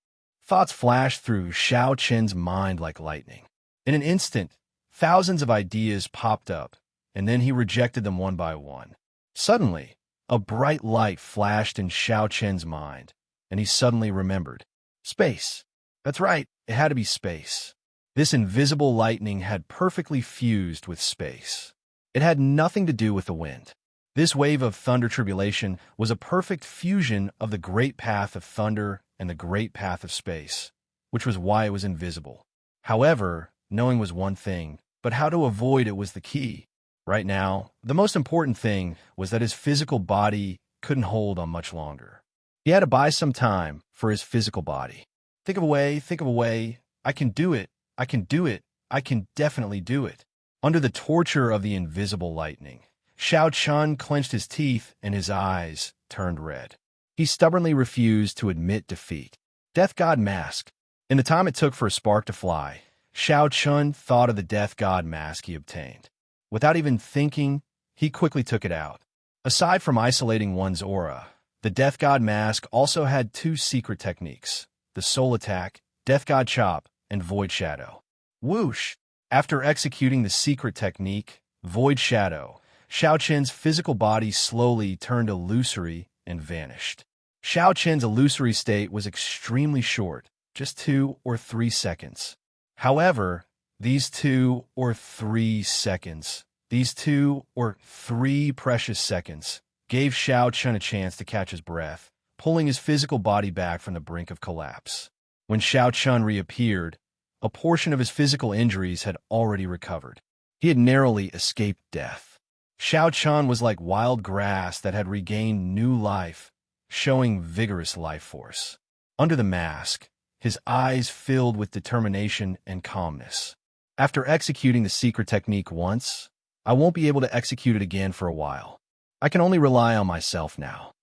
Thoughts flashed through Xiao Chen's mind like lightning. In an instant, thousands of ideas popped up, and then he rejected them one by one. Suddenly, a bright light flashed in Xiao Chen's mind, and he suddenly remembered. Space. That's right, it had to be space. This invisible lightning had perfectly fused with space. It had nothing to do with the wind. This wave of thunder tribulation was a perfect fusion of the great path of thunder and the great path of space, which was why it was invisible. However, knowing was one thing, but how to avoid it was the key. Right now, the most important thing was that his physical body couldn't hold on much longer. He had to buy some time for his physical body. Think of a way. I can do it. I can do it. I can definitely do it. Under the torture of the invisible lightning, Xiao Chun clenched his teeth and his eyes turned red. He stubbornly refused to admit defeat. Death God Mask. In the time it took for a spark to fly, Xiao Chun thought of the Death God Mask he obtained. Without even thinking, he quickly took it out. Aside from isolating one's aura, the Death God Mask also had two secret techniques: the Soul Attack, Death God Chop, and Void Shadow. Whoosh! After executing the secret technique, Void Shadow, Xiao Chen's physical body slowly turned illusory and vanished. Xiao Chen's illusory state was extremely short, just 2 or 3 seconds. However, these 2 or 3 seconds, these 2 or 3 precious seconds, gave Xiao Chen a chance to catch his breath, pulling his physical body back from the brink of collapse. When Xiao Chen reappeared, a portion of his physical injuries had already recovered. He had narrowly escaped death. Xiao Chen was like wild grass that had regained new life, showing vigorous life force. Under the mask, his eyes filled with determination and calmness. After executing the secret technique once, I won't be able to execute it again for a while. I can only rely on myself now.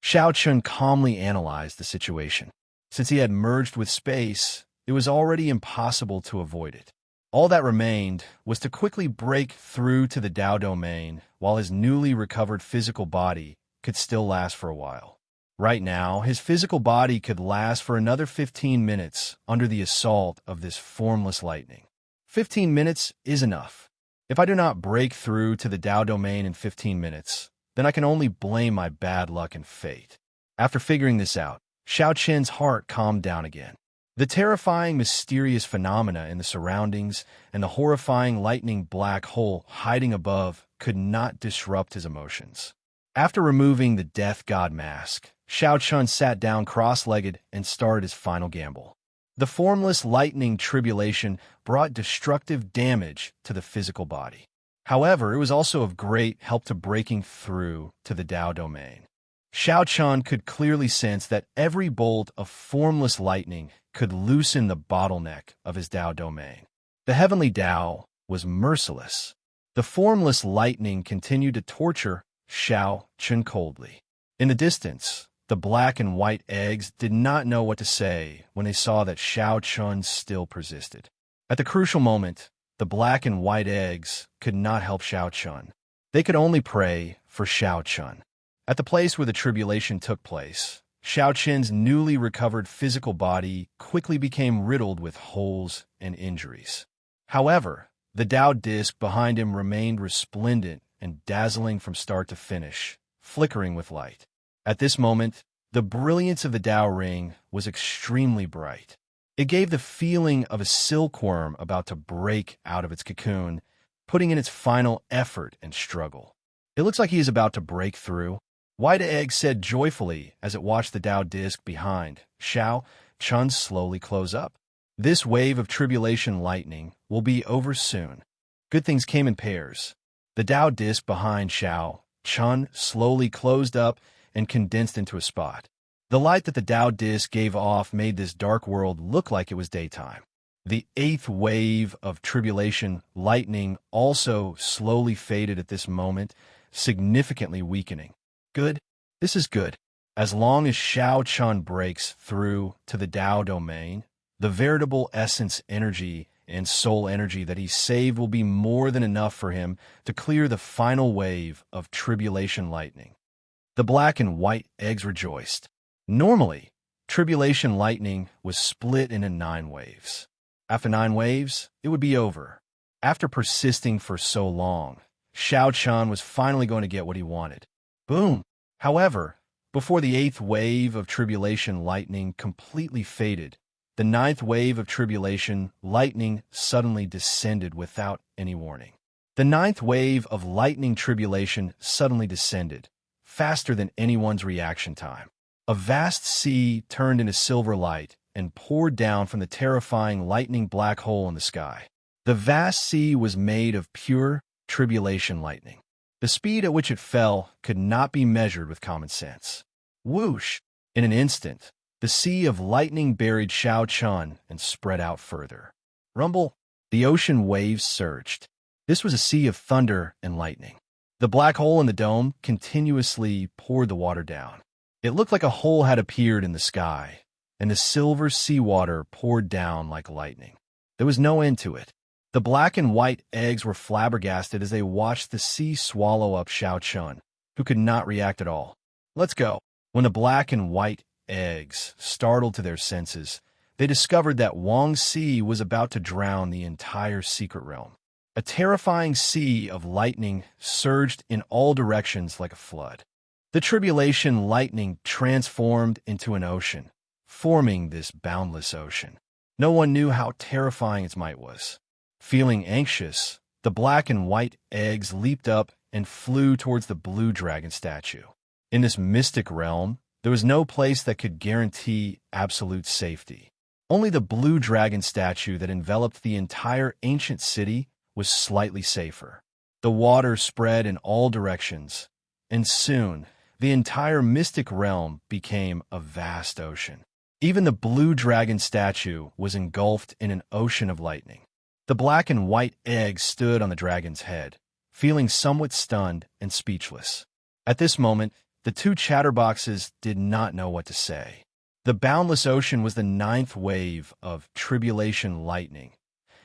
Xiao Chen calmly analyzed the situation. Since he had merged with space, it was already impossible to avoid it. All that remained was to quickly break through to the Dao domain while his newly recovered physical body could still last for a while. Right now, his physical body could last for another 15 minutes under the assault of this formless lightning. 15 minutes is enough. If I do not break through to the Dao domain in 15 minutes, then I can only blame my bad luck and fate. After figuring this out, Xiao Chen's heart calmed down again. The terrifying, mysterious phenomena in the surroundings and the horrifying lightning black hole hiding above could not disrupt his emotions. After removing the Death God Mask, Xiao Chun sat down cross-legged and started his final gamble. The formless lightning tribulation brought destructive damage to the physical body. However, it was also of great help to breaking through to the Dao domain. Xiao Chun could clearly sense that every bolt of formless lightning could loosen the bottleneck of his Dao domain. The heavenly Dao was merciless. The formless lightning continued to torture Xiao Chun coldly. In the distance, the black and white eggs did not know what to say when they saw that Xiao Chun still persisted. At the crucial moment, the black and white eggs could not help Xiao Chun. They could only pray for Xiao Chun. At the place where the tribulation took place, Xiao Chen's newly recovered physical body quickly became riddled with holes and injuries. However, the Dao disc behind him remained resplendent and dazzling from start to finish, flickering with light. At this moment, the brilliance of the Dao ring was extremely bright. It gave the feeling of a silkworm about to break out of its cocoon, putting in its final effort and struggle. It looks like he is about to break through. White Egg said joyfully as it watched the Dao disc behind Xiao Chun slowly close up. This wave of tribulation lightning will be over soon. Good things came in pairs. The Dao disc behind Xiao Chun slowly closed up and condensed into a spot. The light that the Dao disc gave off made this dark world look like it was daytime. The 8th wave of tribulation lightning also slowly faded at this moment, significantly weakening. Good. This is good. As long as Xiao Chun breaks through to the Dao domain, the veritable essence energy and soul energy that he saved will be more than enough for him to clear the final wave of tribulation lightning. The black and white eggs rejoiced. Normally, tribulation lightning was split into 9 waves. After 9 waves, it would be over. After persisting for so long, Xiao Chun was finally going to get what he wanted. Boom! However, before the 8th wave of tribulation lightning completely faded, the 9th wave of tribulation lightning suddenly descended without any warning. The 9th wave of lightning tribulation suddenly descended, faster than anyone's reaction time. A vast sea turned into silver light and poured down from the terrifying lightning black hole in the sky. The vast sea was made of pure tribulation lightning. The speed at which it fell could not be measured with common sense. Whoosh! In an instant, the sea of lightning buried Xiao Chun and spread out further. Rumble! The ocean waves surged. This was a sea of thunder and lightning. The black hole in the dome continuously poured the water down. It looked like a hole had appeared in the sky, and the silver seawater poured down like lightning. There was no end to it. The black and white eggs were flabbergasted as they watched the sea swallow up Xiao Chun, who could not react at all. Let's go. When the black and white eggs startled to their senses, they discovered that Wang Xi was about to drown the entire secret realm. A terrifying sea of lightning surged in all directions like a flood. The tribulation lightning transformed into an ocean, forming this boundless ocean. No one knew how terrifying its might was. Feeling anxious, the black and white eggs leaped up and flew towards the blue dragon statue. In this mystic realm, there was no place that could guarantee absolute safety. Only the blue dragon statue that enveloped the entire ancient city was slightly safer. The water spread in all directions, and soon the entire mystic realm became a vast ocean. Even the blue dragon statue was engulfed in an ocean of lightning. The black and white eggs stood on the dragon's head, feeling somewhat stunned and speechless. At this moment, the two chatterboxes did not know what to say. The boundless ocean was the 9th wave of tribulation lightning.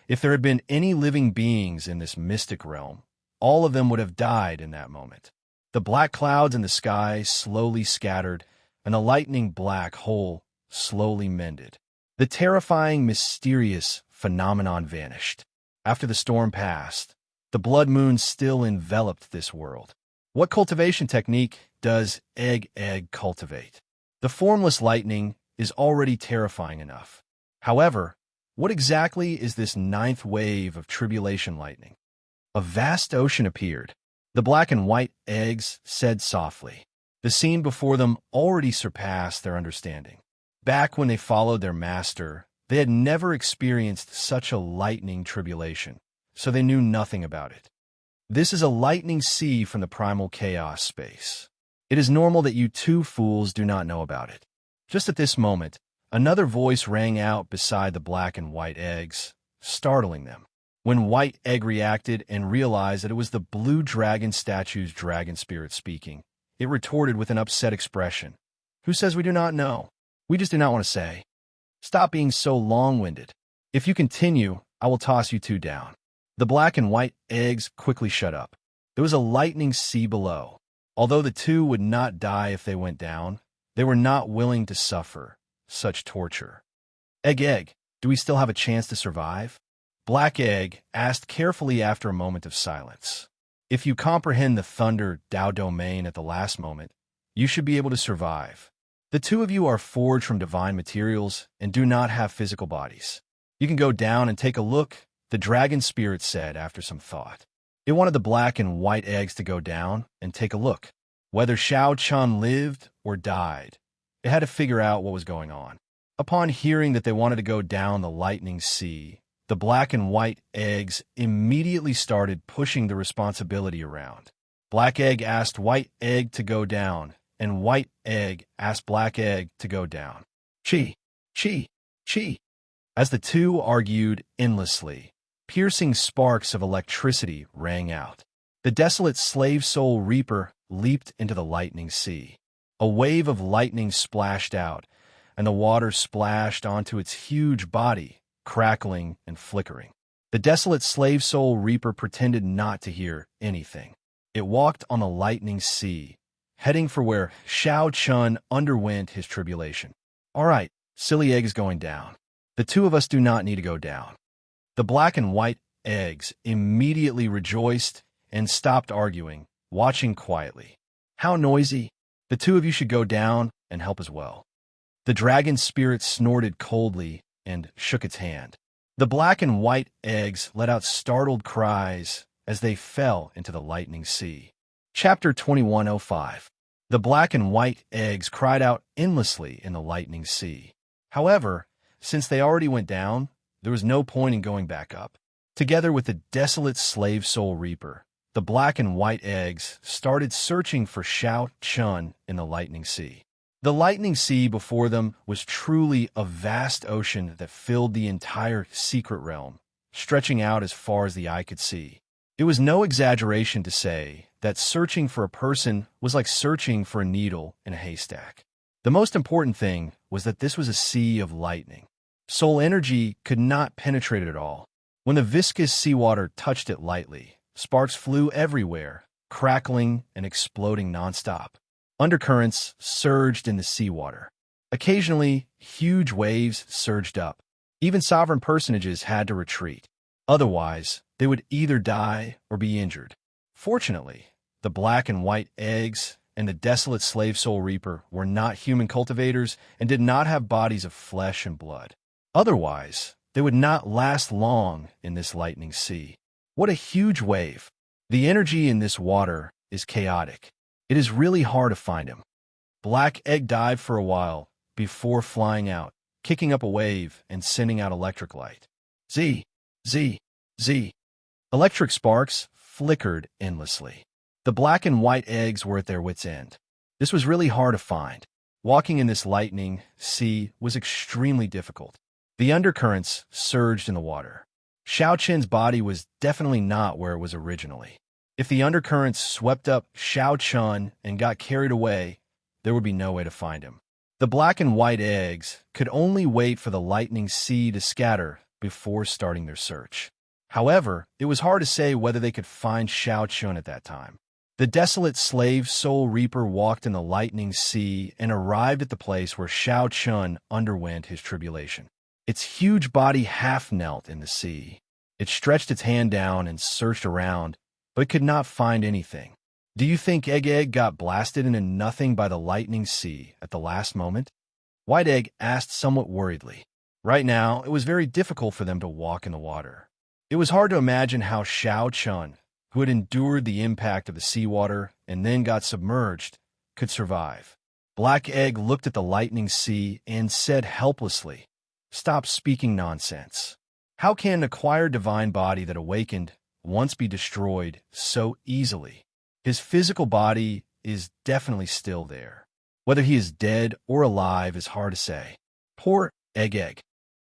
If there had been any living beings in this mystic realm, all of them would have died in that moment. The black clouds in the sky slowly scattered, and the lightning black hole slowly mended. The terrifying, mysterious phenomenon vanished. After the storm passed, the blood moon still enveloped this world. What cultivation technique does egg cultivate? The formless lightning is already terrifying enough. However, what exactly is this 9th wave of tribulation lightning? A vast ocean appeared. The black and white eggs said softly. The scene before them already surpassed their understanding. Back when they followed their master, they had never experienced such a lightning tribulation, so they knew nothing about it. This is a lightning sea from the primal chaos space. It is normal that you two fools do not know about it. Just at this moment, another voice rang out beside the black and white eggs, startling them. When White Egg reacted and realized that it was the blue dragon statue's dragon spirit speaking, it retorted with an upset expression. Who says we do not know? We just do not want to say. Stop being so long-winded. If you continue, I will toss you two down. The black and white eggs quickly shut up. There was a lightning sea below. Although the two would not die if they went down, they were not willing to suffer such torture. Egg, do we still have a chance to survive? Black Egg asked carefully after a moment of silence. If you comprehend the Thunder Dao domain at the last moment, you should be able to survive. The two of you are forged from divine materials and do not have physical bodies. You can go down and take a look, the dragon spirit said after some thought. It wanted the black and white eggs to go down and take a look. Whether Xiao Chun lived or died, it had to figure out what was going on. Upon hearing that they wanted to go down the lightning sea, the black and white eggs immediately started pushing the responsibility around. Black Egg asked White Egg to go down, and White Egg asked Black Egg to go down. Chi. As the two argued endlessly, piercing sparks of electricity rang out. The desolate slave soul reaper leaped into the lightning sea. A wave of lightning splashed out, and the water splashed onto its huge body, crackling and flickering. The desolate slave soul reaper pretended not to hear anything. It walked on the lightning sea, heading for where Xiao Chun underwent his tribulation. All right, Silly Egg is going down. The two of us do not need to go down. The black and white eggs immediately rejoiced and stopped arguing, watching quietly. How noisy! The two of you should go down and help as well. The dragon spirit snorted coldly and shook its hand. The black and white eggs let out startled cries as they fell into the lightning sea. Chapter 2105. The black and white eggs cried out endlessly in the lightning sea. However, since they already went down, there was no point in going back up. Together with the desolate slave soul reaper, the black and white eggs started searching for Xiao Chun in the lightning sea. The lightning sea before them was truly a vast ocean that filled the entire secret realm, stretching out as far as the eye could see. It was no exaggeration to say that searching for a person was like searching for a needle in a haystack. The most important thing was that this was a sea of lightning. Soul energy could not penetrate it at all. When the viscous seawater touched it lightly, sparks flew everywhere, crackling and exploding nonstop. Undercurrents surged in the seawater. Occasionally, huge waves surged up. Even sovereign personages had to retreat. Otherwise, they would either die or be injured. Fortunately, the black and white eggs and the desolate slave soul reaper were not human cultivators and did not have bodies of flesh and blood. Otherwise, they would not last long in this lightning sea. What a huge wave! The energy in this water is chaotic. It is really hard to find him. Black egg dived for a while before flying out, kicking up a wave and sending out electric light. Z, Z, Z. Electric sparks flickered endlessly. The black and white eggs were at their wits' end. This was really hard to find. Walking in this lightning sea was extremely difficult. The undercurrents surged in the water. Xiao Qin's body was definitely not where it was originally. If the undercurrents swept up Xiao Chun and got carried away, there would be no way to find him. The black and white eggs could only wait for the lightning sea to scatter before starting their search. However, it was hard to say whether they could find Xiao Chun at that time. The desolate slave soul reaper walked in the lightning sea and arrived at the place where Xiao Chun underwent his tribulation. Its huge body half knelt in the sea. It stretched its hand down and searched around, but could not find anything. Do you think Egg got blasted into nothing by the lightning sea at the last moment? White Egg asked somewhat worriedly. Right now, it was very difficult for them to walk in the water. It was hard to imagine how Xiao Chun, who had endured the impact of the seawater and then got submerged, could survive. Black Egg looked at the lightning sea and said helplessly, "Stop speaking nonsense. How can an acquired divine body that awakened once be destroyed so easily? His physical body is definitely still there. Whether he is dead or alive is hard to say." Poor Egg.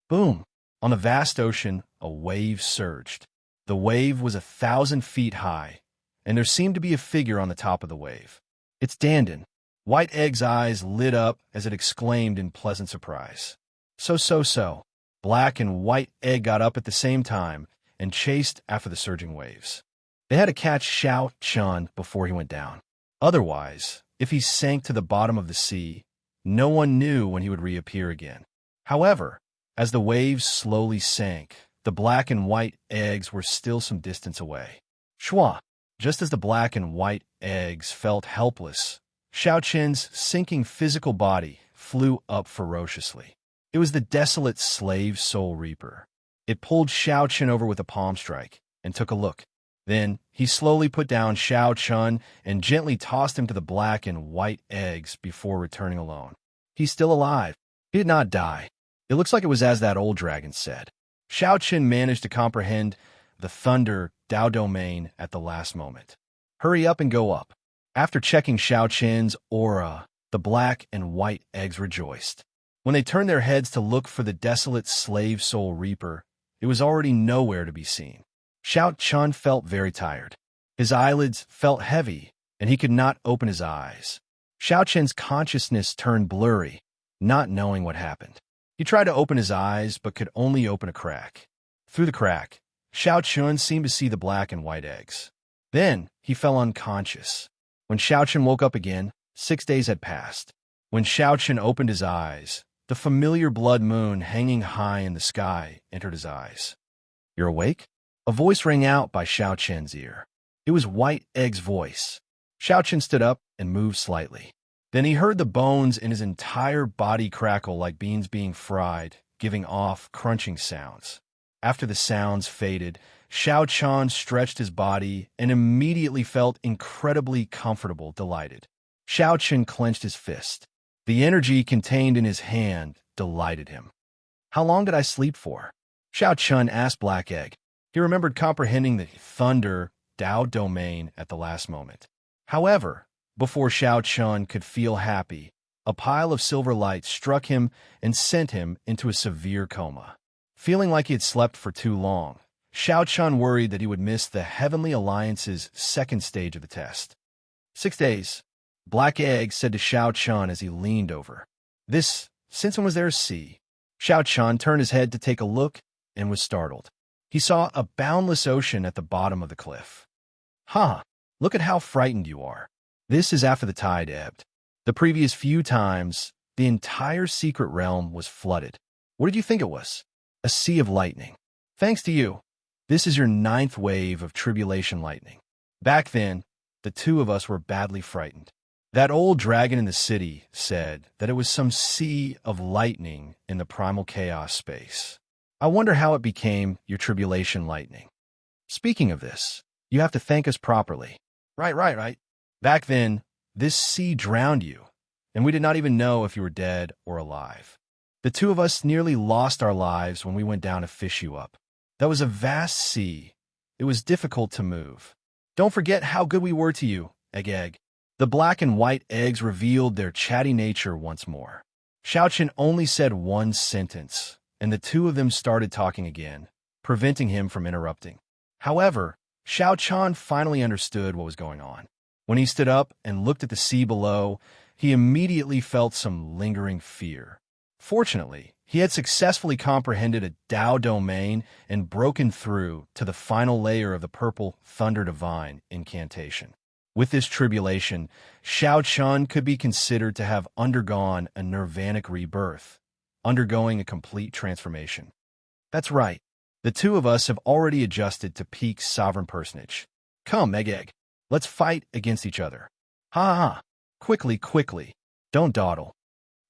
Boom! On the vast ocean, a wave surged. The wave was 1,000 feet high, and there seemed to be a figure on the top of the wave. "It's Dandan." White Egg's eyes lit up as it exclaimed in pleasant surprise. So. Black and white egg got up at the same time and chased after the surging waves. They had to catch Xiao Chun before he went down. Otherwise, if he sank to the bottom of the sea, no one knew when he would reappear again. However, as the waves slowly sank, the black and white eggs were still some distance away. Shwa! Just as the black and white eggs felt helpless, Xiao Qin's sinking physical body flew up ferociously. It was the desolate slave soul reaper. It pulled Xiao Chun over with a palm strike and took a look. Then he slowly put down Xiao Chun and gently tossed him to the black and white eggs before returning alone. He's still alive. He did not die. It looks like it was as that old dragon said. Xiao Chun managed to comprehend the thunder Dao domain at the last moment. Hurry up and go up. After checking Xiao Chun's aura, the black and white eggs rejoiced. When they turned their heads to look for the desolate slave soul reaper, it was already nowhere to be seen. Xiao Chun felt very tired. His eyelids felt heavy, and he could not open his eyes. Xiao Chun's consciousness turned blurry, not knowing what happened. He tried to open his eyes, but could only open a crack. Through the crack, Xiao Chun seemed to see the black and white eggs. Then he fell unconscious. When Xiao Chun woke up again, 6 days had passed. When Xiao Chun opened his eyes, the familiar blood moon hanging high in the sky entered his eyes. You're awake? A voice rang out by Xiao Chen's ear. It was White Egg's voice. Xiao Chen stood up and moved slightly. Then he heard the bones in his entire body crackle like beans being fried, giving off crunching sounds. After the sounds faded, Xiao Chen stretched his body and immediately felt incredibly comfortable, delighted. Xiao Chen clenched his fist. The energy contained in his hand delighted him. How long did I sleep for? Xiao Chen asked Black Egg. He remembered comprehending the Thunder Dao domain at the last moment. However, before Xiao Chen could feel happy, a pile of silver light struck him and sent him into a severe coma. Feeling like he had slept for too long, Xiao Chen worried that he would miss the Heavenly Alliance's second stage of the test. 6 days, Black Egg said to Xiao Chen as he leaned over. Since when was there a sea? Xiao Chen turned his head to take a look and was startled. He saw a boundless ocean at the bottom of the cliff. Look at how frightened you are. This is after the tide ebbed. The previous few times, the entire secret realm was flooded. What did you think it was? A sea of lightning. Thanks to you. This is your 9th wave of tribulation lightning. Back then, the two of us were badly frightened. That old dragon in the city said that it was some sea of lightning in the primal chaos space. I wonder how it became your tribulation lightning. Speaking of this, you have to thank us properly. Right. Back then, this sea drowned you, and we did not even know if you were dead or alive. The two of us nearly lost our lives when we went down to fish you up. That was a vast sea. It was difficult to move. Don't forget how good we were to you, Egg. The Black and White Eggs revealed their chatty nature once more. Xiao Chen only said one sentence, and the two of them started talking again, preventing him from interrupting. However, Xiao Chen finally understood what was going on. When he stood up and looked at the sea below, he immediately felt some lingering fear. Fortunately, he had successfully comprehended a Dao domain and broken through to the final layer of the purple Thunder Divine incantation. With this tribulation, Xiao Chen could be considered to have undergone a nirvanic rebirth, undergoing a complete transformation. That's right. The two of us have already adjusted to peak sovereign personage. Come, Egg. Let's fight against each other. Ha. Quickly. Don't dawdle.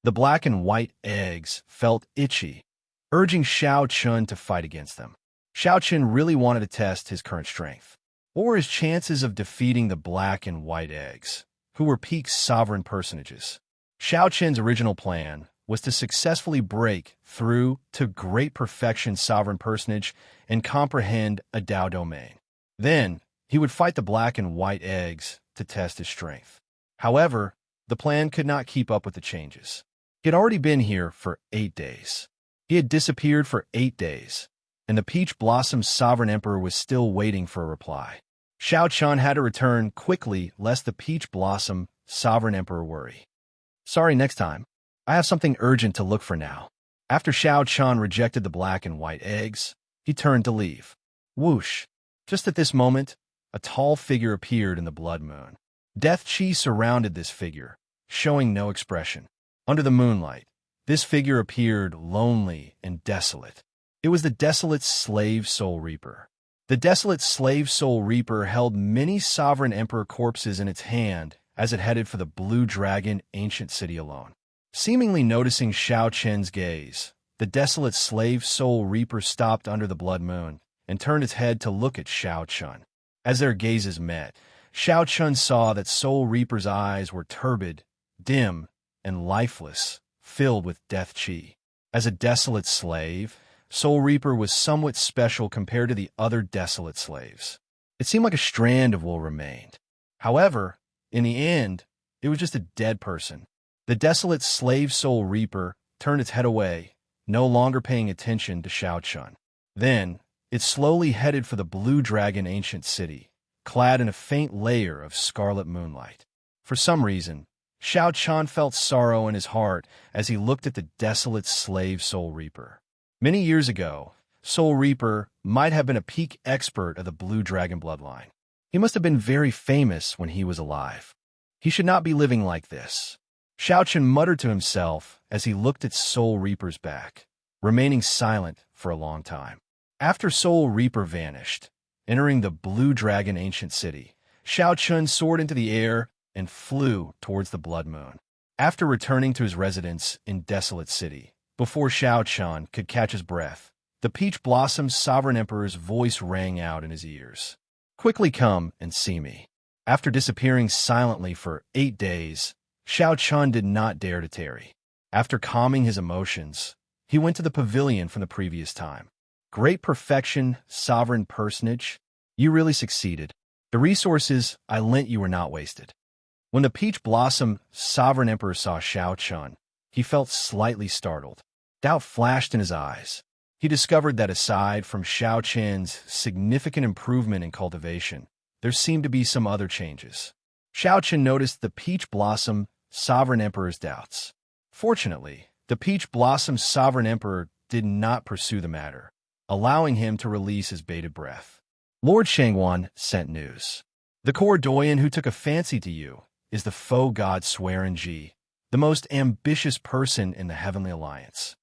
The Black and White Eggs felt itchy, urging Xiao Chen to fight against them. Xiao Chen really wanted to test his current strength, or his chances of defeating the Black and White Eggs, who were peak sovereign personages. Xiao Chen's original plan was to successfully break through to great perfection sovereign personage and comprehend a Dao domain. Then, he would fight the Black and White Eggs to test his strength. However, the plan could not keep up with the changes. He had already been here for 8 days. He had disappeared for 8 days, and the Peach Blossom Sovereign Emperor was still waiting for a reply. Xiao Chen had to return quickly lest the Peach Blossom Sovereign Emperor worry. Sorry, next time. I have something urgent to look for now. After Xiao Chen rejected the Black and White Eggs, he turned to leave. Whoosh! Just at this moment, a tall figure appeared in the blood moon. Death Chi surrounded this figure, showing no expression. Under the moonlight, this figure appeared lonely and desolate. It was the Desolate Slave Soul Reaper. The Desolate Slave Soul Reaper held many sovereign emperor corpses in its hand as it headed for the Blue Dragon ancient city alone. Seemingly noticing Xiao Chen's gaze, the Desolate Slave Soul Reaper stopped under the blood moon and turned its head to look at Xiao Chen. As their gazes met, Xiao Chen saw that Soul Reaper's eyes were turbid, dim, and lifeless, filled with death chi. As a desolate slave, Soul Reaper was somewhat special compared to the other desolate slaves. It seemed like a strand of wool remained. However, in the end, it was just a dead person. The desolate slave Soul Reaper turned its head away, no longer paying attention to Xiao Chen. Then, it slowly headed for the Blue Dragon ancient city, clad in a faint layer of scarlet moonlight. For some reason, Xiao Chen felt sorrow in his heart as he looked at the desolate slave Soul Reaper. Many years ago, Soul Reaper might have been a peak expert of the Blue Dragon bloodline. He must have been very famous when he was alive. He should not be living like this. Xiao Chen muttered to himself as he looked at Soul Reaper's back, remaining silent for a long time. After Soul Reaper vanished, entering the Blue Dragon ancient city, Shao Chun soared into the air and flew towards the Blood Moon. After returning to his residence in Desolate City, before Shao Chun could catch his breath, the Peach Blossom's Sovereign Emperor's voice rang out in his ears. "Quickly come and see me." After disappearing silently for 8 days, Shao Chun did not dare to tarry. After calming his emotions, he went to the pavilion from the previous time. "Great perfection, sovereign personage. You really succeeded. The resources I lent you were not wasted." When the Peach Blossom Sovereign Emperor saw Shao Chun, he felt slightly startled. Doubt flashed in his eyes. He discovered that aside from Shao Chun's significant improvement in cultivation, there seemed to be some other changes. Shao Chun noticed the Peach Blossom Sovereign Emperor's doubts. Fortunately, the Peach Blossom Sovereign Emperor did not pursue the matter, allowing him to release his bated breath. Lord Shangwan sent news. "The core doyen who took a fancy to you is the faux god Serene, the most ambitious person in the Heavenly Alliance."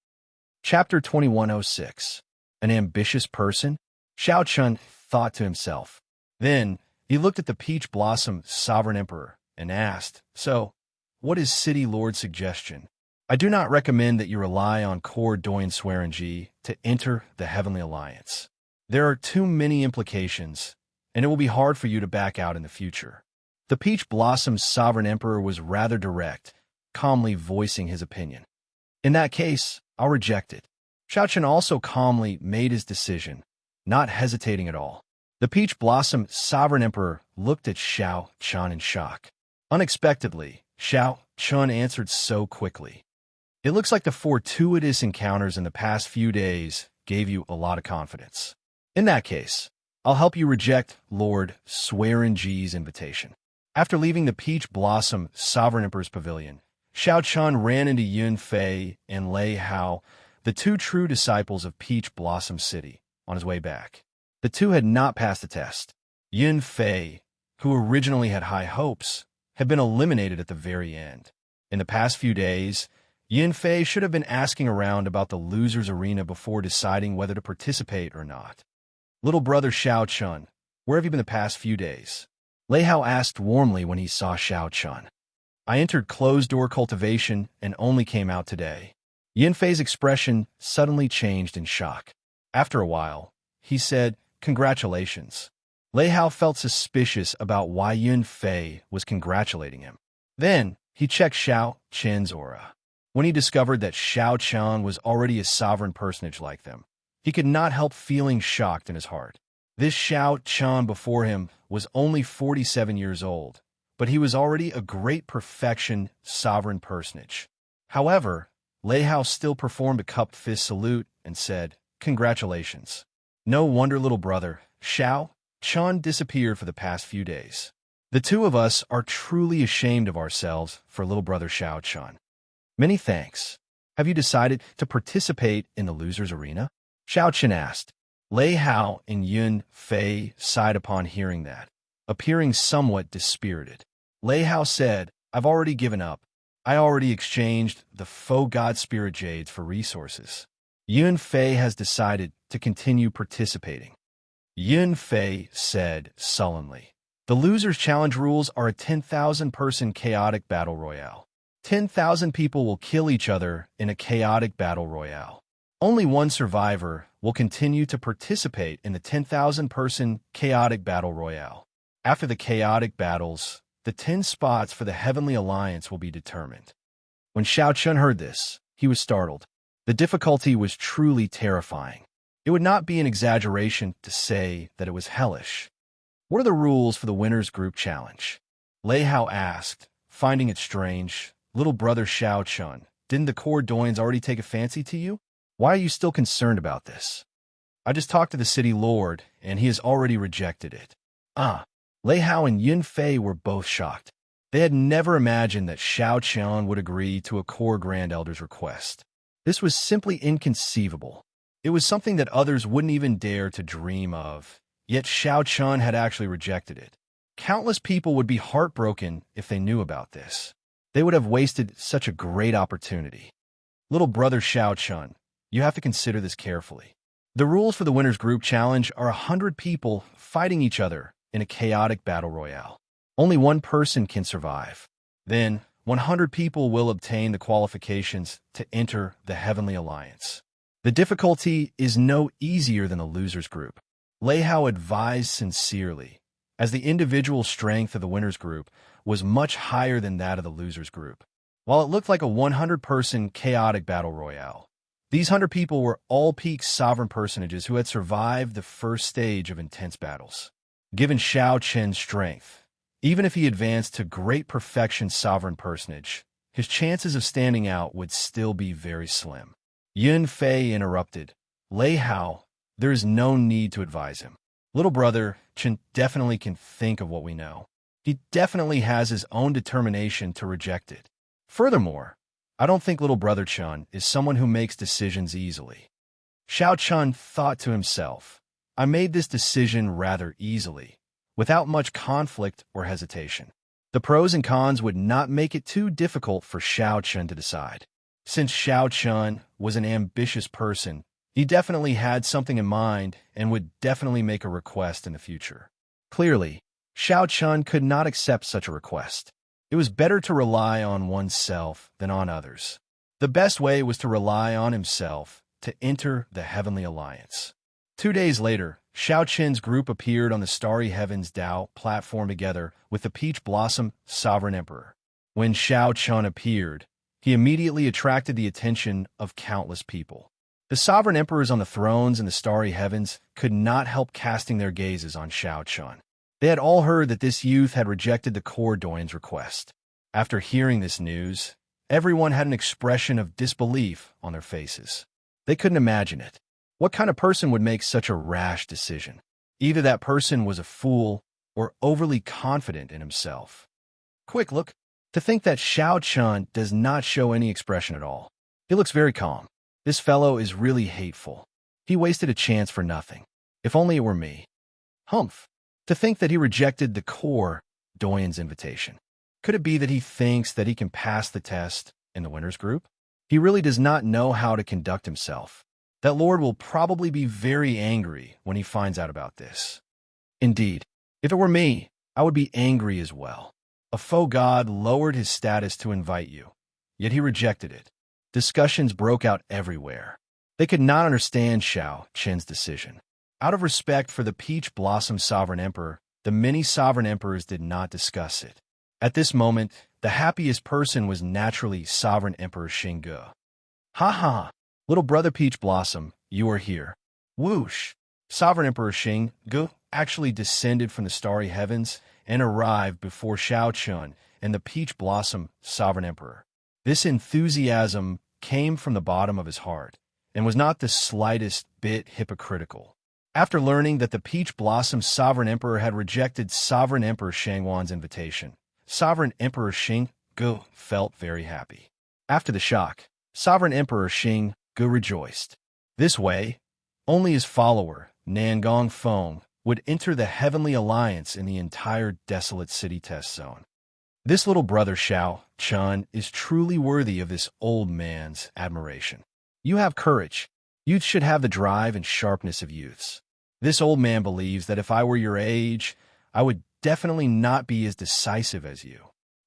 Chapter 2106. An ambitious person? Shao Chun thought to himself. Then, he looked at the Peach Blossom Sovereign Emperor and asked, "So, what is City Lord's suggestion?" "I do not recommend that you rely on core doyen Serene to enter the Heavenly Alliance. There are too many implications, and it will be hard for you to back out in the future." The Peach Blossom Sovereign Emperor was rather direct, calmly voicing his opinion. "In that case, I'll reject it." Shao Chun also calmly made his decision, not hesitating at all. The Peach Blossom Sovereign Emperor looked at Shao Chun in shock. Unexpectedly, Shao Chun answered so quickly. "It looks like the fortuitous encounters in the past few days gave you a lot of confidence. In that case, I'll help you reject Lord Seren's invitation." After leaving the Peach Blossom Sovereign Emperor's pavilion, Shao Chun ran into Yun Fei and Lei Hao, the two true disciples of Peach Blossom City, on his way back. The two had not passed the test. Yun Fei, who originally had high hopes, had been eliminated at the very end. In the past few days, Yun Fei should have been asking around about the loser's arena before deciding whether to participate or not. "Little brother Shao Chun, where have you been the past few days?" Lei Hao asked warmly when he saw Shao Chun. "I entered closed-door cultivation and only came out today." Yun Fei's expression suddenly changed in shock. After a while, he said, "Congratulations." Lei Hao felt suspicious about why Yun Fei was congratulating him. Then, he checked Shao Chun's aura. When he discovered that Shao Chun was already a sovereign personage like them, he could not help feeling shocked in his heart. This Shao Chun before him was only 47 years old, but he was already a great perfection sovereign personage. However, Lei Hao still performed a cupped fist salute and said, "Congratulations. No wonder, little brother, Shao Chun disappeared for the past few days. The two of us are truly ashamed of ourselves for little brother Shao Chun. Many thanks. Have you decided to participate in the loser's arena?" Shao Chun asked. Lei Hao and Yun Fei sighed upon hearing that, appearing somewhat dispirited. Lei Hao said, "I've already given up. I already exchanged the faux god spirit jades for resources." Yun Fei has decided to continue participating. Yun Fei said sullenly, "The loser's challenge rules are a 10,000-person chaotic battle royale. 10,000 people will kill each other in a chaotic battle royale. Only one survivor will continue to participate in the 10,000-person chaotic battle royale. After the chaotic battles, the 10 spots for the Heavenly Alliance will be determined." When Shao Chun heard this, he was startled. The difficulty was truly terrifying. It would not be an exaggeration to say that it was hellish. "What are the rules for the winner's group challenge?" Lei Hao asked, finding it strange. "Little brother Shao Chun, didn't the core doyens already take a fancy to you? Why are you still concerned about this?" "I just talked to the city lord, and he has already rejected it." "Ah." Lei Hao and Yun Fei were both shocked. They had never imagined that Shao Chun would agree to a core Grand Elder's request. This was simply inconceivable. It was something that others wouldn't even dare to dream of, yet Shao Chun had actually rejected it. Countless people would be heartbroken if they knew about this. They would have wasted such a great opportunity. "Little brother Shao Chun, you have to consider this carefully. The rules for the Winners Group Challenge are 100 people fighting each other in a chaotic battle royale. Only one person can survive. Then, 100 people will obtain the qualifications to enter the Heavenly Alliance. The difficulty is no easier than the Losers Group. Lehao advised sincerely, as the individual strength of the Winners Group was much higher than that of the Losers Group. While it looked like a 100-person chaotic battle royale, these 100 people were all peak sovereign personages who had survived the first stage of intense battles. Given Xiao Qin's strength, even if he advanced to great perfection sovereign personage, his chances of standing out would still be very slim. Yun Fei interrupted. Lei Hao, there is no need to advise him. Little brother Chen definitely can think of what we know. He definitely has his own determination to reject it. Furthermore, I don't think little brother Chen is someone who makes decisions easily. Xiao Chen thought to himself, I made this decision rather easily, without much conflict or hesitation. The pros and cons would not make it too difficult for Xiao Chen to decide. Since Xiao Chen was an ambitious person, he definitely had something in mind and would definitely make a request in the future. Clearly, Xiao Chen could not accept such a request. It was better to rely on oneself than on others. The best way was to rely on himself to enter the Heavenly Alliance. 2 days later, Xiao Qin's group appeared on the Starry Heavens Dao platform together with the Peach Blossom Sovereign Emperor. When Xiao Qin appeared, he immediately attracted the attention of countless people. The sovereign emperors on the thrones in the starry heavens could not help casting their gazes on Xiao Qin. They had all heard that this youth had rejected the Core Doyen's request. After hearing this news, everyone had an expression of disbelief on their faces. They couldn't imagine it. What kind of person would make such a rash decision? Either that person was a fool or overly confident in himself. Quick look, to think that Xiao Qin does not show any expression at all. He looks very calm. This fellow is really hateful. He wasted a chance for nothing. If only it were me. Humph. To think that he rejected the Core Doyen's invitation. Could it be that he thinks that he can pass the test in the Winners Group? He really does not know how to conduct himself. That Lord will probably be very angry when he finds out about this. Indeed, if it were me, I would be angry as well. A faux god lowered his status to invite you, yet he rejected it. Discussions broke out everywhere. They could not understand Xiao Qin's decision. Out of respect for the Peach Blossom Sovereign Emperor, the many sovereign emperors did not discuss it. At this moment, the happiest person was naturally Sovereign Emperor Xingge. Ha ha! Little brother Peach Blossom, you are here. Whoosh! Sovereign Emperor Xingge actually descended from the starry heavens and arrived before Xiao Qin and the Peach Blossom Sovereign Emperor. This enthusiasm came from the bottom of his heart and was not the slightest bit hypocritical. After learning that the Peach Blossom Sovereign Emperor had rejected Sovereign Emperor Shangwan's invitation, Sovereign Emperor Xingge felt very happy. After the shock, Sovereign Emperor Xingge rejoiced. This way, only his follower, Nangong Feng, would enter the Heavenly Alliance in the entire desolate city test zone. This little brother Xiao Qin is truly worthy of this old man's admiration. You have courage. Youth should have the drive and sharpness of youths. This old man believes that if I were your age, I would definitely not be as decisive as you.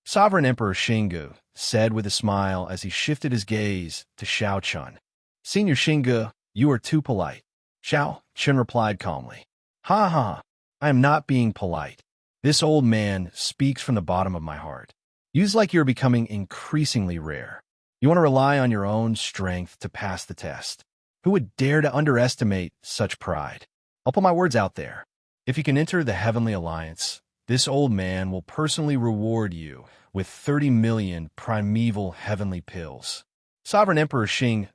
Sovereign Emperor Xingge said with a smile as he shifted his gaze to Xiao Qin. Senior Xingge, you are too polite. Xiao Qin replied calmly. Ha ha, I am not being polite. This old man speaks from the bottom of my heart. You's like you're becoming increasingly rare. You want to rely on your own strength to pass the test. Who would dare to underestimate such pride? I'll put my words out there. If you can enter the Heavenly Alliance, this old man will personally reward you with 30 million primeval heavenly pills. Sovereign Emperor Xingge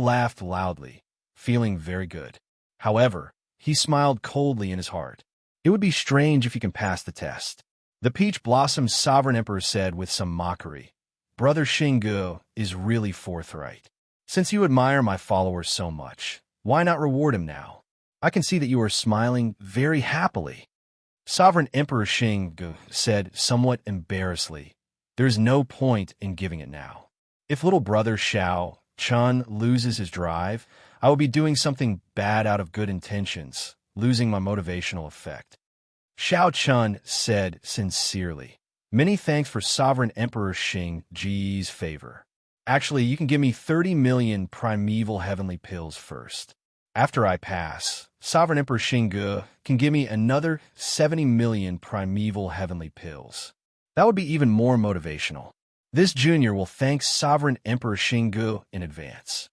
laughed loudly, feeling very good. However, he smiled coldly in his heart. It would be strange if you can pass the test. The Peach Blossom Sovereign Emperor said with some mockery, Brother Xingge is really forthright. Since you admire my followers so much, why not reward him now? I can see that you are smiling very happily. Sovereign Emperor Xingge said somewhat embarrassedly, there is no point in giving it now. If little brother Xiao Qin loses his drive, I would be doing something bad out of good intentions, losing my motivational effect. Xiao Chun said sincerely, "Many thanks for Sovereign Emperor Xing Ji's favor. Actually, you can give me 30 million primeval heavenly pills first. After I pass, Sovereign Emperor Xing can give me another 70 million primeval heavenly pills. That would be even more motivational. This junior will thank Sovereign Emperor Xing in advance."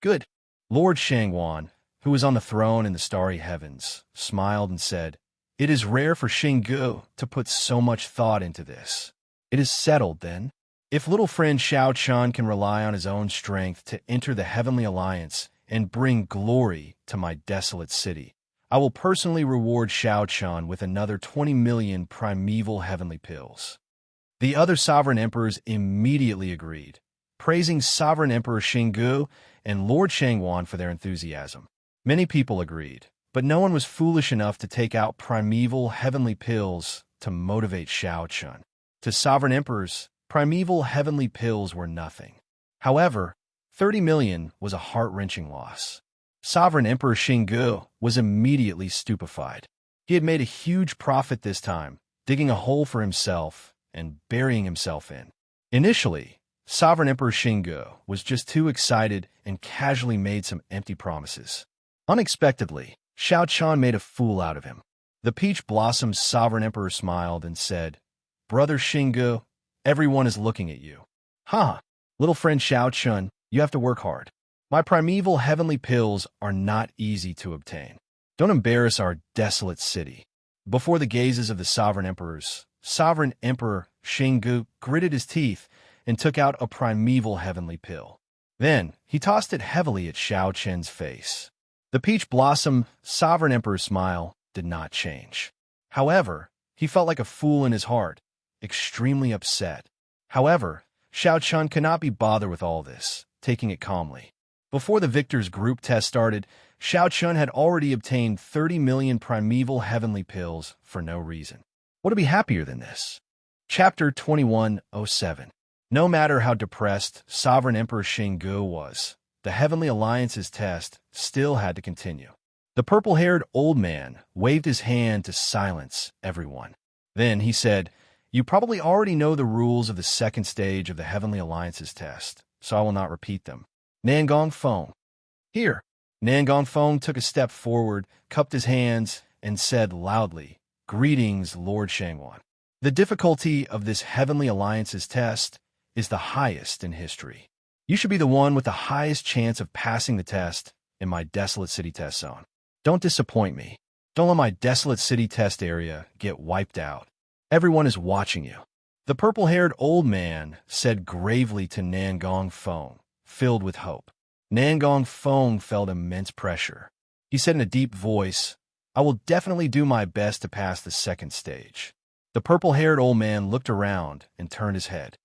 "Good." Lord Shangwan, who was on the throne in the starry heavens, smiled and said, "It is rare for Xing to put so much thought into this. It is settled, then. If little friend Xiao Chun can rely on his own strength to enter the Heavenly Alliance and bring glory to my desolate city, I will personally reward Xiao Chun with another 20 million primeval heavenly pills." The other sovereign emperors immediately agreed, praising Sovereign Emperor Xing and Lord Shangwan for their enthusiasm. Many people agreed, but no one was foolish enough to take out primeval heavenly pills to motivate Xiao Chun. To sovereign emperors, primeval heavenly pills were nothing. However, 30 million was a heart-wrenching loss. Sovereign Emperor Xing was immediately stupefied. He had made a huge profit this time, digging a hole for himself and burying himself in. Initially, Sovereign Emperor Xing was just too excited and casually made some empty promises. Unexpectedly, Xiao Chun made a fool out of him. The Peach Blossom's Sovereign Emperor smiled and said, "Brother Xing, everyone is looking at you." "Huh, little friend Xiao Chun, you have to work hard. My primeval heavenly pills are not easy to obtain. Don't embarrass our desolate city." Before the gazes of the sovereign emperors, Sovereign Emperor Xing gritted his teeth and took out a primeval heavenly pill. Then, he tossed it heavily at Xiao Chen's face. The Peach Blossom Sovereign Emperor's smile did not change. However, he felt like a fool in his heart, extremely upset. However, Xiao Chun could not be bothered with all this, taking it calmly. Before the victor's group test started, Xiao Chun had already obtained 30 million primeval heavenly pills for no reason. What to be happier than this? Chapter 2107. No matter how depressed Sovereign Emperor Xing was, the Heavenly Alliance's test still had to continue. The purple-haired old man waved his hand to silence everyone. Then he said, "You probably already know the rules of the second stage of the Heavenly Alliance's test, so I will not repeat them. Nangong Feng." "Here." Nangong Feng took a step forward, cupped his hands, and said loudly, "Greetings, Lord Shangwan. The difficulty of this Heavenly Alliance's test is the highest in history. You should be the one with the highest chance of passing the test in my desolate city test zone. Don't disappoint me. Don't let my desolate city test area get wiped out. Everyone is watching you." The purple-haired old man said gravely to Nangong Feng, filled with hope. Nangong Feng felt immense pressure. He said in a deep voice, "I will definitely do my best to pass the second stage." The purple-haired old man looked around and turned his head.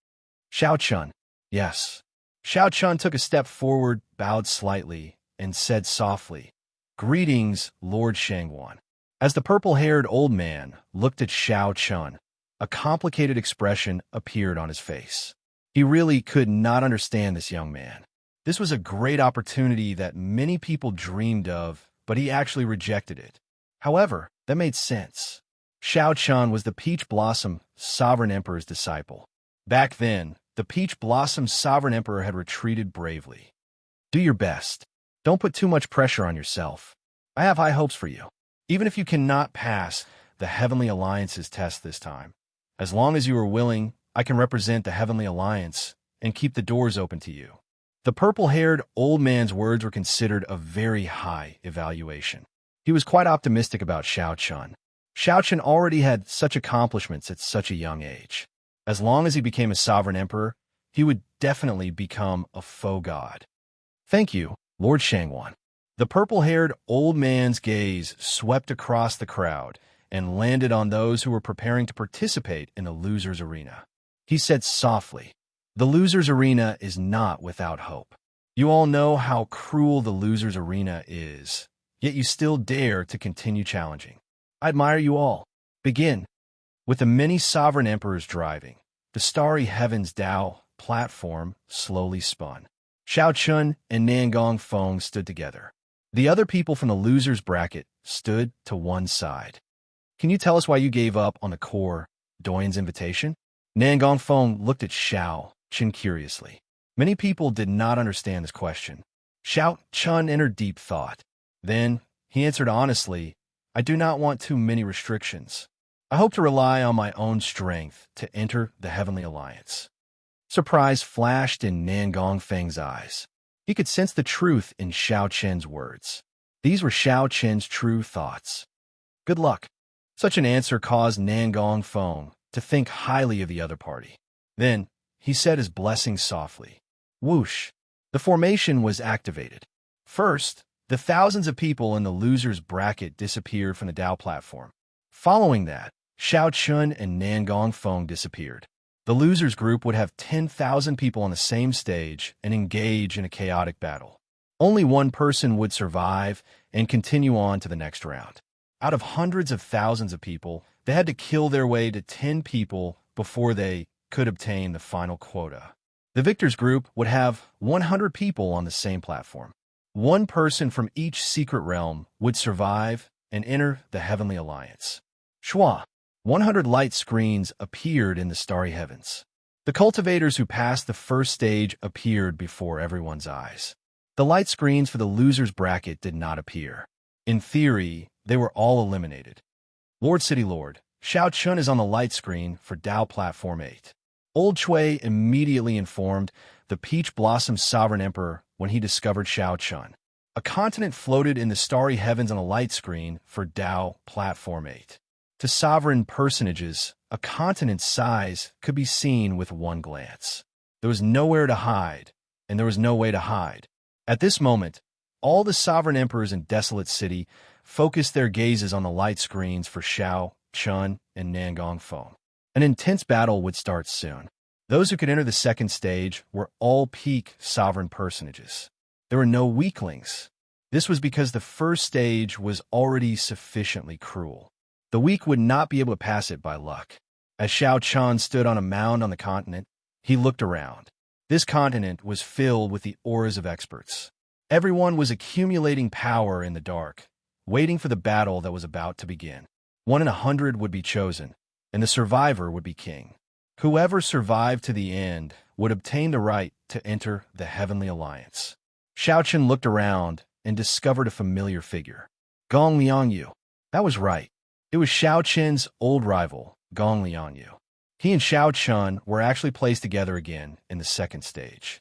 "Xiao Chun." "Yes." Xiao Chun took a step forward, bowed slightly, and said softly, "Greetings, Lord Shangwan." As the purple-haired old man looked at Xiao Chun, a complicated expression appeared on his face. He really could not understand this young man. This was a great opportunity that many people dreamed of, but he actually rejected it. However, that made sense. Xiao Chun was the Peach Blossom Sovereign Emperor's disciple. Back then, the Peach Blossom Sovereign Emperor had retreated bravely. Do your best. Don't put too much pressure on yourself. I have high hopes for you. Even if you cannot pass the Heavenly Alliance's test this time, as long as you are willing, I can represent the Heavenly Alliance and keep the doors open to you. The purple-haired old man's words were considered a very high evaluation. He was quite optimistic about Xiao Chun. Xiao Chun already had such accomplishments at such a young age. As long as he became a sovereign emperor, he would definitely become a faux god. "Thank you, Lord Shangwan." The purple-haired old man's gaze swept across the crowd and landed on those who were preparing to participate in the loser's arena. He said softly, "The loser's arena is not without hope. You all know how cruel the loser's arena is, yet you still dare to continue challenging. I admire you all. Begin." With the many sovereign emperors driving, the starry heavens Tao platform slowly spun. Xiao Chun and Nangong Feng stood together. The other people from the loser's bracket stood to one side. Can you tell us why you gave up on the core Doyen's invitation? Nangong Feng looked at Xiao Chun curiously. Many people did not understand this question. Xiao Chun entered deep thought. Then he answered honestly, I do not want too many restrictions. I hope to rely on my own strength to enter the Heavenly Alliance. Surprise flashed in Nangong Feng's eyes. He could sense the truth in Xiao Chen's words. These were Xiao Chen's true thoughts. Good luck. Such an answer caused Nangong Feng to think highly of the other party. Then he said his blessing softly. Whoosh! The formation was activated. First, the thousands of people in the loser's bracket disappeared from the Dao platform. Following that, Xiao Chun and Nangong Feng disappeared. The losers group would have 10,000 people on the same stage and engage in a chaotic battle. Only one person would survive and continue on to the next round. Out of hundreds of thousands of people, they had to kill their way to 10 people before they could obtain the final quota. The victors group would have 100 people on the same platform. One person from each secret realm would survive and enter the Heavenly Alliance. Shua! 100 light screens appeared in the starry heavens. The cultivators who passed the first stage appeared before everyone's eyes. The light screens for the loser's bracket did not appear. In theory, they were all eliminated. Lord City Lord, Xiao Chun is on the light screen for Dao Platform 8. Old Chui immediately informed the Peach Blossom Sovereign Emperor when he discovered Xiao Chun. A continent floated in the starry heavens on a light screen for Dao Platform 8. To sovereign personages, a continent's size could be seen with one glance. There was nowhere to hide, and there was no way to hide. At this moment, all the sovereign emperors in Desolate City focused their gazes on the light screens for Xiao Chun and Nangong Feng. An intense battle would start soon. Those who could enter the second stage were all peak sovereign personages. There were no weaklings. This was because the first stage was already sufficiently cruel. The weak would not be able to pass it by luck. As Xiao Chun stood on a mound on the continent, he looked around. This continent was filled with the auras of experts. Everyone was accumulating power in the dark, waiting for the battle that was about to begin. 1 in 100 would be chosen, and the survivor would be king. Whoever survived to the end would obtain the right to enter the Heavenly Alliance. Xiao Chun looked around and discovered a familiar figure. Gong Liangyu. That was right. It was Xiao Chun's old rival, Gong Liangyu. He and Xiao Chun were actually placed together again in the second stage.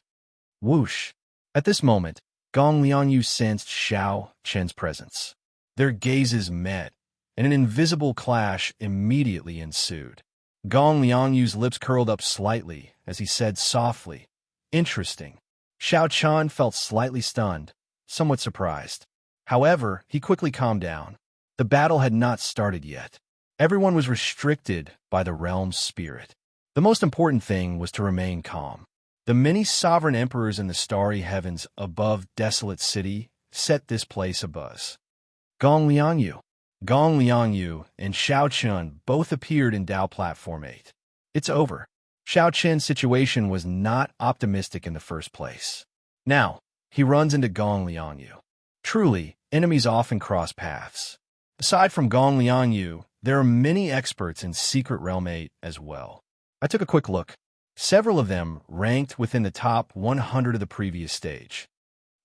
Whoosh! At this moment, Gong Liangyu sensed Xiao Chun's presence. Their gazes met, and an invisible clash immediately ensued. Gong Liangyu's lips curled up slightly as he said softly, Interesting. Xiao Chun felt slightly stunned, somewhat surprised. However, he quickly calmed down. The battle had not started yet. Everyone was restricted by the realm's spirit. The most important thing was to remain calm. The many sovereign emperors in the starry heavens above Desolate City set this place abuzz. Gong Liangyu. Gong Liangyu and Xiao Chun both appeared in Dao Platform 8. It's over. Xiao Chun's situation was not optimistic in the first place. Now, he runs into Gong Liangyu. Truly, enemies often cross paths. Aside from Gong Liangyu, there are many experts in Secret Realm 8 as well. I took a quick look. Several of them ranked within the top 100 of the previous stage.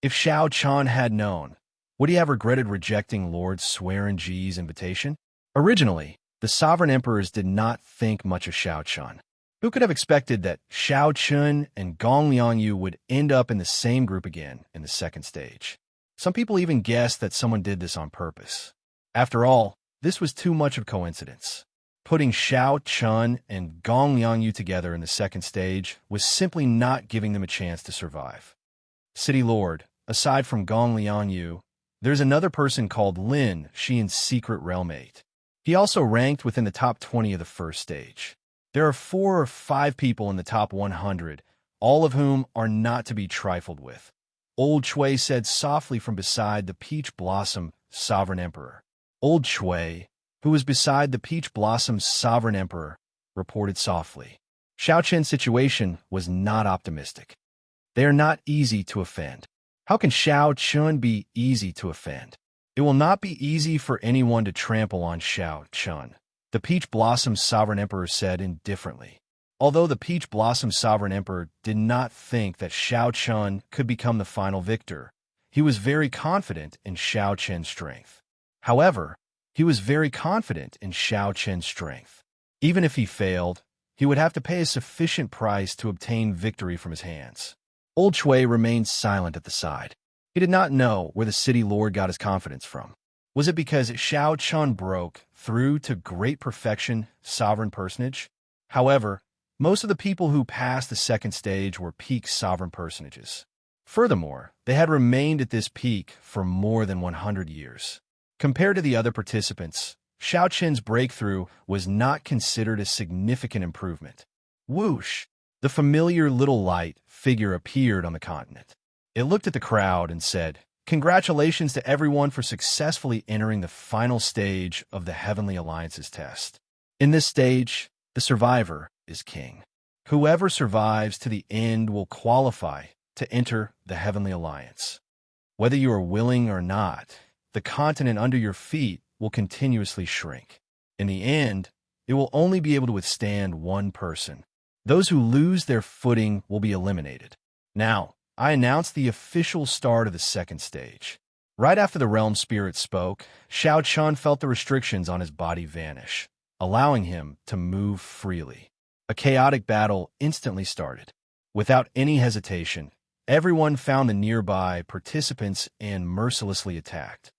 If Xiao Chun had known, would he have regretted rejecting Lord Swearengee's invitation? Originally, the sovereign emperors did not think much of Xiao Chun. Who could have expected that Xiao Chun and Gong Liangyu would end up in the same group again in the second stage? Some people even guessed that someone did this on purpose. After all, this was too much of coincidence. Putting Xiao Chun and Gong Liangyu together in the second stage was simply not giving them a chance to survive. City Lord, aside from Gong Liangyu, there's another person called Lin Shi in Secret Realm 8. He also ranked within the top 20 of the first stage. There are 4 or 5 people in the top 100, all of whom are not to be trifled with. Old Chui said softly from beside the Peach Blossom Sovereign Emperor. Old Chui, who was beside the Peach Blossom Sovereign Emperor, reported softly. Xiao Chen's situation was not optimistic. They are not easy to offend. How can Shao Chun be easy to offend? It will not be easy for anyone to trample on Shao Chun, the Peach Blossom Sovereign Emperor said indifferently. Although the Peach Blossom Sovereign Emperor did not think that Shao Chun could become the final victor, he was very confident in Shao Chun's strength. However, he was very confident in Shao Chun's strength. Even if he failed, he would have to pay a sufficient price to obtain victory from his hands. Old Chui remained silent at the side. He did not know where the city lord got his confidence from. Was it because Shao Chun broke through to great perfection, sovereign personage? However, most of the people who passed the second stage were peak sovereign personages. Furthermore, they had remained at this peak for more than 100 years. Compared to the other participants, Shao Chun's breakthrough was not considered a significant improvement. Whoosh! The familiar little light figure appeared on the continent. It looked at the crowd and said, "Congratulations to everyone for successfully entering the final stage of the Heavenly Alliance's test. In this stage, the survivor is king. Whoever survives to the end will qualify to enter the Heavenly Alliance. Whether you are willing or not, the continent under your feet will continuously shrink. In the end, it will only be able to withstand one person. Those who lose their footing will be eliminated. Now, I announce the official start of the second stage." Right after the realm spirit spoke, Shao Chun felt the restrictions on his body vanish, allowing him to move freely. A chaotic battle instantly started. Without any hesitation, everyone found the nearby participants and mercilessly attacked.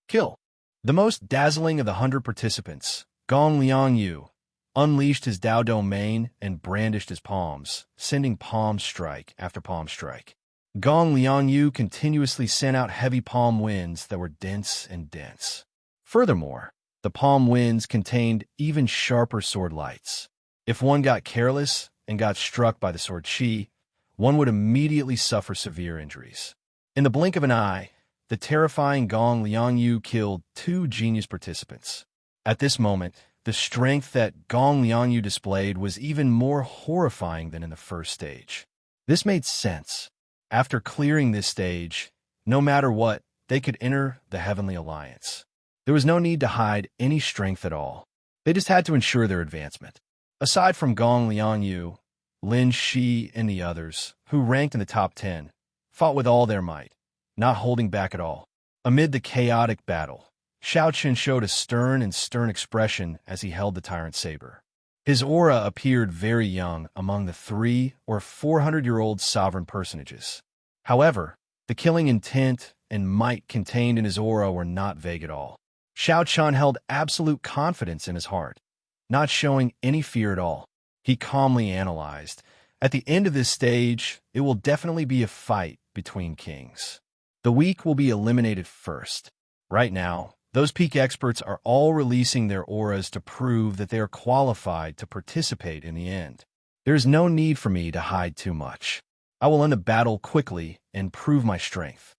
Kill. The most dazzling of the 100 participants, Gong Liangyu, unleashed his Dao domain and brandished his palms, sending palm strike after palm strike. Gong Liangyu continuously sent out heavy palm winds that were dense and dense. Furthermore, the palm winds contained even sharper sword lights. If one got careless and got struck by the sword chi, one would immediately suffer severe injuries. In the blink of an eye, the terrifying Gong Liangyu killed 2 genius participants. At this moment, the strength that Gong Liangyu displayed was even more horrifying than in the first stage. This made sense. After clearing this stage, no matter what, they could enter the Heavenly Alliance. There was no need to hide any strength at all. They just had to ensure their advancement. Aside from Gong Liangyu, Lin Shi and the others, who ranked in the top 10, fought with all their might, not holding back at all. Amid the chaotic battle, Shao Chun showed a stern expression as he held the tyrant saber. His aura appeared very young among the 300- or 400-year-old sovereign personages. However, the killing intent and might contained in his aura were not vague at all. Shao Chun held absolute confidence in his heart, not showing any fear at all. He calmly analyzed, "At the end of this stage, it will definitely be a fight between kings. The weak will be eliminated first. Right now, those peak experts are all releasing their auras to prove that they are qualified to participate in the end. There is no need for me to hide too much. I will end the battle quickly and prove my strength."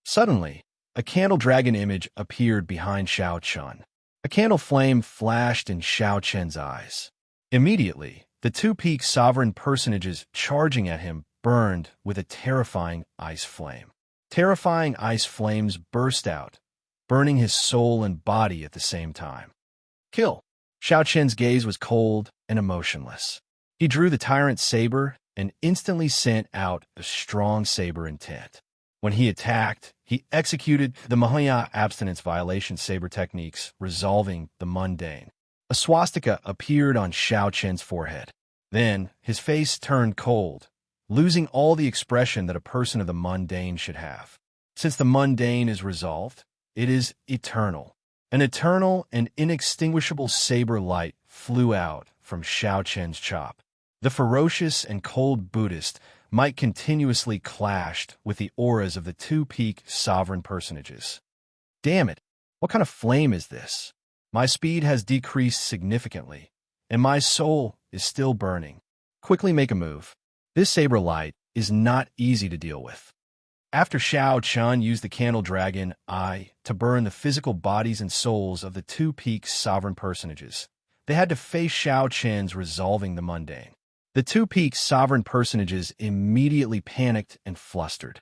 Suddenly, a candle dragon image appeared behind Shao Chun. A candle flame flashed in Shao Chun's eyes. Immediately, the 2 peak sovereign personages charging at him burned with a terrifying ice flame. Terrifying ice flames burst out, burning his soul and body at the same time. Kill. Shao Chun's gaze was cold and emotionless. He drew the tyrant saber and instantly sent out a strong saber intent. When he attacked, he executed the Mahaya abstinence violation saber techniques, resolving the mundane. A swastika appeared on Shao Chun's forehead. Then, his face turned cold, losing all the expression that a person of the mundane should have. Since the mundane is resolved, it is eternal. An eternal and inextinguishable saber light flew out from Shao Chun's chop. The ferocious and cold Buddhist might continuously clashed with the auras of the 2 peak sovereign personages. Damn it, what kind of flame is this? My speed has decreased significantly, and my soul is still burning. Quickly make a move. This saber light is not easy to deal with. After Shao Chun used the candle dragon eye to burn the physical bodies and souls of the 2 peak sovereign personages, they had to face Shao Chun's resolving the mundane. The two peak sovereign personages immediately panicked and flustered.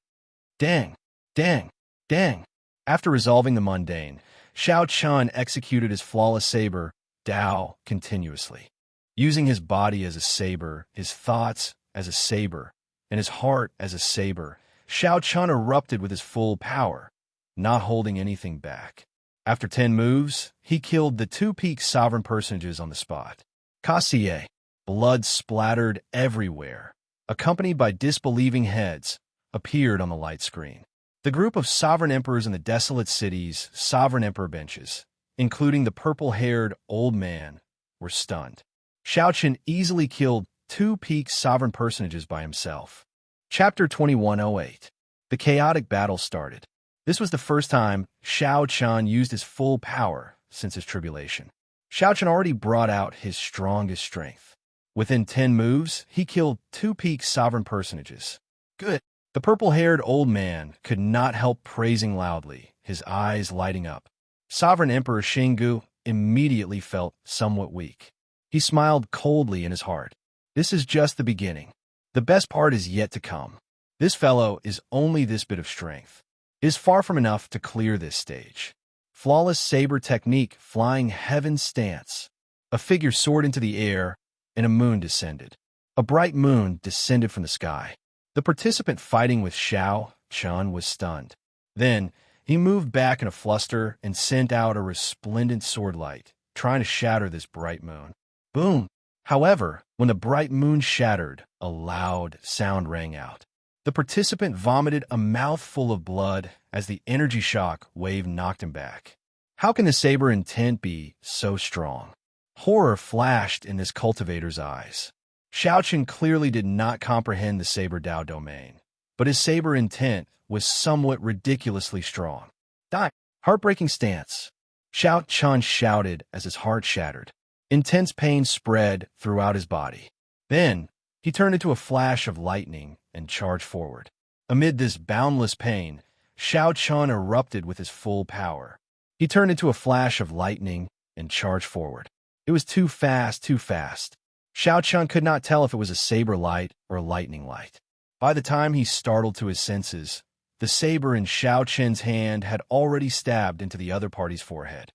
Dang, dang, dang. After resolving the mundane, Shao Chun executed his flawless saber, Dao, continuously. Using his body as a saber, his thoughts as a saber, and his heart as a saber, Shao Chun erupted with his full power, not holding anything back. After 10 moves, he killed the two peak sovereign personages on the spot. Kassier, blood splattered everywhere, accompanied by disbelieving heads, appeared on the light screen. The group of sovereign emperors in the desolate city's sovereign emperor benches, including the purple-haired old man, were stunned. Shao Chun easily killed two peak sovereign personages by himself. Chapter 2108. The chaotic battle started. This was the first time Shao Chun used his full power since his tribulation. Shao Chun already brought out his strongest strength. Within 10 moves, he killed two peak sovereign personages. Good. The purple-haired old man could not help praising loudly, his eyes lighting up. Sovereign Emperor Xinggu immediately felt somewhat weak. He smiled coldly in his heart. This is just the beginning. The best part is yet to come. This fellow is only this bit of strength. It is far from enough to clear this stage. Flawless saber technique, flying heaven stance. A figure soared into the air, and a moon descended. A bright moon descended from the sky. The participant fighting with Shao Chun was stunned. Then, he moved back in a fluster and sent out a resplendent swordlight, trying to shatter this bright moon. Boom! However, when the bright moon shattered, a loud sound rang out. The participant vomited a mouthful of blood as the energy shock wave knocked him back. How can the saber intent be so strong? Horror flashed in this cultivator's eyes. Shao Chun clearly did not comprehend the saber Dao domain, but his saber intent was somewhat ridiculously strong. Die! Heartbreaking stance. Shao Chun shouted as his heart shattered. Intense pain spread throughout his body. Then, he turned into a flash of lightning and charged forward. Amid this boundless pain, Shao Chun erupted with his full power. He turned into a flash of lightning and charged forward. It was too fast, too fast. Shao Chun could not tell if it was a saber light or a lightning light. By the time he startled to his senses, the saber in Shao Chun's hand had already stabbed into the other party's forehead.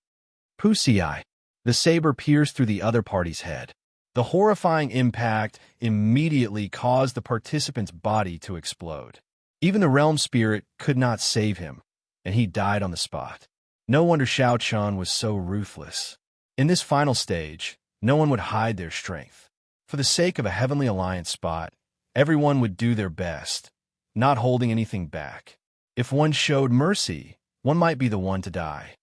Pussy-eye. The saber pierced through the other party's head. The horrifying impact immediately caused the participant's body to explode. Even the realm spirit could not save him, and he died on the spot. No wonder Shao Chun was so ruthless. In this final stage, no one would hide their strength. For the sake of a Heavenly Alliance spot, everyone would do their best, not holding anything back. If one showed mercy, one might be the one to die.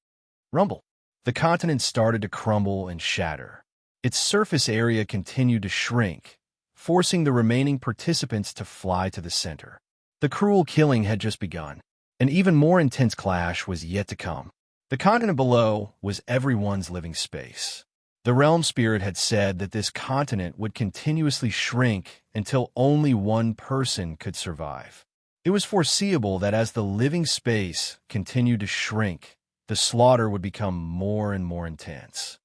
Rumble. The continent started to crumble and shatter. Its surface area continued to shrink, forcing the remaining participants to fly to the center. The cruel killing had just begun. An even more intense clash was yet to come. The continent below was everyone's living space. The realm spirit had said that this continent would continuously shrink until only one person could survive. It was foreseeable that as the living space continued to shrink, the slaughter would become more and more intense.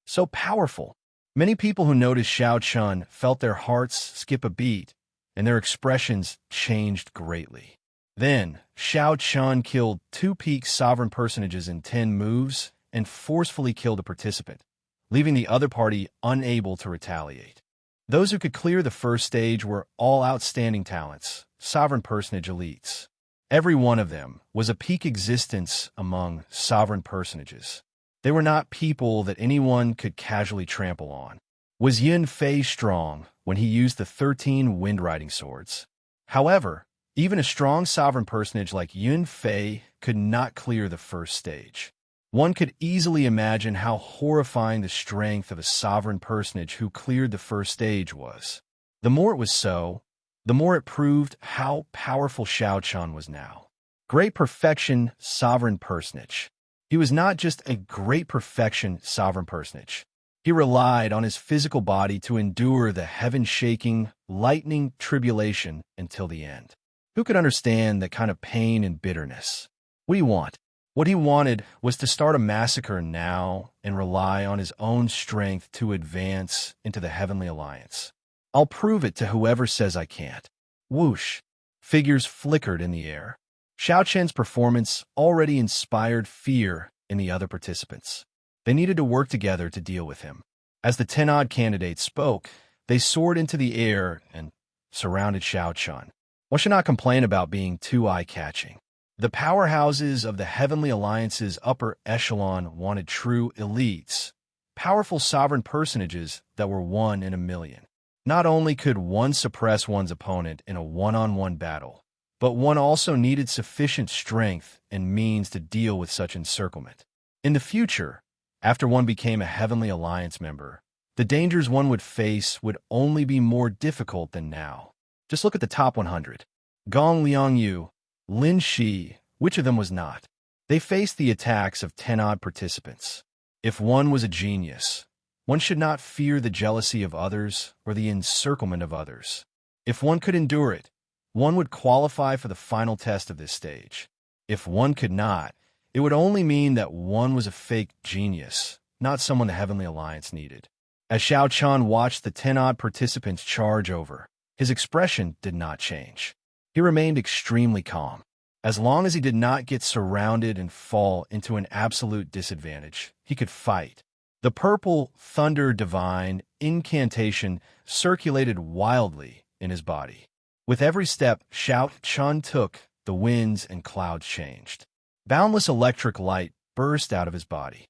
So powerful. Many people who noticed Shao Chun felt their hearts skip a beat, and their expressions changed greatly. Then, Shao Chun killed two peak sovereign personages in 10 moves and forcefully killed a participant, leaving the other party unable to retaliate. Those who could clear the first stage were all outstanding talents, sovereign personage elites. Every one of them was a peak existence among sovereign personages. They were not people that anyone could casually trample on. Was Yun Fei strong when he used the 13 wind-riding swords? However, even a strong sovereign personage like Yun Fei could not clear the first stage. One could easily imagine how horrifying the strength of a sovereign personage who cleared the first stage was. The more it was so, the more it proved how powerful Shao Chun was now. Great perfection sovereign personage. He was not just a great perfection sovereign personage. He relied on his physical body to endure the heaven-shaking, lightning tribulation until the end. Who could understand that kind of pain and bitterness? What do you want? What he wanted was to start a massacre now and rely on his own strength to advance into the Heavenly Alliance. I'll prove it to whoever says I can't. Whoosh. Figures flickered in the air. Xiao Chen's performance already inspired fear in the other participants. They needed to work together to deal with him. As the 10-odd candidates spoke, they soared into the air and surrounded Xiao Chen. One should not complain about being too eye-catching. The powerhouses of the Heavenly Alliance's upper echelon wanted true elites, powerful sovereign personages that were one in a million. Not only could one suppress one's opponent in a one-on-one battle, but one also needed sufficient strength and means to deal with such encirclement. In the future, after one became a Heavenly Alliance member, the dangers one would face would only be more difficult than now. Just look at the top 100. Gong Liangyu, Lin Shi, which of them was not? They faced the attacks of 10-odd participants. If one was a genius, one should not fear the jealousy of others or the encirclement of others. If one could endure it, one would qualify for the final test of this stage. If one could not, it would only mean that one was a fake genius, not someone the Heavenly Alliance needed. As Xiao Chen watched the 10-odd participants charge over, his expression did not change. He remained extremely calm. As long as he did not get surrounded and fall into an absolute disadvantage, he could fight. The purple thunder divine incantation circulated wildly in his body. With every step Xiao Chen took, the winds and clouds changed. Boundless electric light burst out of his body.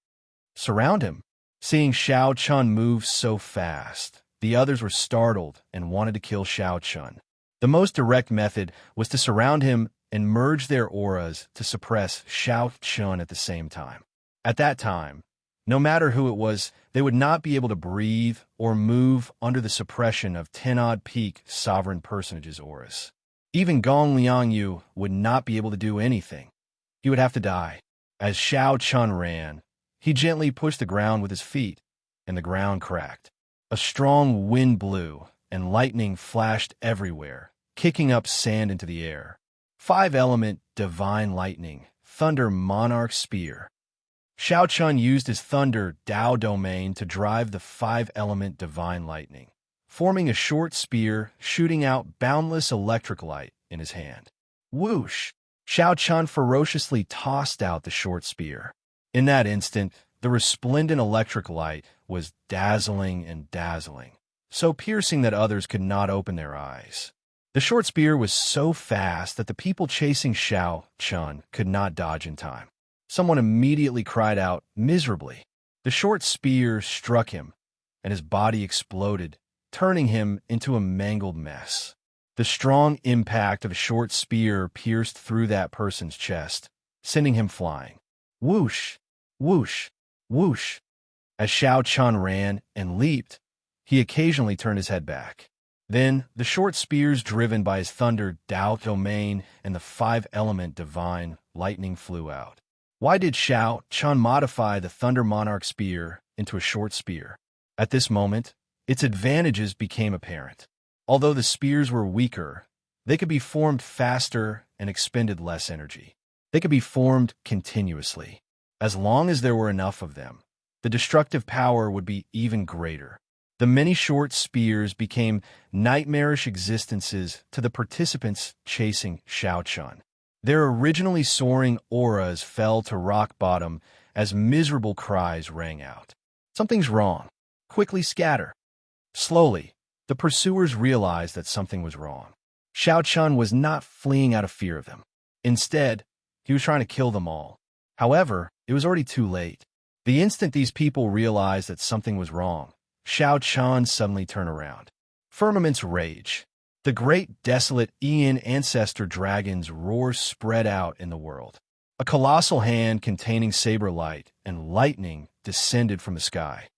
Surround him. Seeing Xiao Chen move so fast, the others were startled and wanted to kill Xiao Chen. The most direct method was to surround him and merge their auras to suppress Xiao Chen at the same time. At that time, no matter who it was, they would not be able to breathe or move under the suppression of 10-odd peak sovereign personages' auras. Even Gong Liangyu would not be able to do anything. He would have to die. As Xiao Chen ran, he gently pushed the ground with his feet, and the ground cracked. A strong wind blew, and lightning flashed everywhere, kicking up sand into the air. 5-element divine lightning, thunder monarch spear. Xiao Chen used his thunder Dao domain to drive the 5-element divine lightning, forming a short spear shooting out boundless electric light in his hand. Whoosh! Xiao Chen ferociously tossed out the short spear. In that instant, the resplendent electric light was dazzling and dazzling, so piercing that others could not open their eyes. The short spear was so fast that the people chasing Xiao Chen could not dodge in time. Someone immediately cried out miserably. The short spear struck him, and his body exploded, turning him into a mangled mess. The strong impact of a short spear pierced through that person's chest, sending him flying. Whoosh! Whoosh! Whoosh! As Xiao Chen ran and leaped, he occasionally turned his head back. Then, the short spears driven by his thunder Dao domain and the 5-element divine lightning flew out. Why did Xiao Chen modify the Thunder Monarch spear into a short spear? At this moment, its advantages became apparent. Although the spears were weaker, they could be formed faster and expended less energy. They could be formed continuously. As long as there were enough of them, the destructive power would be even greater. The many short spears became nightmarish existences to the participants chasing Xiao Chen. Their originally soaring auras fell to rock bottom as miserable cries rang out. Something's wrong. Quickly scatter. Slowly, the pursuers realized that something was wrong. Xiao Chen was not fleeing out of fear of them. Instead, he was trying to kill them all. However, it was already too late. The instant these people realized that something was wrong, Xiao Chen suddenly turned around. Firmament's rage. The great desolate Ian ancestor dragon's roar spread out in the world. A colossal hand containing saber light and lightning descended from the sky.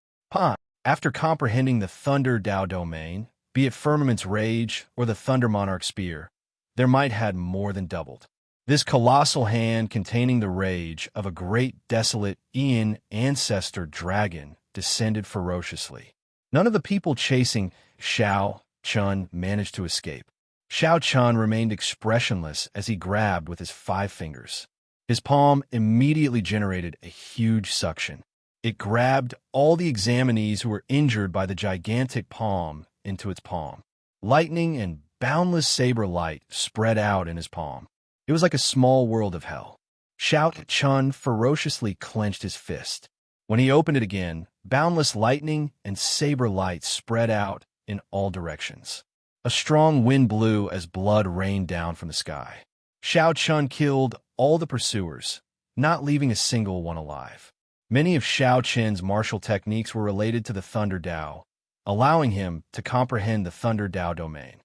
After comprehending the Thunder Dao domain, be it Firmament's rage or the Thunder Monarch spear, their might had more than doubled. This colossal hand containing the rage of a great desolate Ian ancestor dragon descended ferociously. None of the people chasing Xiao Chen managed to escape. Xiao Chen remained expressionless as he grabbed with his 5 fingers. His palm immediately generated a huge suction. It grabbed all the examinees who were injured by the gigantic palm into its palm. Lightning and boundless saber light spread out in his palm. It was like a small world of hell. Xiao Chun ferociously clenched his fist. When he opened it again, boundless lightning and saber light spread out in all directions. A strong wind blew as blood rained down from the sky. Xiao Chun killed all the pursuers, not leaving a single one alive. Many of Xiao Chen's martial techniques were related to the Thunder Dao, allowing him to comprehend the Thunder Dao domain.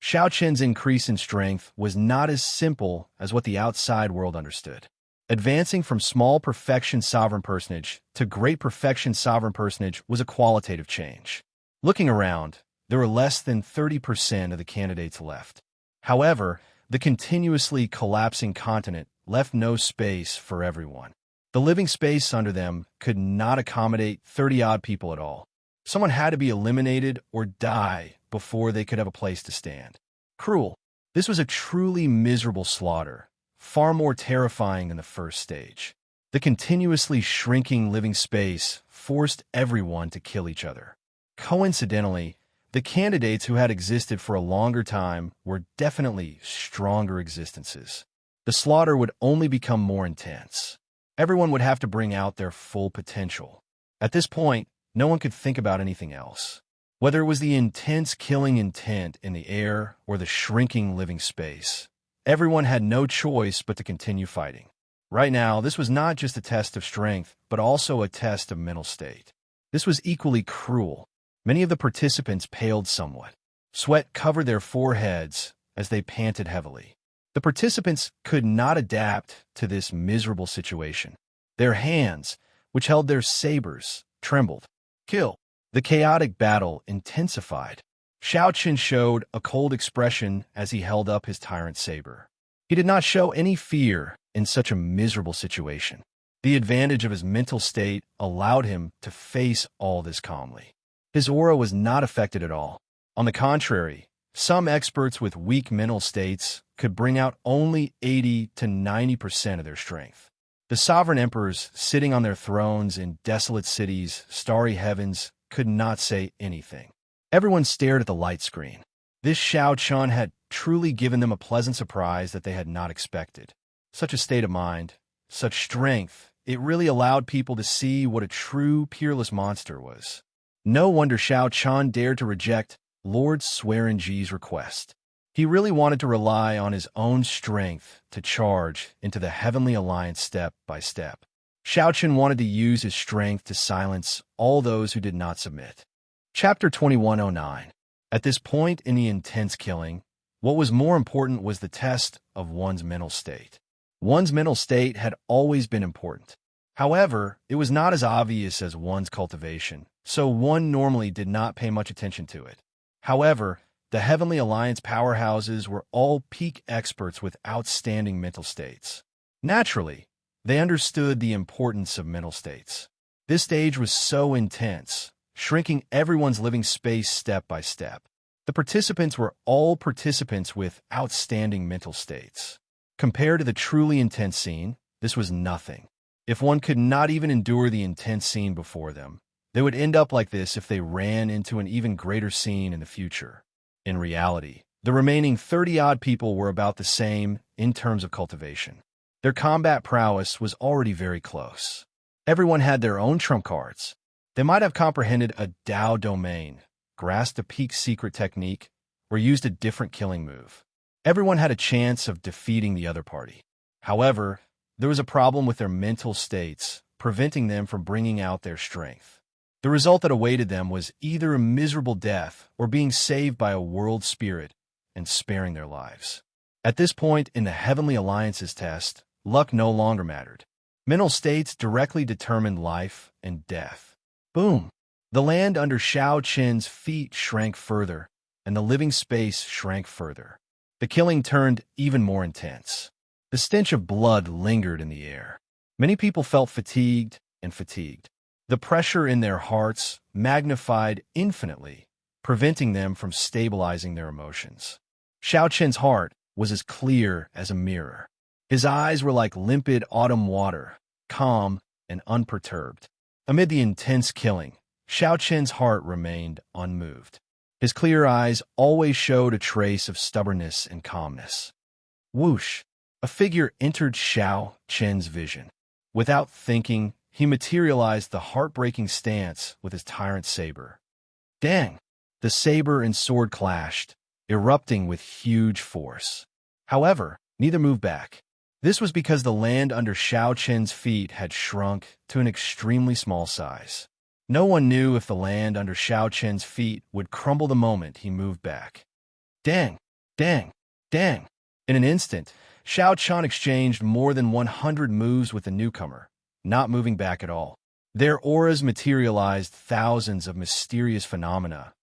Xiao Chen's increase in strength was not as simple as what the outside world understood. Advancing from small perfection sovereign personage to great perfection sovereign personage was a qualitative change. Looking around, there were less than 30% of the candidates left. However, the continuously collapsing continent left no space for everyone. The living space under them could not accommodate 30-odd people at all. Someone had to be eliminated or die before they could have a place to stand. Cruel. This was a truly miserable slaughter, far more terrifying than the first stage. The continuously shrinking living space forced everyone to kill each other. Coincidentally, the candidates who had existed for a longer time were definitely stronger existences. The slaughter would only become more intense. Everyone would have to bring out their full potential. At this point, no one could think about anything else. Whether it was the intense killing intent in the air or the shrinking living space, everyone had no choice but to continue fighting. Right now, this was not just a test of strength, but also a test of mental state. This was equally cruel. Many of the participants paled somewhat. Sweat covered their foreheads as they panted heavily. The participants could not adapt to this miserable situation. Their hands, which held their sabers, trembled. Kill. The chaotic battle intensified. Xiao Qin showed a cold expression as he held up his tyrant saber. He did not show any fear in such a miserable situation. The advantage of his mental state allowed him to face all this calmly. His aura was not affected at all. On the contrary, some experts with weak mental states could bring out only 80 to 90% of their strength. The sovereign emperors sitting on their thrones in desolate cities, starry heavens, could not say anything. Everyone stared at the light screen. This Xiao Chun had truly given them a pleasant surprise that they had not expected. Such a state of mind, such strength, it really allowed people to see what a true, peerless monster was. No wonder Xiao Chun dared to reject Lord Swearenge's request. He really wanted to rely on his own strength to charge into the Heavenly Alliance step by step. Xiao Chun wanted to use his strength to silence all those who did not submit. Chapter 2109. At this point in the intense killing, what was more important was the test of one's mental state. One's mental state had always been important. However, it was not as obvious as one's cultivation, so one normally did not pay much attention to it. However, the Heavenly Alliance powerhouses were all peak experts with outstanding mental states. Naturally, they understood the importance of mental states. This stage was so intense, shrinking everyone's living space step by step. The participants were all participants with outstanding mental states. Compared to the truly intense scene, this was nothing. If one could not even endure the intense scene before them, they would end up like this if they ran into an even greater scene in the future. In reality, the remaining 30-odd people were about the same in terms of cultivation. Their combat prowess was already very close. Everyone had their own trump cards. They might have comprehended a Dao domain, grasped a peak secret technique, or used a different killing move. Everyone had a chance of defeating the other party. However, there was a problem with their mental states, preventing them from bringing out their strength. The result that awaited them was either a miserable death or being saved by a world spirit and sparing their lives. At this point in the Heavenly Alliance's test, luck no longer mattered. Mental states directly determined life and death. Boom! The land under Xiao Qin's feet shrank further, and the living space shrank further. The killing turned even more intense. The stench of blood lingered in the air. Many people felt fatigued and fatigued. The pressure in their hearts magnified infinitely, preventing them from stabilizing their emotions. Xiao Qin's heart was as clear as a mirror. His eyes were like limpid autumn water, calm and unperturbed. Amid the intense killing, Xiao Qin's heart remained unmoved. His clear eyes always showed a trace of stubbornness and calmness. Whoosh! A figure entered Xiao Chen's vision. Without thinking, he materialized the heartbreaking stance with his tyrant saber. Dang! The saber and sword clashed, erupting with huge force. However, neither moved back. This was because the land under Xiao Chen's feet had shrunk to an extremely small size. No one knew if the land under Xiao Chen's feet would crumble the moment he moved back. Dang! Dang! Dang! In an instant, Xiao Chen exchanged more than 100 moves with the newcomer, not moving back at all. Their auras materialized thousands of mysterious phenomena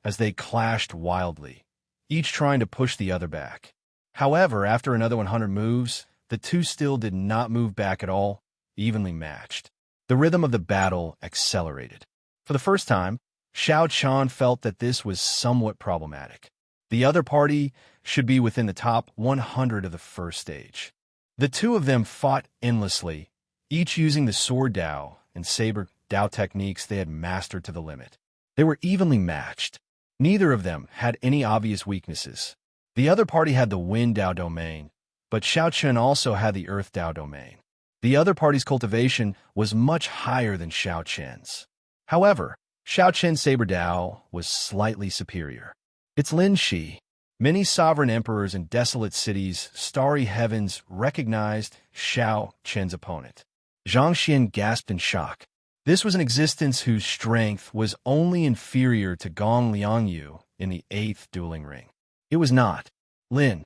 as they clashed wildly, each trying to push the other back. However, after another 100 moves, the two still did not move back at all, evenly matched. The rhythm of the battle accelerated. For the first time, Xiao Chen felt that this was somewhat problematic. The other party should be within the top 100 of the first stage. The two of them fought endlessly, each using the sword Dao and saber Dao techniques they had mastered to the limit. They were evenly matched. Neither of them had any obvious weaknesses. The other party had the Wind Dao domain, but Xiao Chen also had the Earth Dao domain. The other party's cultivation was much higher than Xiao Chen's. However, Xiao Chen's saber Dao was slightly superior. It's Lin Shi. Many sovereign emperors and desolate cities, starry heavens, recognized Xiao Chen's opponent. Zhang Xian gasped in shock. This was an existence whose strength was only inferior to Gong Liangyu in the 8th dueling ring. It was not Lin,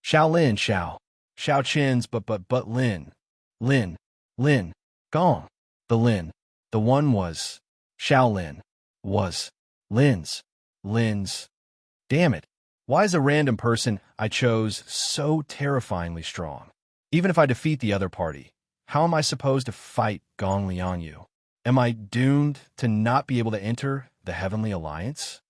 Xiao Chen's, but Lin, Gong. The Lin, the one was Xiao Lin, was Lin's. Damn it. Why is the random person I chose so terrifyingly strong? Even if I defeat the other party, how am I supposed to fight Gong Liangyu? Am I doomed to not be able to enter the Heavenly Alliance?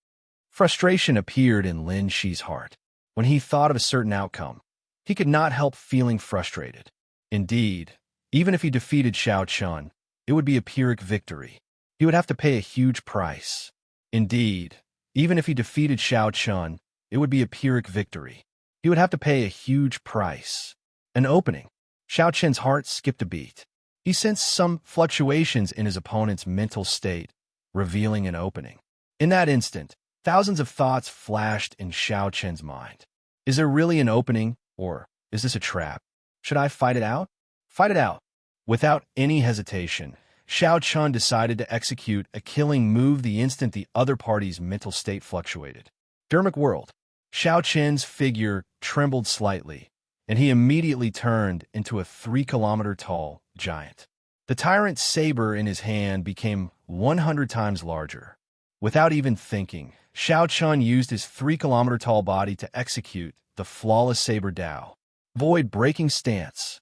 Frustration appeared in Lin Shi's heart. When he thought of a certain outcome, he could not help feeling frustrated. Indeed, even if he defeated Xiao Chen, it would be a Pyrrhic victory. He would have to pay a huge price. Indeed, even if he defeated Xiao Chen, it would be a Pyrrhic victory. He would have to pay a huge price. An opening. Xiao Chen's heart skipped a beat. He sensed some fluctuations in his opponent's mental state, revealing an opening. In that instant, thousands of thoughts flashed in Xiao Chen's mind. Is there really an opening, or is this a trap? Should I fight it out? Fight it out. Without any hesitation, Xiao Chen decided to execute a killing move the instant the other party's mental state fluctuated. Dermic World. Xiao Chen's figure trembled slightly, and he immediately turned into a 3-kilometer-tall giant. The tyrant's saber in his hand became 100 times larger. Without even thinking, Xiao Chen used his 3-kilometer-tall body to execute the flawless saber Dao. Void-breaking stance.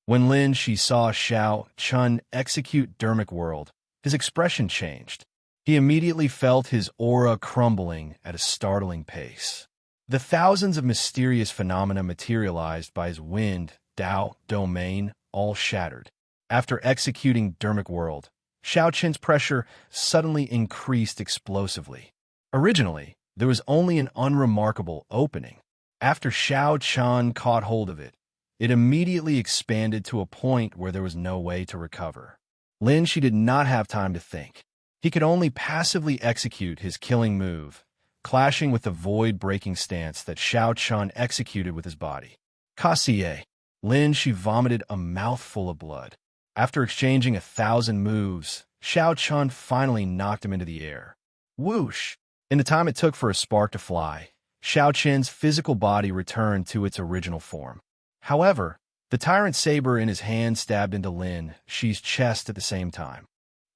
When Lin Shi saw Xiao Chen execute Dermic World, his expression changed. He immediately felt his aura crumbling at a startling pace. The thousands of mysterious phenomena materialized by his Wind Dao domain all shattered. After executing Dermic World, Xiao Chen's pressure suddenly increased explosively. Originally, there was only an unremarkable opening. After Xiao Chen caught hold of it, it immediately expanded to a point where there was no way to recover. Lin Shi did not have time to think. He could only passively execute his killing move, clashing with the void-breaking stance that Xiao Chen executed with his body. Kassier. Lin Shi vomited a mouthful of blood. After exchanging 1,000 moves, Xiao Chen finally knocked him into the air. Whoosh! In the time it took for a spark to fly, Xiao Chen's physical body returned to its original form. However, the tyrant saber in his hand stabbed into Lin Shi's chest at the same time.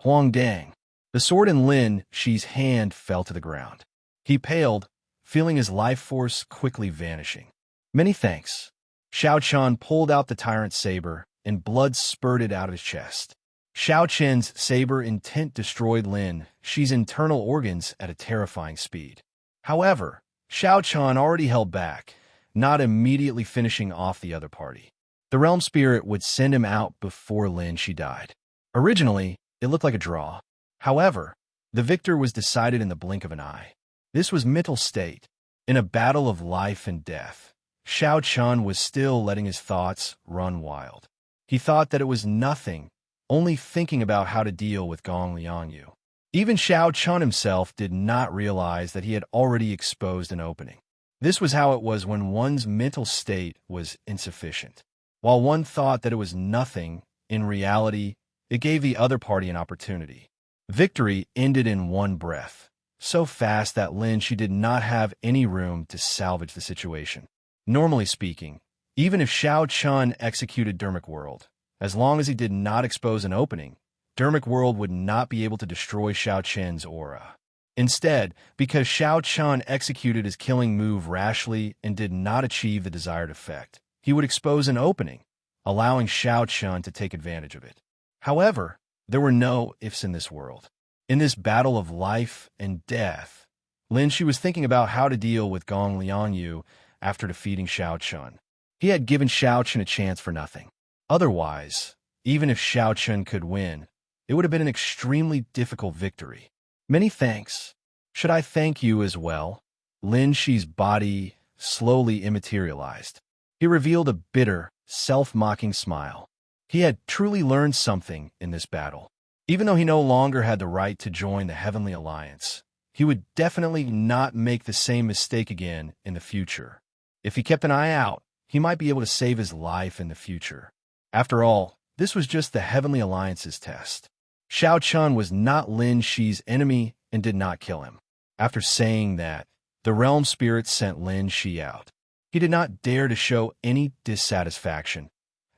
Huang Dang. The sword in Lin Shi's hand fell to the ground. He paled, feeling his life force quickly vanishing. Many thanks. Xiao Chen pulled out the tyrant's saber, and blood spurted out of his chest. Xiao Chen's saber intent destroyed Lin Shi's internal organs at a terrifying speed. However, Xiao Chen already held back, not immediately finishing off the other party. The realm spirit would send him out before Lin Shi died. Originally, it looked like a draw. However, The victor was decided in the blink of an eye. This was mental state. In a battle of life and death, Shao Chun was still letting his thoughts run wild. He thought that it was nothing, only thinking about how to deal with Gong Liangyu. Even Shao Chun himself did not realize that he had already exposed an opening. This was how it was when one's mental state was insufficient. While one thought that it was nothing, in reality, it gave the other party an opportunity. Victory ended in one breath, so fast that Lin Shi did not have any room to salvage the situation. Normally speaking, even if Shao Chun executed Dermic World, as long as he did not expose an opening, Dermic World would not be able to destroy Shao Chun's aura. Instead, because Shao Chun executed his killing move rashly and did not achieve the desired effect, he would expose an opening, allowing Shao Chun to take advantage of it. However, there were no ifs in this world. In this battle of life and death, Lin Shi was thinking about how to deal with Gong Liangyu after defeating Shao Chun. He had given Shao Chun a chance for nothing. Otherwise, even if Shao Chun could win, it would have been an extremely difficult victory. Many thanks. Should I thank you as well? Lin Shi's body slowly immaterialized. He revealed a bitter, self-mocking smile. He had truly learned something in this battle. Even though he no longer had the right to join the Heavenly Alliance, he would definitely not make the same mistake again in the future. If he kept an eye out, he might be able to save his life in the future. After all, this was just the Heavenly Alliance's test. Shao Chun was not Lin Shi's enemy and did not kill him. After saying that, the realm spirit sent Lin Shi out. He did not dare to show any dissatisfaction,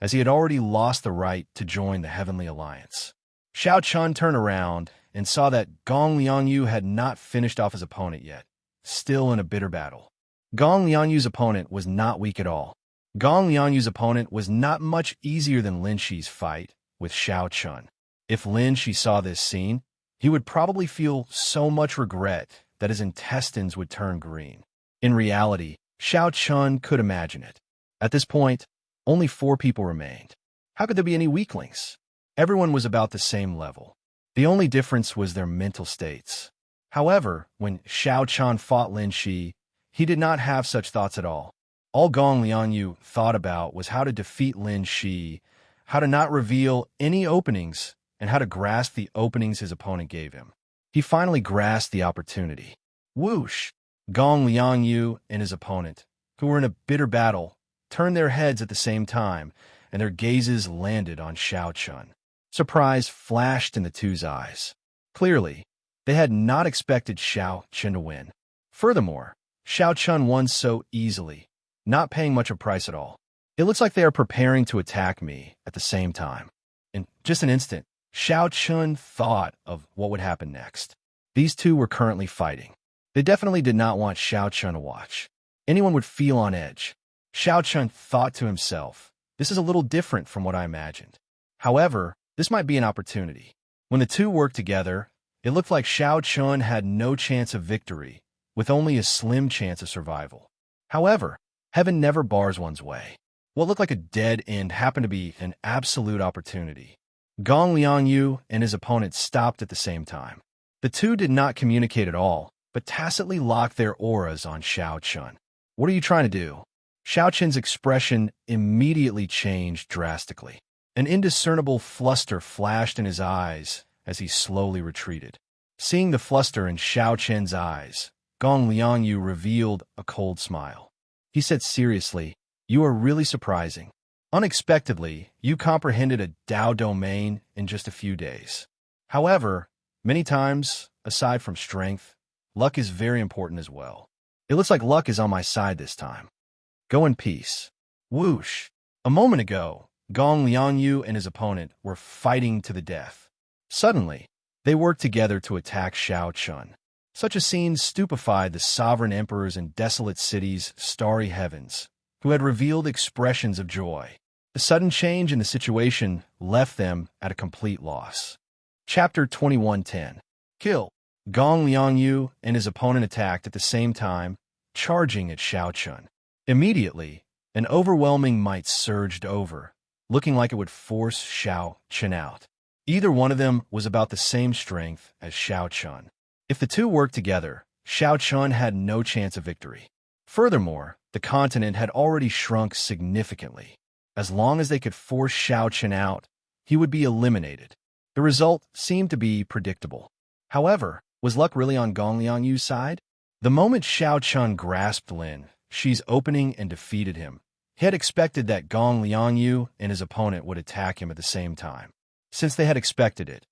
as he had already lost the right to join the Heavenly Alliance. Shao Chun turned around and saw that Gong Liangyu had not finished off his opponent yet, still in a bitter battle. Gong Liangyu's opponent was not weak at all. Gong Liangyu's opponent was not much easier than Lin Shi's fight with Shao Chun. If Lin Shi saw this scene, he would probably feel so much regret that his intestines would turn green. In reality, Shao Chun could imagine it. At this point, only 4 people remained. How could there be any weaklings? Everyone was about the same level. The only difference was their mental states. However, when Shao Chun fought Lin Shi, he did not have such thoughts at all. All Gong Liangyu thought about was how to defeat Lin Shi, how to not reveal any openings, and how to grasp the openings his opponent gave him. He finally grasped the opportunity. Whoosh! Gong Liangyu and his opponent, who were in a bitter battle, turned their heads at the same time, and their gazes landed on Shao Chun. Surprise flashed in the two's eyes. Clearly, they had not expected Shao Chun to win. Furthermore, Shao Chun won so easily, not paying much of a price at all. It looks like they are preparing to attack me at the same time. In just an instant, Shao Chun thought of what would happen next. These two were currently fighting. They definitely did not want Shao Chun to watch. Anyone would feel on edge. Shao Chun thought to himself, this is a little different from what I imagined. However, this might be an opportunity. When the two worked together, it looked like Shao Chun had no chance of victory, with only a slim chance of survival. However, heaven never bars one's way. What looked like a dead end happened to be an absolute opportunity. Gong Liangyu and his opponent stopped at the same time. The two did not communicate at all, but tacitly locked their auras on Shao Chun. What are you trying to do? Shao Chun's expression immediately changed drastically. An indiscernible fluster flashed in his eyes as he slowly retreated. Seeing the fluster in Shao Chun's eyes, Gong Liangyu revealed a cold smile. He said seriously, "You are really surprising. Unexpectedly, you comprehended a Dao domain in just a few days. However, many times, aside from strength, luck is very important as well. It looks like luck is on my side this time. Go in peace." Whoosh! A moment ago, Gong Liangyu and his opponent were fighting to the death. Suddenly, they worked together to attack Shao Chun. Such a scene stupefied the sovereign emperors in desolate cities' starry heavens, who had revealed expressions of joy. The sudden change in the situation left them at a complete loss. Chapter 21:10. Kill. Gong Liangyu and his opponent attacked at the same time, charging at Shao Chun. Immediately, an overwhelming might surged over, looking like it would force Shao Chun out. Either one of them was about the same strength as Xiao Chun. If the two worked together, Xiao Chun had no chance of victory. Furthermore, the continent had already shrunk significantly. As long as they could force Xiao Chun out, he would be eliminated. The result seemed to be predictable. However, was luck really on Gong Liangyu's side? The moment Xiao Chun grasped Lin Shi's opening and defeated him, he had expected that Gong Liangyu and his opponent would attack him at the same time. Since they had expected it,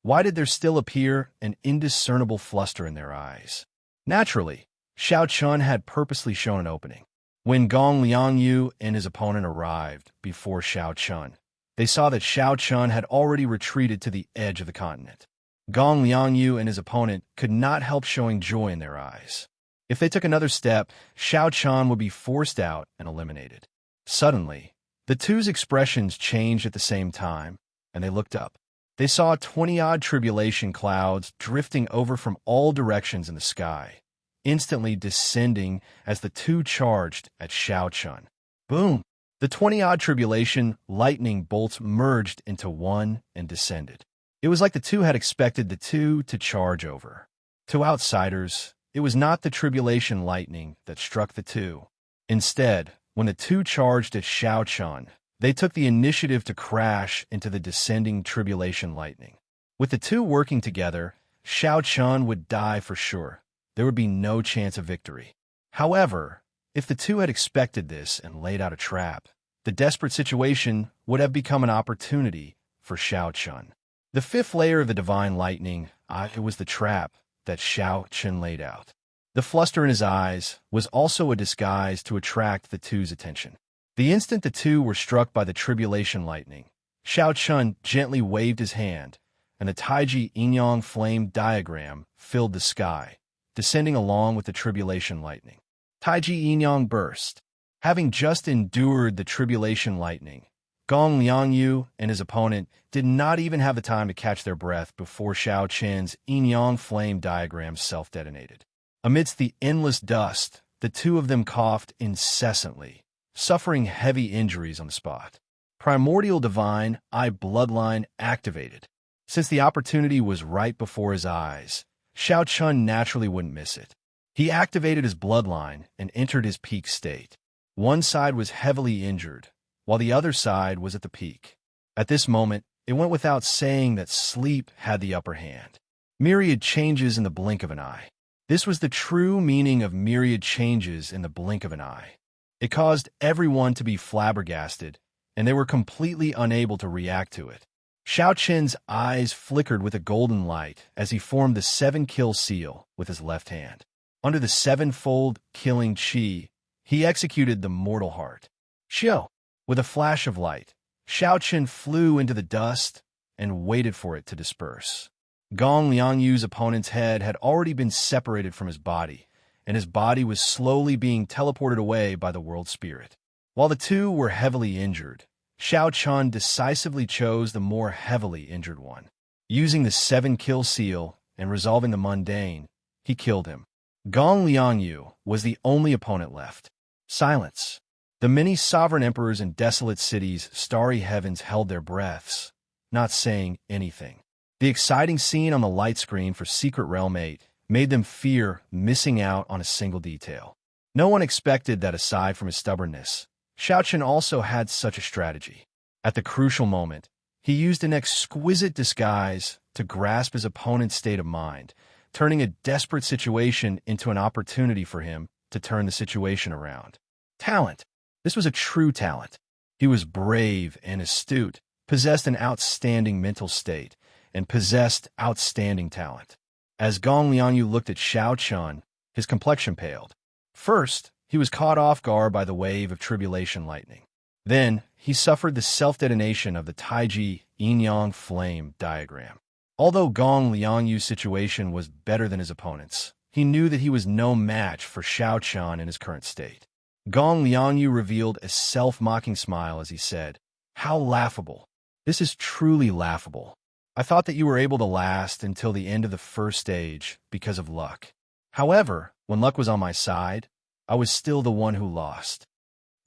why did there still appear an indiscernible fluster in their eyes? Naturally, Xiao Chun had purposely shown an opening. When Gong Liangyu and his opponent arrived before Xiao Chun, they saw that Xiao Chun had already retreated to the edge of the continent. Gong Liangyu and his opponent could not help showing joy in their eyes. If they took another step, Xiao Chun would be forced out and eliminated. Suddenly, the two's expressions changed at the same time, and they looked up. They saw 20-odd tribulation clouds drifting over from all directions in the sky, instantly descending as the two charged at Xiao Chun. Boom! The 20-odd tribulation lightning bolts merged into one and descended. It was like the two had expected the two to charge over. To outsiders, it was not the tribulation lightning that struck the two. Instead, when the two charged at Xiao Chun, they took the initiative to crash into the descending tribulation lightning. With the two working together, Xiao Chun would die for sure. There would be no chance of victory. However, if the two had expected this and laid out a trap, the desperate situation would have become an opportunity for Xiao Chun. The fifth layer of the divine lightning, it was the trap that Xiao Chun laid out. The fluster in his eyes was also a disguise to attract the two's attention. The instant the two were struck by the tribulation lightning, Xiao Chun gently waved his hand, and the Taiji Yin-Yang flame diagram filled the sky, descending along with the tribulation lightning. Taiji Yin-Yang burst. Having just endured the tribulation lightning, Gong Liangyu and his opponent did not even have the time to catch their breath before Xiao Chen's Yin-Yang flame diagram self-detonated. Amidst the endless dust, the two of them coughed incessantly, suffering heavy injuries on the spot. Primordial Divine Eye Bloodline activated. Since the opportunity was right before his eyes, Xiao Chun naturally wouldn't miss it. He activated his bloodline and entered his peak state. One side was heavily injured, while the other side was at the peak. At this moment, it went without saying that sleep had the upper hand. Myriad changes in the blink of an eye. This was the true meaning of myriad changes in the blink of an eye. It caused everyone to be flabbergasted, and they were completely unable to react to it. Xiao Chen's eyes flickered with a golden light as he formed the 7-kill seal with his left hand. Under the sevenfold killing chi, he executed the mortal heart. Xiao! With a flash of light, Xiao Chen flew into the dust and waited for it to disperse. Gong Liangyu's opponent's head had already been separated from his body, and his body was slowly being teleported away by the world spirit. While the two were heavily injured, Xiao Chun decisively chose the more heavily injured one. Using the 7-kill seal and resolving the mundane, he killed him. Gong Liangyu was the only opponent left. Silence. The many sovereign emperors in desolate cities' starry heavens held their breaths, not saying anything. The exciting scene on the light screen for Secret Realm 8 made them fear missing out on a single detail. No one expected that aside from his stubbornness, Xiao Chen also had such a strategy. At the crucial moment, he used an exquisite disguise to grasp his opponent's state of mind, turning a desperate situation into an opportunity for him to turn the situation around. Talent. This was a true talent. He was brave and astute, possessed an outstanding mental state, and possessed outstanding talent. As Gong Liangyu looked at Xiao Chun, his complexion paled. First, he was caught off guard by the wave of tribulation lightning. Then, he suffered the self-detonation of the Taiji Yin-Yang flame diagram. Although Gong Liangyu's situation was better than his opponent's, he knew that he was no match for Xiao Chun in his current state. Gong Liangyu revealed a self-mocking smile as he said, "How laughable. This is truly laughable. I thought that you were able to last until the end of the first stage because of luck. However, when luck was on my side, I was still the one who lost."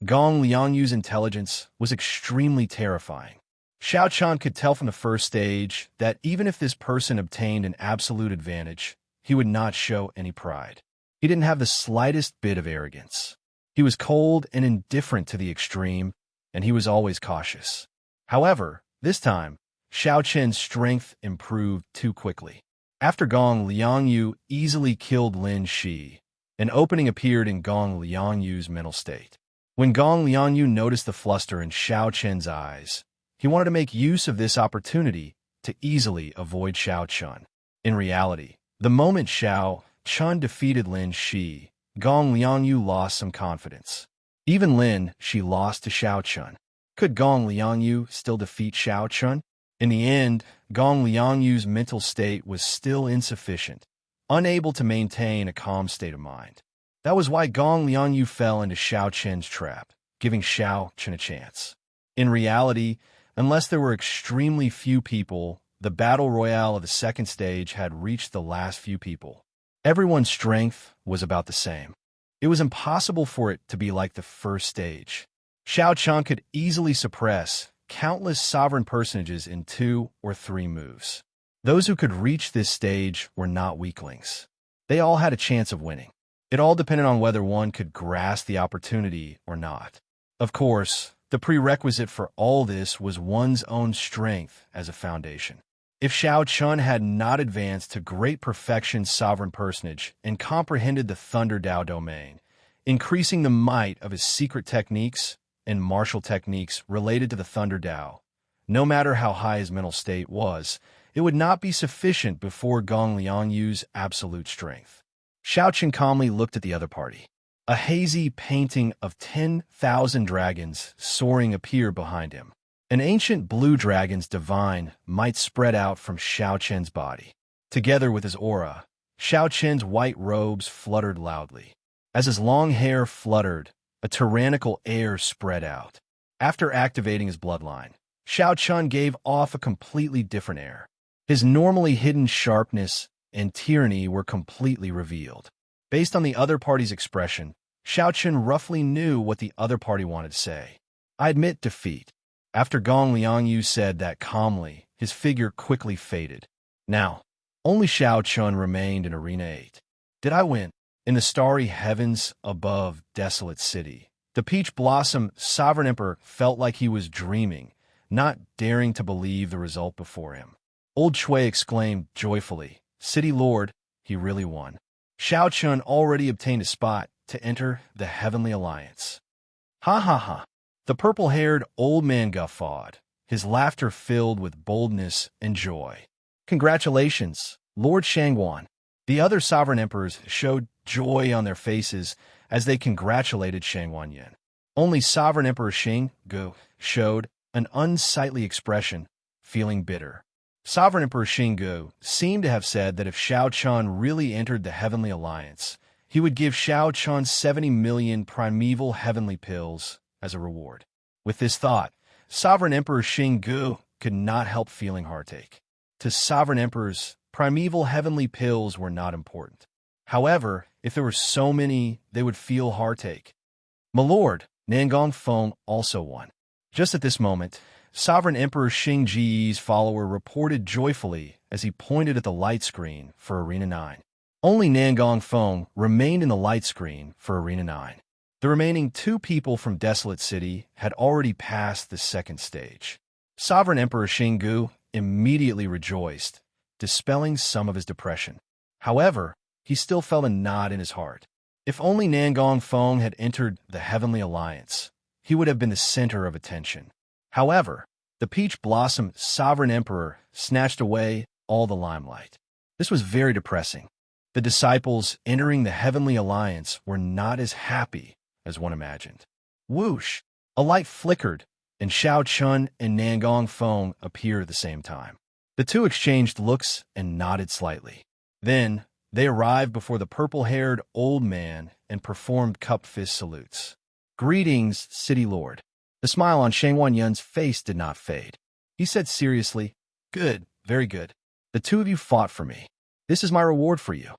Gong Liangyu's intelligence was extremely terrifying. Xiao Chan could tell from the first stage that even if this person obtained an absolute advantage, he would not show any pride. He didn't have the slightest bit of arrogance. He was cold and indifferent to the extreme, and he was always cautious. However, this time, Xiao Chen's strength improved too quickly. After Gong Liangyu easily killed Lin Shi, an opening appeared in Gong Liangyu's mental state. When Gong Liangyu noticed the fluster in Xiao Chen's eyes, he wanted to make use of this opportunity to easily avoid Xiao Chun. In reality, the moment Xiao Chun defeated Lin Shi, Gong Liangyu lost some confidence. Even Lin Shi lost to Xiao Chun. Could Gong Liangyu still defeat Xiao Chun? In the end, Gong Liangyu's mental state was still insufficient, unable to maintain a calm state of mind. That was why Gong Liangyu fell into Xiao Chen's trap, giving Xiao Chen a chance. In reality, unless there were extremely few people, the battle royale of the second stage had reached the last few people. Everyone's strength was about the same. It was impossible for it to be like the first stage. Xiao Chan could easily suppress countless sovereign personages in 2 or 3 moves. Those who could reach this stage were not weaklings. They all had a chance of winning. It all depended on whether one could grasp the opportunity or not. Of course, the prerequisite for all this was one's own strength as a foundation. If Xiao Chun had not advanced to great perfection sovereign personage and comprehended the Thunder Dao domain, increasing the might of his secret techniques and martial techniques related to the Thunder Dao, no matter how high his mental state was, it would not be sufficient before Gong Liangyu's absolute strength. Xiao Chen calmly looked at the other party. A hazy painting of 10,000 dragons soaring appeared behind him. An ancient blue dragon's divine might spread out from Xiao Chen's body. Together with his aura, Xiao Chen's white robes fluttered loudly. As his long hair fluttered, a tyrannical air spread out. After activating his bloodline, Xiao Chun gave off a completely different air. His normally hidden sharpness and tyranny were completely revealed. Based on the other party's expression, Xiao Chun roughly knew what the other party wanted to say. I admit defeat. After Gong Liangyu said that calmly, his figure quickly faded. Now, only Xiao Chun remained in Arena 8. Did I win? In the starry heavens above Desolate City, the Peach Blossom Sovereign Emperor felt like he was dreaming, not daring to believe the result before him. Old Shui exclaimed joyfully, City Lord, he really won. Xiao Chun already obtained a spot to enter the Heavenly Alliance. Ha ha ha. The purple-haired old man guffawed, his laughter filled with boldness and joy. Congratulations, Lord Shangguan. The other sovereign emperors showed joy on their faces as they congratulated Shangguan Yin. Only Sovereign Emperor Xing Gu showed an unsightly expression, feeling bitter. Sovereign Emperor Xing Gu seemed to have said that if Xiao Chun really entered the Heavenly Alliance, he would give Xiao Chun 70 million primeval heavenly pills as a reward. With this thought, Sovereign Emperor Xing Gu could not help feeling heartache. To Sovereign Emperors, primeval heavenly pills were not important. However, if there were so many, they would feel heartache. My lord, Nangong Feng also won. Just at this moment, Sovereign Emperor Xing Ji's follower reported joyfully as he pointed at the light screen for Arena 9. Only Nangong Feng remained in the light screen for Arena 9. The remaining 2 people from Desolate City had already passed the second stage. Sovereign Emperor Xing Gu immediately rejoiced, dispelling some of his depression. However, he still felt a knot in his heart. If only Nangong Feng had entered the Heavenly Alliance, he would have been the center of attention. However, the Peach Blossom Sovereign Emperor snatched away all the limelight. This was very depressing. The disciples entering the Heavenly Alliance were not as happy as one imagined. Whoosh! A light flickered, and Xiao Chun and Nangong Feng appeared at the same time. The 2 exchanged looks and nodded slightly. Then, they arrived before the purple-haired old man and performed cup-fist salutes. Greetings, City Lord. The smile on Shangguan Yun's face did not fade. He said seriously, Good, very good. The 2 of you fought for me. This is my reward for you.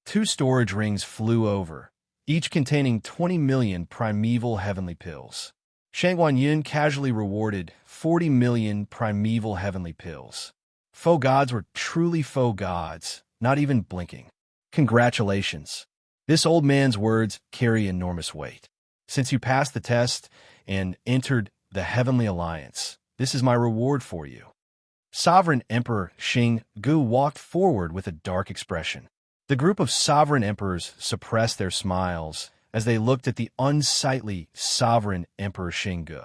2 storage rings flew over, each containing 20 million primeval heavenly pills. Shangguan Yin casually rewarded 40 million primeval heavenly pills. Faux gods were truly faux gods, not even blinking. Congratulations. This old man's words carry enormous weight. Since you passed the test and entered the Heavenly Alliance, this is my reward for you. Sovereign Emperor Xing Gu walked forward with a dark expression. The group of sovereign emperors suppressed their smiles as they looked at the unsightly Sovereign Emperor Xing Gu.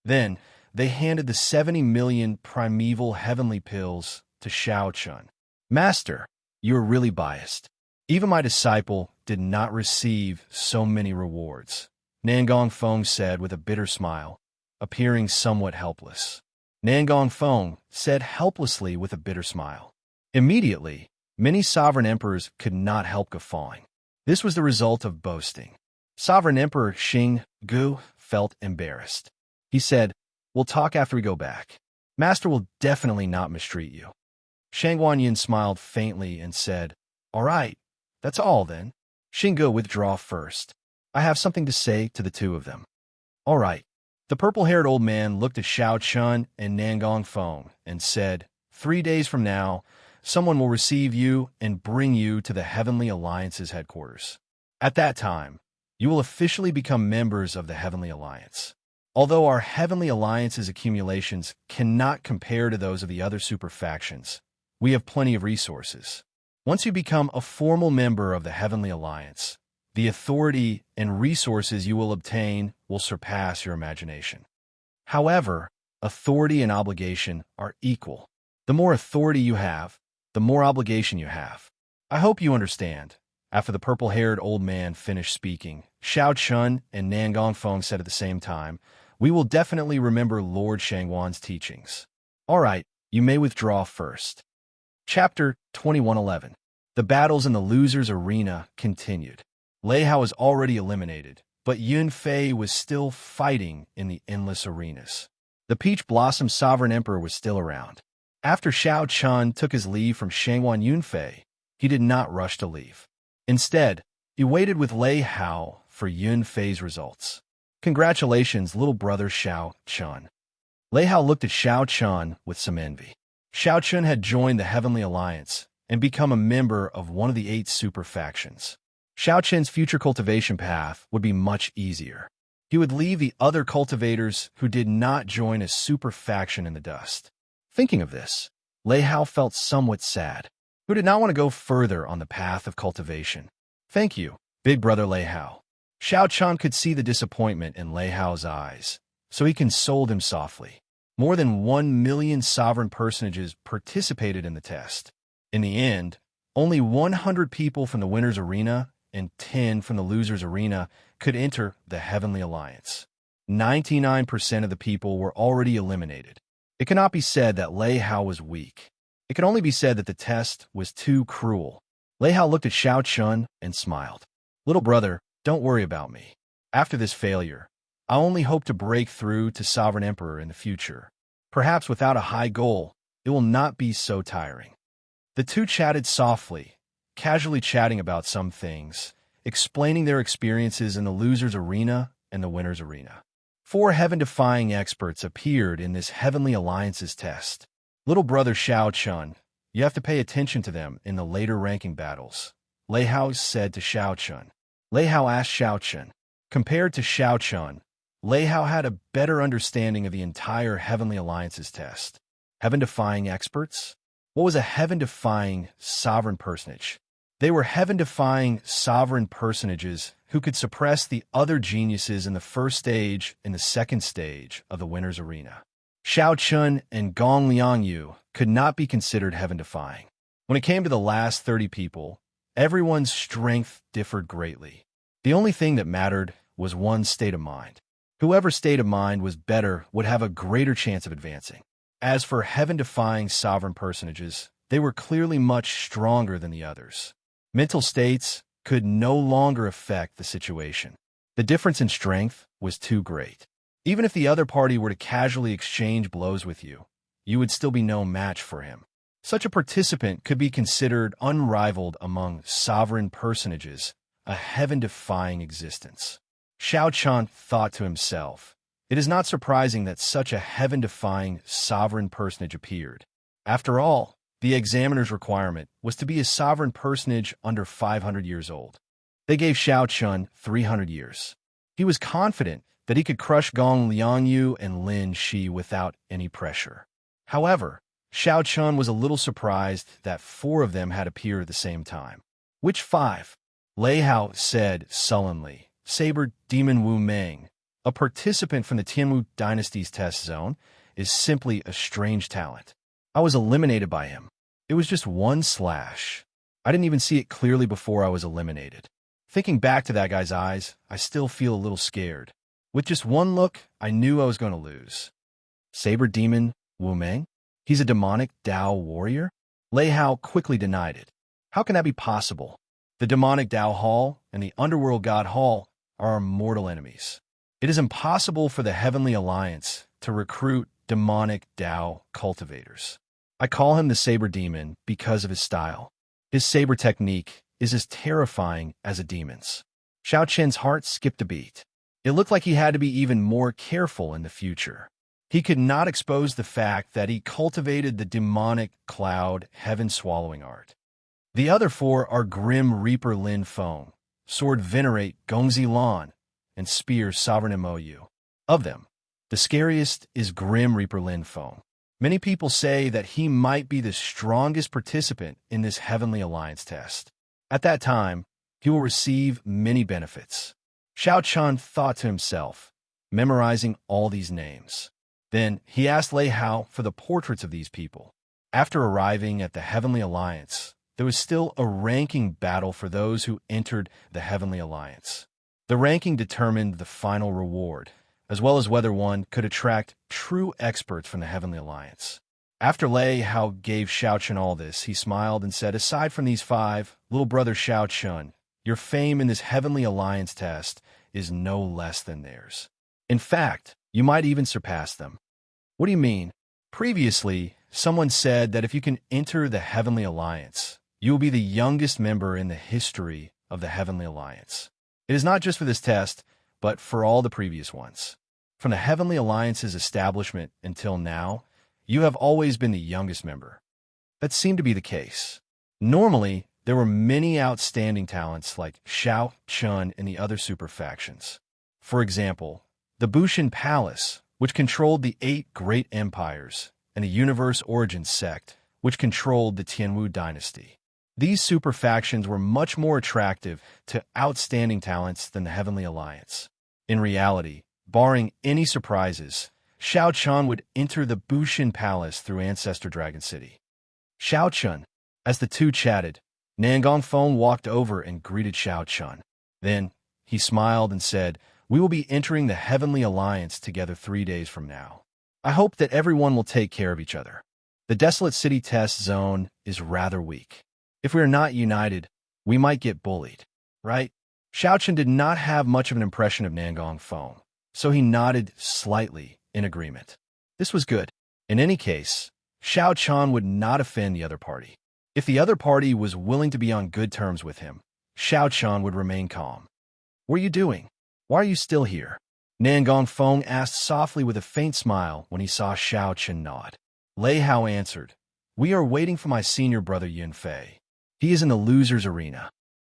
Then, they handed the 70 million primeval heavenly pills to Shao Chun. Master, you are really biased. Even my disciple did not receive so many rewards, Nangong Feng said with a bitter smile, appearing somewhat helpless. Nangong Feng said helplessly with a bitter smile. Immediately, many sovereign emperors could not help guffawing. This was the result of boasting. Sovereign Emperor Xing Gu felt embarrassed. He said, "We'll talk after we go back. Master will definitely not mistreat you." Shangguan Yin smiled faintly and said, "All right, that's all then. Xing Gu, withdraw first. I have something to say to the two of them." "All right." The purple-haired old man looked at Shao Chun and Nangong Feng and said, 3 days from now, someone will receive you and bring you to the Heavenly Alliance's headquarters. At that time, you will officially become members of the Heavenly Alliance. Although our Heavenly Alliance's accumulations cannot compare to those of the other super factions, we have plenty of resources. Once you become a formal member of the Heavenly Alliance, the authority and resources you will obtain will surpass your imagination. However, authority and obligation are equal. The more authority you have, the more obligation you have. I hope you understand. After the purple-haired old man finished speaking, Shao Chun and Nangong Feng said at the same time, "We will definitely remember Lord Shangguan's teachings." All right, you may withdraw first. Chapter 2111. The battles in the Losers' Arena continued. Lei Hao was already eliminated, but Yun Fei was still fighting in the endless arenas. The Peach Blossom Sovereign Emperor was still around. After Shao Chun took his leave from Shangguan Yunfei, he did not rush to leave. Instead, he waited with Lei Hao for Yun Fei's results. "Congratulations, little brother Shao Chun." Lei Hao looked at Shao Chun with some envy. Shao Chun had joined the Heavenly Alliance and become a member of one of the 8 super factions. Shao Chun's future cultivation path would be much easier. He would leave the other cultivators who did not join a super faction in the dust. Thinking of this, Lei Hao felt somewhat sad. Who did not want to go further on the path of cultivation? "Thank you, big brother Lei Hao." Shao Chun could see the disappointment in Lei Hao's eyes, so he consoled him softly. More than 1 million sovereign personages participated in the test. In the end, only 100 people from the winner's arena and 10 from the loser's arena could enter the Heavenly Alliance. 99% of the people were already eliminated. It cannot be said that Lei Hao was weak. It can only be said that the test was too cruel. Lei Hao looked at Shao Chun and smiled. "Little brother, don't worry about me. After this failure, I only hope to break through to Sovereign Emperor in the future. Perhaps without a high goal, it will not be so tiring." The two chatted softly, casually chatting about some things, explaining their experiences in the loser's arena and the winner's arena. 4 heaven-defying experts appeared in this Heavenly Alliance's test. "Little brother Shao Chun, you have to pay attention to them in the later ranking battles," Lei Hao said to Shao Chun. Lei Hao asked Shao Chun. Compared to Shao Chun, Lei Hao had a better understanding of the entire Heavenly Alliance's test. Heaven-defying experts? What was a heaven-defying sovereign personage? They were heaven-defying sovereign personages who could suppress the other geniuses in the first stage and the second stage of the winner's arena. Shao Chun and Gong Liangyu could not be considered heaven-defying. When it came to the last 30 people, everyone's strength differed greatly. The only thing that mattered was one's state of mind. Whoever's state of mind was better would have a greater chance of advancing. As for heaven-defying sovereign personages, they were clearly much stronger than the others. Mental states could no longer affect the situation. The difference in strength was too great. Even if the other party were to casually exchange blows with you, you would still be no match for him. Such a participant could be considered unrivaled among sovereign personages, a heaven-defying existence. Shao Chun thought to himself, It is not surprising that such a heaven-defying sovereign personage appeared. After all, the examiner's requirement was to be a sovereign personage under 500 years old. They gave Xiao Chun 300 years. He was confident that he could crush Gong Liangyu and Lin Shi without any pressure. However, Xiao Chun was a little surprised that 4 of them had appeared at the same time. Which 5? Lei Hao said sullenly. Saber Demon Wu Meng, a participant from the Tianwu dynasty's test zone, is simply a strange talent. I was eliminated by him. It was just 1 slash. I didn't even see it clearly before I was eliminated. Thinking back to that guy's eyes, I still feel a little scared. With just 1 look, I knew I was going to lose. Saber Demon Wu Meng? He's a demonic Dao warrior? Lei Hao quickly denied it. How can that be possible? The demonic Dao Hall and the underworld god Hall are our mortal enemies. It is impossible for the Heavenly Alliance to recruit demonic Dao cultivators. I call him the Saber Demon because of his style. His saber technique is as terrifying as a demon's. Xiao Chen's heart skipped a beat. It looked like he had to be even more careful in the future. He could not expose the fact that he cultivated the demonic cloud heaven-swallowing art. The other 4 are Grim Reaper Lin Feng, Sword Venerate Gongzi Lan, and Spear Sovereign Mou. Of them, the scariest is Grim Reaper Lin Feng. Many people say that he might be the strongest participant in this Heavenly Alliance test. At that time, he will receive many benefits. Xiao Chun thought to himself, memorizing all these names. Then he asked Lei Hao for the portraits of these people. After arriving at the Heavenly Alliance, there was still a ranking battle for those who entered the Heavenly Alliance. The ranking determined the final reward, as well as whether one could attract true experts from the Heavenly Alliance. After Lei Hao gave Xiao Chun all this, he smiled and said, aside from these 5, little brother Xiao Chun, your fame in this Heavenly Alliance test is no less than theirs. In fact, you might even surpass them. What do you mean? Previously, someone said that if you can enter the Heavenly Alliance, you will be the youngest member in the history of the Heavenly Alliance. It is not just for this test, but for all the previous ones. From the Heavenly Alliance's establishment until now, you have always been the youngest member. That seemed to be the case. Normally, there were many outstanding talents like Xiao Chun and the other super factions. For example, the Bushin Palace, which controlled the 8 great empires, and the Universe Origins sect, which controlled the Tianwu dynasty. These super factions were much more attractive to outstanding talents than the Heavenly Alliance. In reality, barring any surprises, Xiao Chun would enter the Bushin Palace through Ancestor Dragon City. Xiao Chun. As the two chatted, Nangong Feng walked over and greeted Xiao Chun. Then, he smiled and said, we will be entering the Heavenly Alliance together 3 days from now. I hope that everyone will take care of each other. The Desolate City test zone is rather weak. If we are not united, we might get bullied, right? Xiao Chun did not have much of an impression of Nangong Feng, so he nodded slightly in agreement. This was good. In any case, Xiao Chun would not offend the other party. If the other party was willing to be on good terms with him, Xiao Chun would remain calm. What are you doing? Why are you still here? Nangong Feng asked softly with a faint smile when he saw Xiao Chun nod. Lei Hao answered, we are waiting for my senior brother Yun Fei. He is in the loser's arena.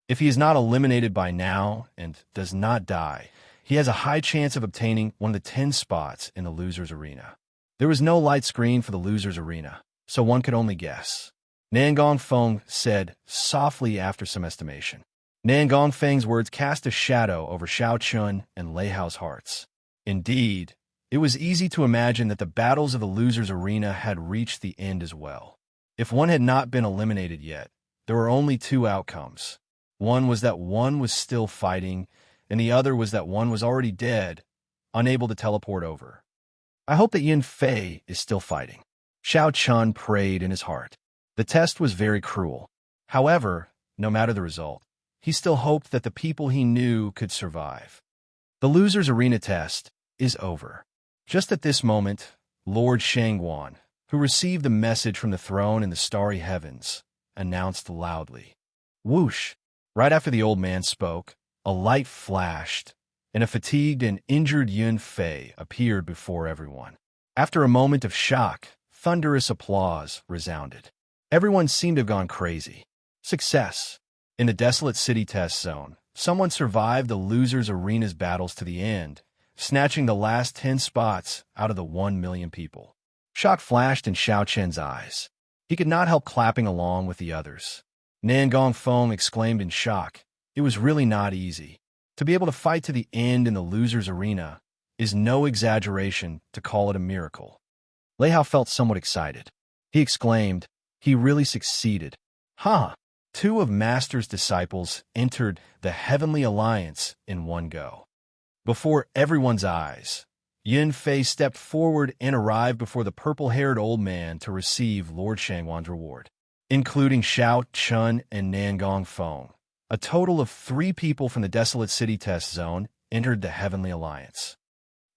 If he is not eliminated by now and does not die, he has a high chance of obtaining one of the 10 spots in the loser's arena. There was no light screen for the loser's arena, so one could only guess. Nangong Feng said softly after some estimation. Nangong Feng's words cast a shadow over Xiao Chun and Lei Hao's hearts. Indeed, it was easy to imagine that the battles of the loser's arena had reached the end as well. If one had not been eliminated yet, there were only 2 outcomes. One was that one was still fighting, and the other was that one was already dead, unable to teleport over. I hope that Yun Fei is still fighting. Xiao Chun prayed in his heart. The test was very cruel. However, no matter the result, he still hoped that the people he knew could survive. The loser's arena test is over. Just at this moment, Lord Shangguan, who received the message from the throne in the starry heavens, announced loudly. Whoosh! Right after the old man spoke, a light flashed, and a fatigued and injured Yun Fei appeared before everyone. After a moment of shock, thunderous applause resounded. Everyone seemed to have gone crazy. Success. In the desolate city test zone, someone survived the losers' arena's battles to the end, snatching the last 10 spots out of the 1 million people. Shock flashed in Xiao Chen's eyes. He could not help clapping along with the others. Nan Gongfeng exclaimed in shock. It was really not easy. To be able to fight to the end in the loser's arena is no exaggeration to call it a miracle. Lei Hao felt somewhat excited. He exclaimed, he really succeeded. Huh! 2 of Master's disciples entered the Heavenly Alliance in one go. Before everyone's eyes, Yun Fei stepped forward and arrived before the purple-haired old man to receive Lord Shangwan's reward, including Xiao Chun and Nan Gongfeng. A total of 3 people from the desolate city test zone entered the Heavenly Alliance.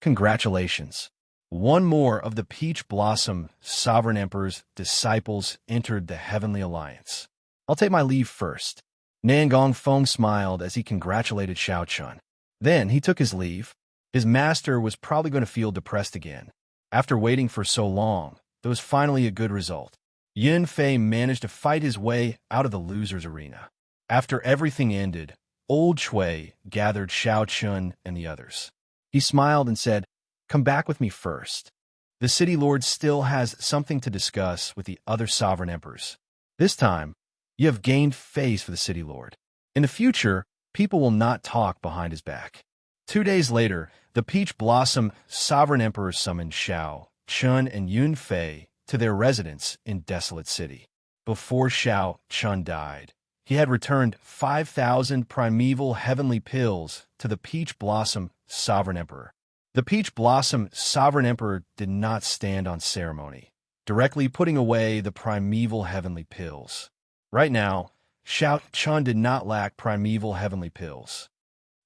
Congratulations! 1 more of the Peach Blossom Sovereign Emperor's disciples entered the Heavenly Alliance. I'll take my leave first. Nan Gongfeng smiled as he congratulated Xiao Chun. Then he took his leave. His master was probably going to feel depressed again. After waiting for so long, there was finally a good result. Yun Fei managed to fight his way out of the loser's arena. After everything ended, Old Chui gathered Xiao Chun and the others. He smiled and said, "Come back with me first. The city lord still has something to discuss with the other sovereign emperors. This time, you have gained face for the city lord. In the future, people will not talk behind his back." 2 days later, the Peach Blossom Sovereign Emperor summoned Xiao Chun and Yun Fei to their residence in Desolate City. Before Xiao Chun died, he had returned 5,000 primeval heavenly pills to the Peach Blossom Sovereign Emperor. The Peach Blossom Sovereign Emperor did not stand on ceremony, directly putting away the primeval heavenly pills. Right now, Xiao Chun did not lack primeval heavenly pills.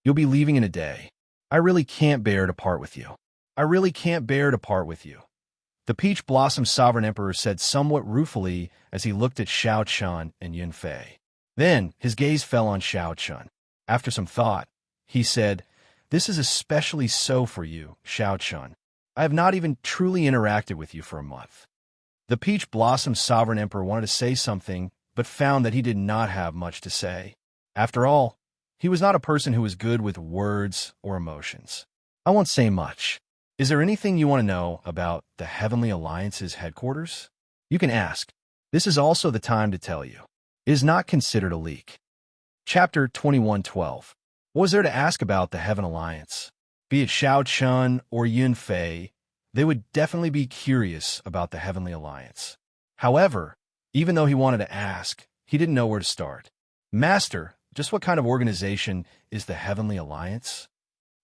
"You'll be leaving in a day. I really can't bear to part with you. I really can't bear to part with you," the Peach Blossom Sovereign Emperor said somewhat ruefully as he looked at Xiao Chun and Yun Fei. Then his gaze fell on Xiao Chun. After some thought, he said, "This is especially so for you, Xiao Chun. I have not even truly interacted with you for a month." The Peach Blossom Sovereign Emperor wanted to say something, but found that he did not have much to say. After all, he was not a person who was good with words or emotions. "I won't say much. Is there anything you want to know about the Heavenly Alliance's headquarters? You can ask. This is also the time to tell you. It is not considered a leak." Chapter 21:12. What was there to ask about the Heaven Alliance? Be it Xiao Chun or Yun Fei, they would definitely be curious about the Heavenly Alliance. However, even though he wanted to ask, he didn't know where to start. "Master, just what kind of organization is the Heavenly Alliance?"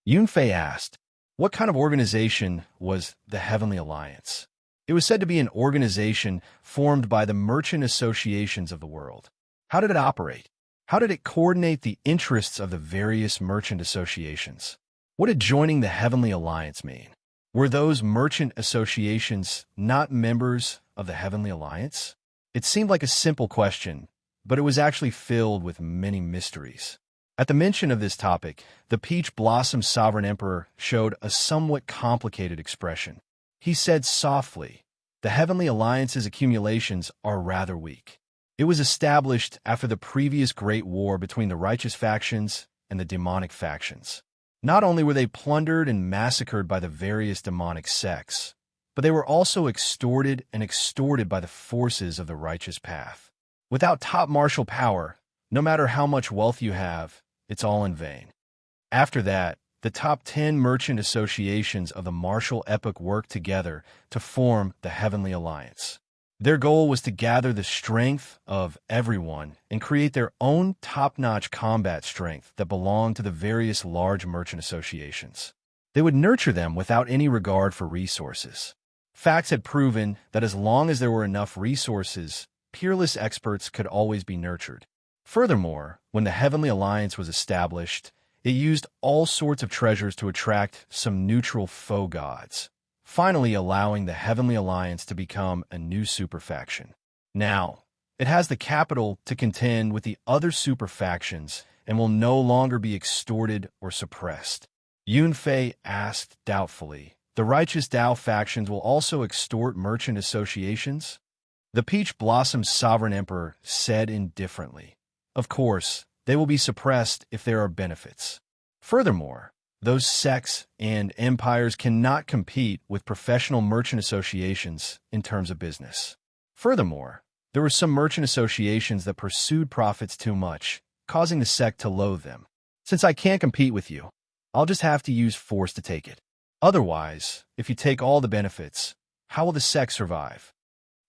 Yun Fei asked. What kind of organization was the Heavenly Alliance? It was said to be an organization formed by the merchant associations of the world. How did it operate? How did it coordinate the interests of the various merchant associations? What did joining the Heavenly Alliance mean? Were those merchant associations not members of the Heavenly Alliance? It seemed like a simple question, but it was actually filled with many mysteries. At the mention of this topic, the Peach Blossom Sovereign Emperor showed a somewhat complicated expression. He said softly, "The Heavenly Alliance's accumulations are rather weak. It was established after the previous great war between the righteous factions and the demonic factions. Not only were they plundered and massacred by the various demonic sects, but they were also extorted by the forces of the righteous path. Without top martial power, no matter how much wealth you have, it's all in vain." After that, the top 10 merchant associations of the martial epoch worked together to form the Heavenly Alliance. Their goal was to gather the strength of everyone and create their own top-notch combat strength that belonged to the various large merchant associations. They would nurture them without any regard for resources. Facts had proven that as long as there were enough resources, peerless experts could always be nurtured. Furthermore, when the Heavenly Alliance was established, it used all sorts of treasures to attract some neutral faux gods, finally allowing the Heavenly Alliance to become a new superfaction. Now, it has the capital to contend with the other superfactions and will no longer be extorted or suppressed. Yunfei asked doubtfully. The righteous Dao factions will also extort merchant associations? The Peach Blossom's sovereign emperor said indifferently. Of course, they will be suppressed if there are benefits. Furthermore, those sects and empires cannot compete with professional merchant associations in terms of business. Furthermore, there were some merchant associations that pursued profits too much, causing the sect to loathe them. Since I can't compete with you, I'll just have to use force to take it. Otherwise, if you take all the benefits, how will the sect survive?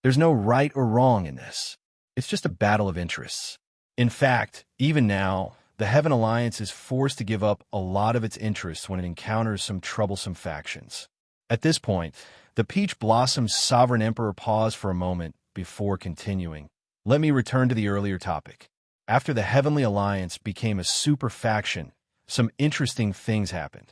There's no right or wrong in this. It's just a battle of interests. In fact, even now, the Heaven Alliance is forced to give up a lot of its interests when it encounters some troublesome factions. At this point, the Peach Blossom's sovereign emperor paused for a moment before continuing. Let me return to the earlier topic. After the Heavenly Alliance became a super faction, some interesting things happened.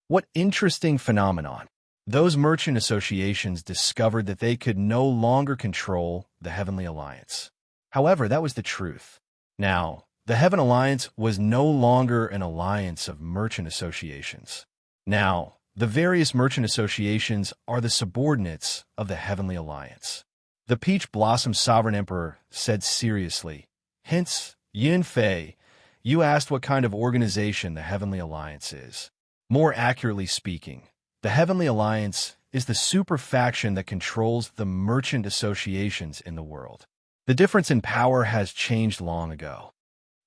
What interesting phenomenon? Those merchant associations discovered that they could no longer control the Heavenly Alliance. However, that was the truth. Now, the Heaven Alliance was no longer an alliance of merchant associations. Now, the various merchant associations are the subordinates of the Heavenly Alliance. The Peach Blossom Sovereign Emperor said seriously. Hence, Yunfei, you asked what kind of organization the Heavenly Alliance is. More accurately speaking, the Heavenly Alliance is the super faction that controls the merchant associations in the world. The difference in power has changed long ago.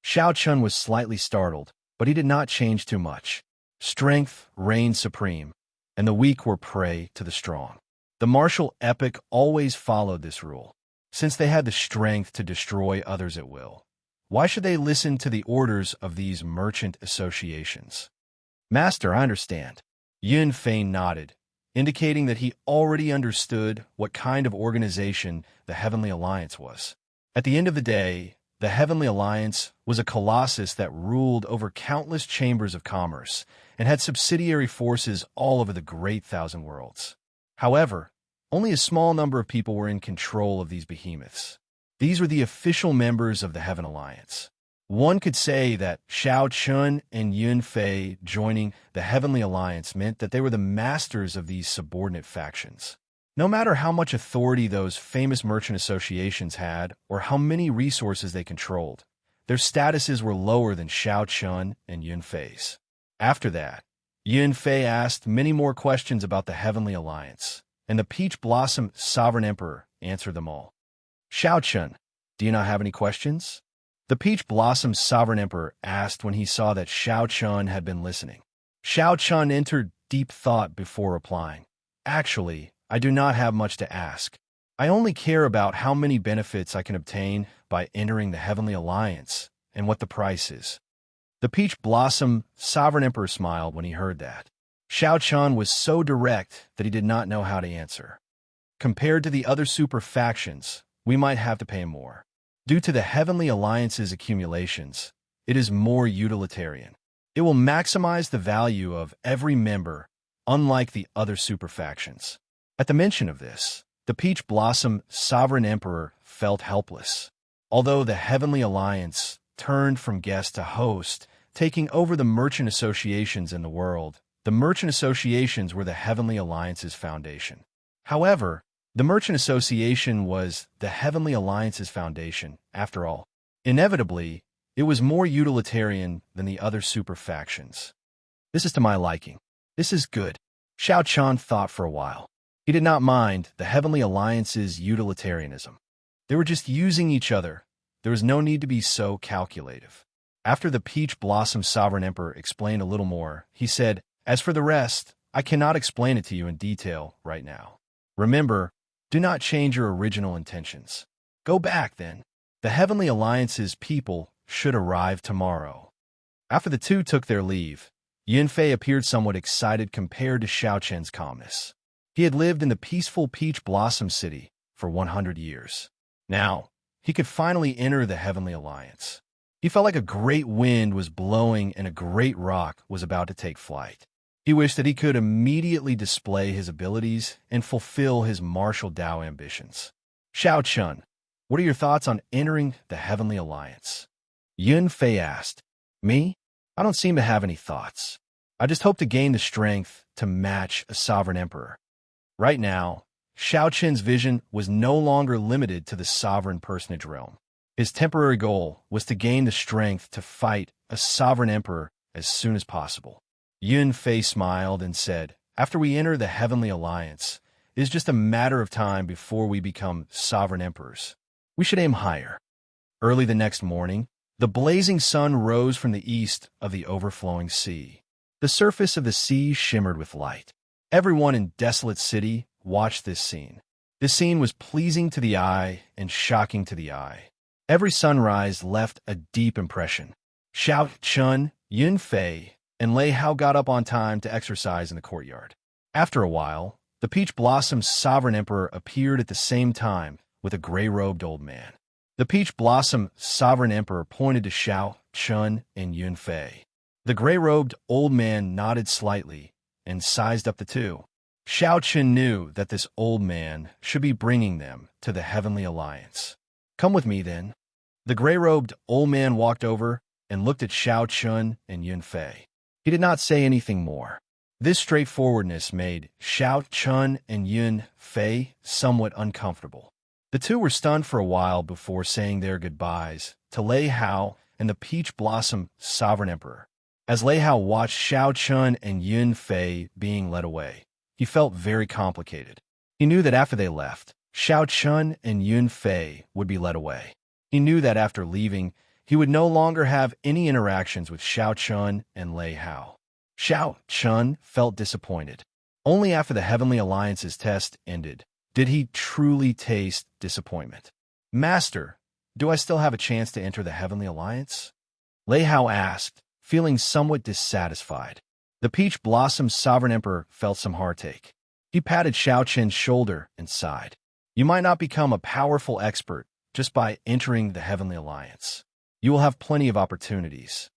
Xiao Chun was slightly startled, but he did not change too much. Strength reigned supreme, and the weak were prey to the strong. The martial epic always followed this rule. Since they had the strength to destroy others at will, why should they listen to the orders of these merchant associations? Master, I understand. Yun Fei nodded, indicating that he already understood what kind of organization the Heavenly Alliance was. At the end of the day, the Heavenly Alliance was a colossus that ruled over countless chambers of commerce and had subsidiary forces all over the Great Thousand Worlds. However, only a small number of people were in control of these behemoths. These were the official members of the Heaven Alliance. One could say that Xiao Chun and Yun Fei joining the Heavenly Alliance meant that they were the masters of these subordinate factions. No matter how much authority those famous merchant associations had or how many resources they controlled, their statuses were lower than Xiao Chun and Yun Fei's. After that, Yun Fei asked many more questions about the Heavenly Alliance, and the Peach Blossom Sovereign Emperor answered them all. Xiao Chun, do you not have any questions? The Peach Blossom Sovereign Emperor asked when he saw that Xiao Chun had been listening. Xiao Chun entered deep thought before replying. Actually, I do not have much to ask. I only care about how many benefits I can obtain by entering the Heavenly Alliance and what the price is. The Peach Blossom Sovereign Emperor smiled when he heard that. Xiao Chun was so direct that he did not know how to answer. Compared to the other super factions, we might have to pay more. Due to the Heavenly Alliance's accumulations, it is more utilitarian. It will maximize the value of every member, unlike the other super factions. At the mention of this, the Peach Blossom Sovereign Emperor felt helpless. Although the Heavenly Alliance turned from guest to host, taking over the merchant associations in the world, the merchant associations were the Heavenly Alliance's foundation. However, the Merchant Association was the Heavenly Alliance's foundation, after all. Inevitably, it was more utilitarian than the other super factions. This is to my liking. This is good. Xiao Chun thought for a while. He did not mind the Heavenly Alliance's utilitarianism. They were just using each other. There was no need to be so calculative. After the Peach Blossom Sovereign Emperor explained a little more, he said, "As for the rest, I cannot explain it to you in detail right now. Remember, do not change your original intentions. Go back, then. The Heavenly Alliance's people should arrive tomorrow." After the two took their leave, Yun Fei appeared somewhat excited compared to Xiao Chen's calmness. He had lived in the peaceful Peach Blossom City for 100 years. Now, he could finally enter the Heavenly Alliance. He felt like a great wind was blowing and a great rock was about to take flight. He wished that he could immediately display his abilities and fulfill his martial Dao ambitions. Xiao Chun, what are your thoughts on entering the Heavenly Alliance? Yun Fei asked. Me? I don't seem to have any thoughts. I just hope to gain the strength to match a sovereign emperor. Right now, Xiao Qin's vision was no longer limited to the sovereign personage realm. His temporary goal was to gain the strength to fight a sovereign emperor as soon as possible. Yun Fei smiled and said, "After we enter the Heavenly Alliance, it is just a matter of time before we become sovereign emperors. We should aim higher." Early the next morning, the blazing sun rose from the east of the overflowing sea. The surface of the sea shimmered with light. Everyone in Desolate City watched this scene. This scene was pleasing to the eye and shocking to the eye. Every sunrise left a deep impression. Xiao Chun, Yun Fei, and Lei Hao got up on time to exercise in the courtyard. After a while, the Peach Blossom's sovereign emperor appeared at the same time with a gray-robed old man. The Peach Blossom sovereign emperor pointed to Xiao Chun and Yun Fei. The gray-robed old man nodded slightly and sized up the two. Xiao Chun knew that this old man should be bringing them to the Heavenly Alliance. "Come with me, then." The gray-robed old man walked over and looked at Xiao Chun and Yun Fei. He did not say anything more. This straightforwardness made Xiao Chun and Yun Fei somewhat uncomfortable. The two were stunned for a while before saying their goodbyes to Lei Hao and the Peach Blossom Sovereign Emperor. As Lei Hao watched Xiao Chun and Yun Fei being led away, he felt very complicated. He knew that after they left, Xiao Chun and Yun Fei would be led away. He knew that after leaving, he would no longer have any interactions with Xiao Chun and Lei Hao. Xiao Chun felt disappointed. Only after the Heavenly Alliance's test ended did he truly taste disappointment. "Master, do I still have a chance to enter the Heavenly Alliance?" Lei Hao asked, feeling somewhat dissatisfied. The Peach Blossom's Sovereign Emperor felt some heartache. He patted Xiao Chen's shoulder and sighed. "You might not become a powerful expert just by entering the Heavenly Alliance. You will have plenty of opportunities."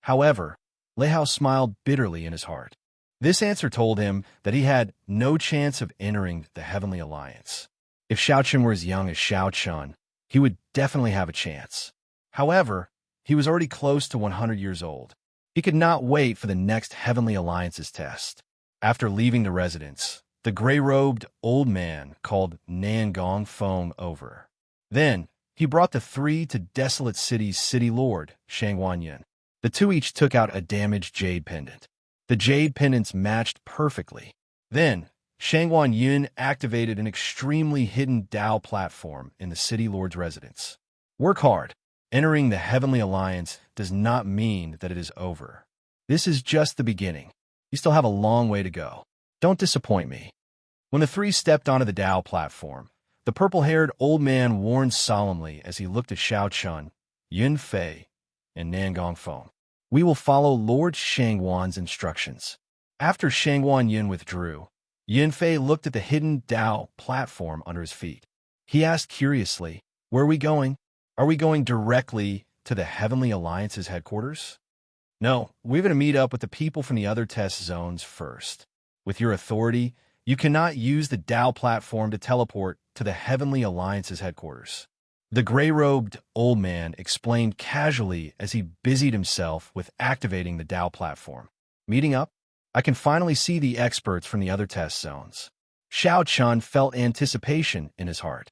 However, Lei Hao smiled bitterly in his heart. This answer told him that he had no chance of entering the Heavenly Alliance. If Xiao Chen were as young as Xiao Chun, he would definitely have a chance. However, he was already close to 100 years old. He could not wait for the next Heavenly Alliance's test. After leaving the residence, the gray-robed old man called Nan Gong Feng over. Then, he brought the three to Desolate City's city lord, Shang Wanyan. The two each took out a damaged jade pendant. The jade pendants matched perfectly. Then, Shang Wanyan activated an extremely hidden Dao platform in the city lord's residence. Work hard. Entering the Heavenly Alliance does not mean that it is over. This is just the beginning. You still have a long way to go. Don't disappoint me. When the three stepped onto the Dao platform, the purple-haired old man warned solemnly as he looked at Xiao Chun, Yun Fei, and Nan Gong Feng. "We will follow Lord Shangwan's instructions." After Shangwan Yun withdrew, Yun Fei looked at the hidden Dao platform under his feet. He asked curiously, "Where are we going? Are we going directly to the Heavenly Alliance's headquarters?" "No, we're going to meet up with the people from the other test zones first. With your authority, you cannot use the Dao platform to teleport to the Heavenly Alliance's headquarters." The gray-robed old man explained casually as he busied himself with activating the Dao platform. "Meeting up? I can finally see the experts from the other test zones." Xiao Chun felt anticipation in his heart.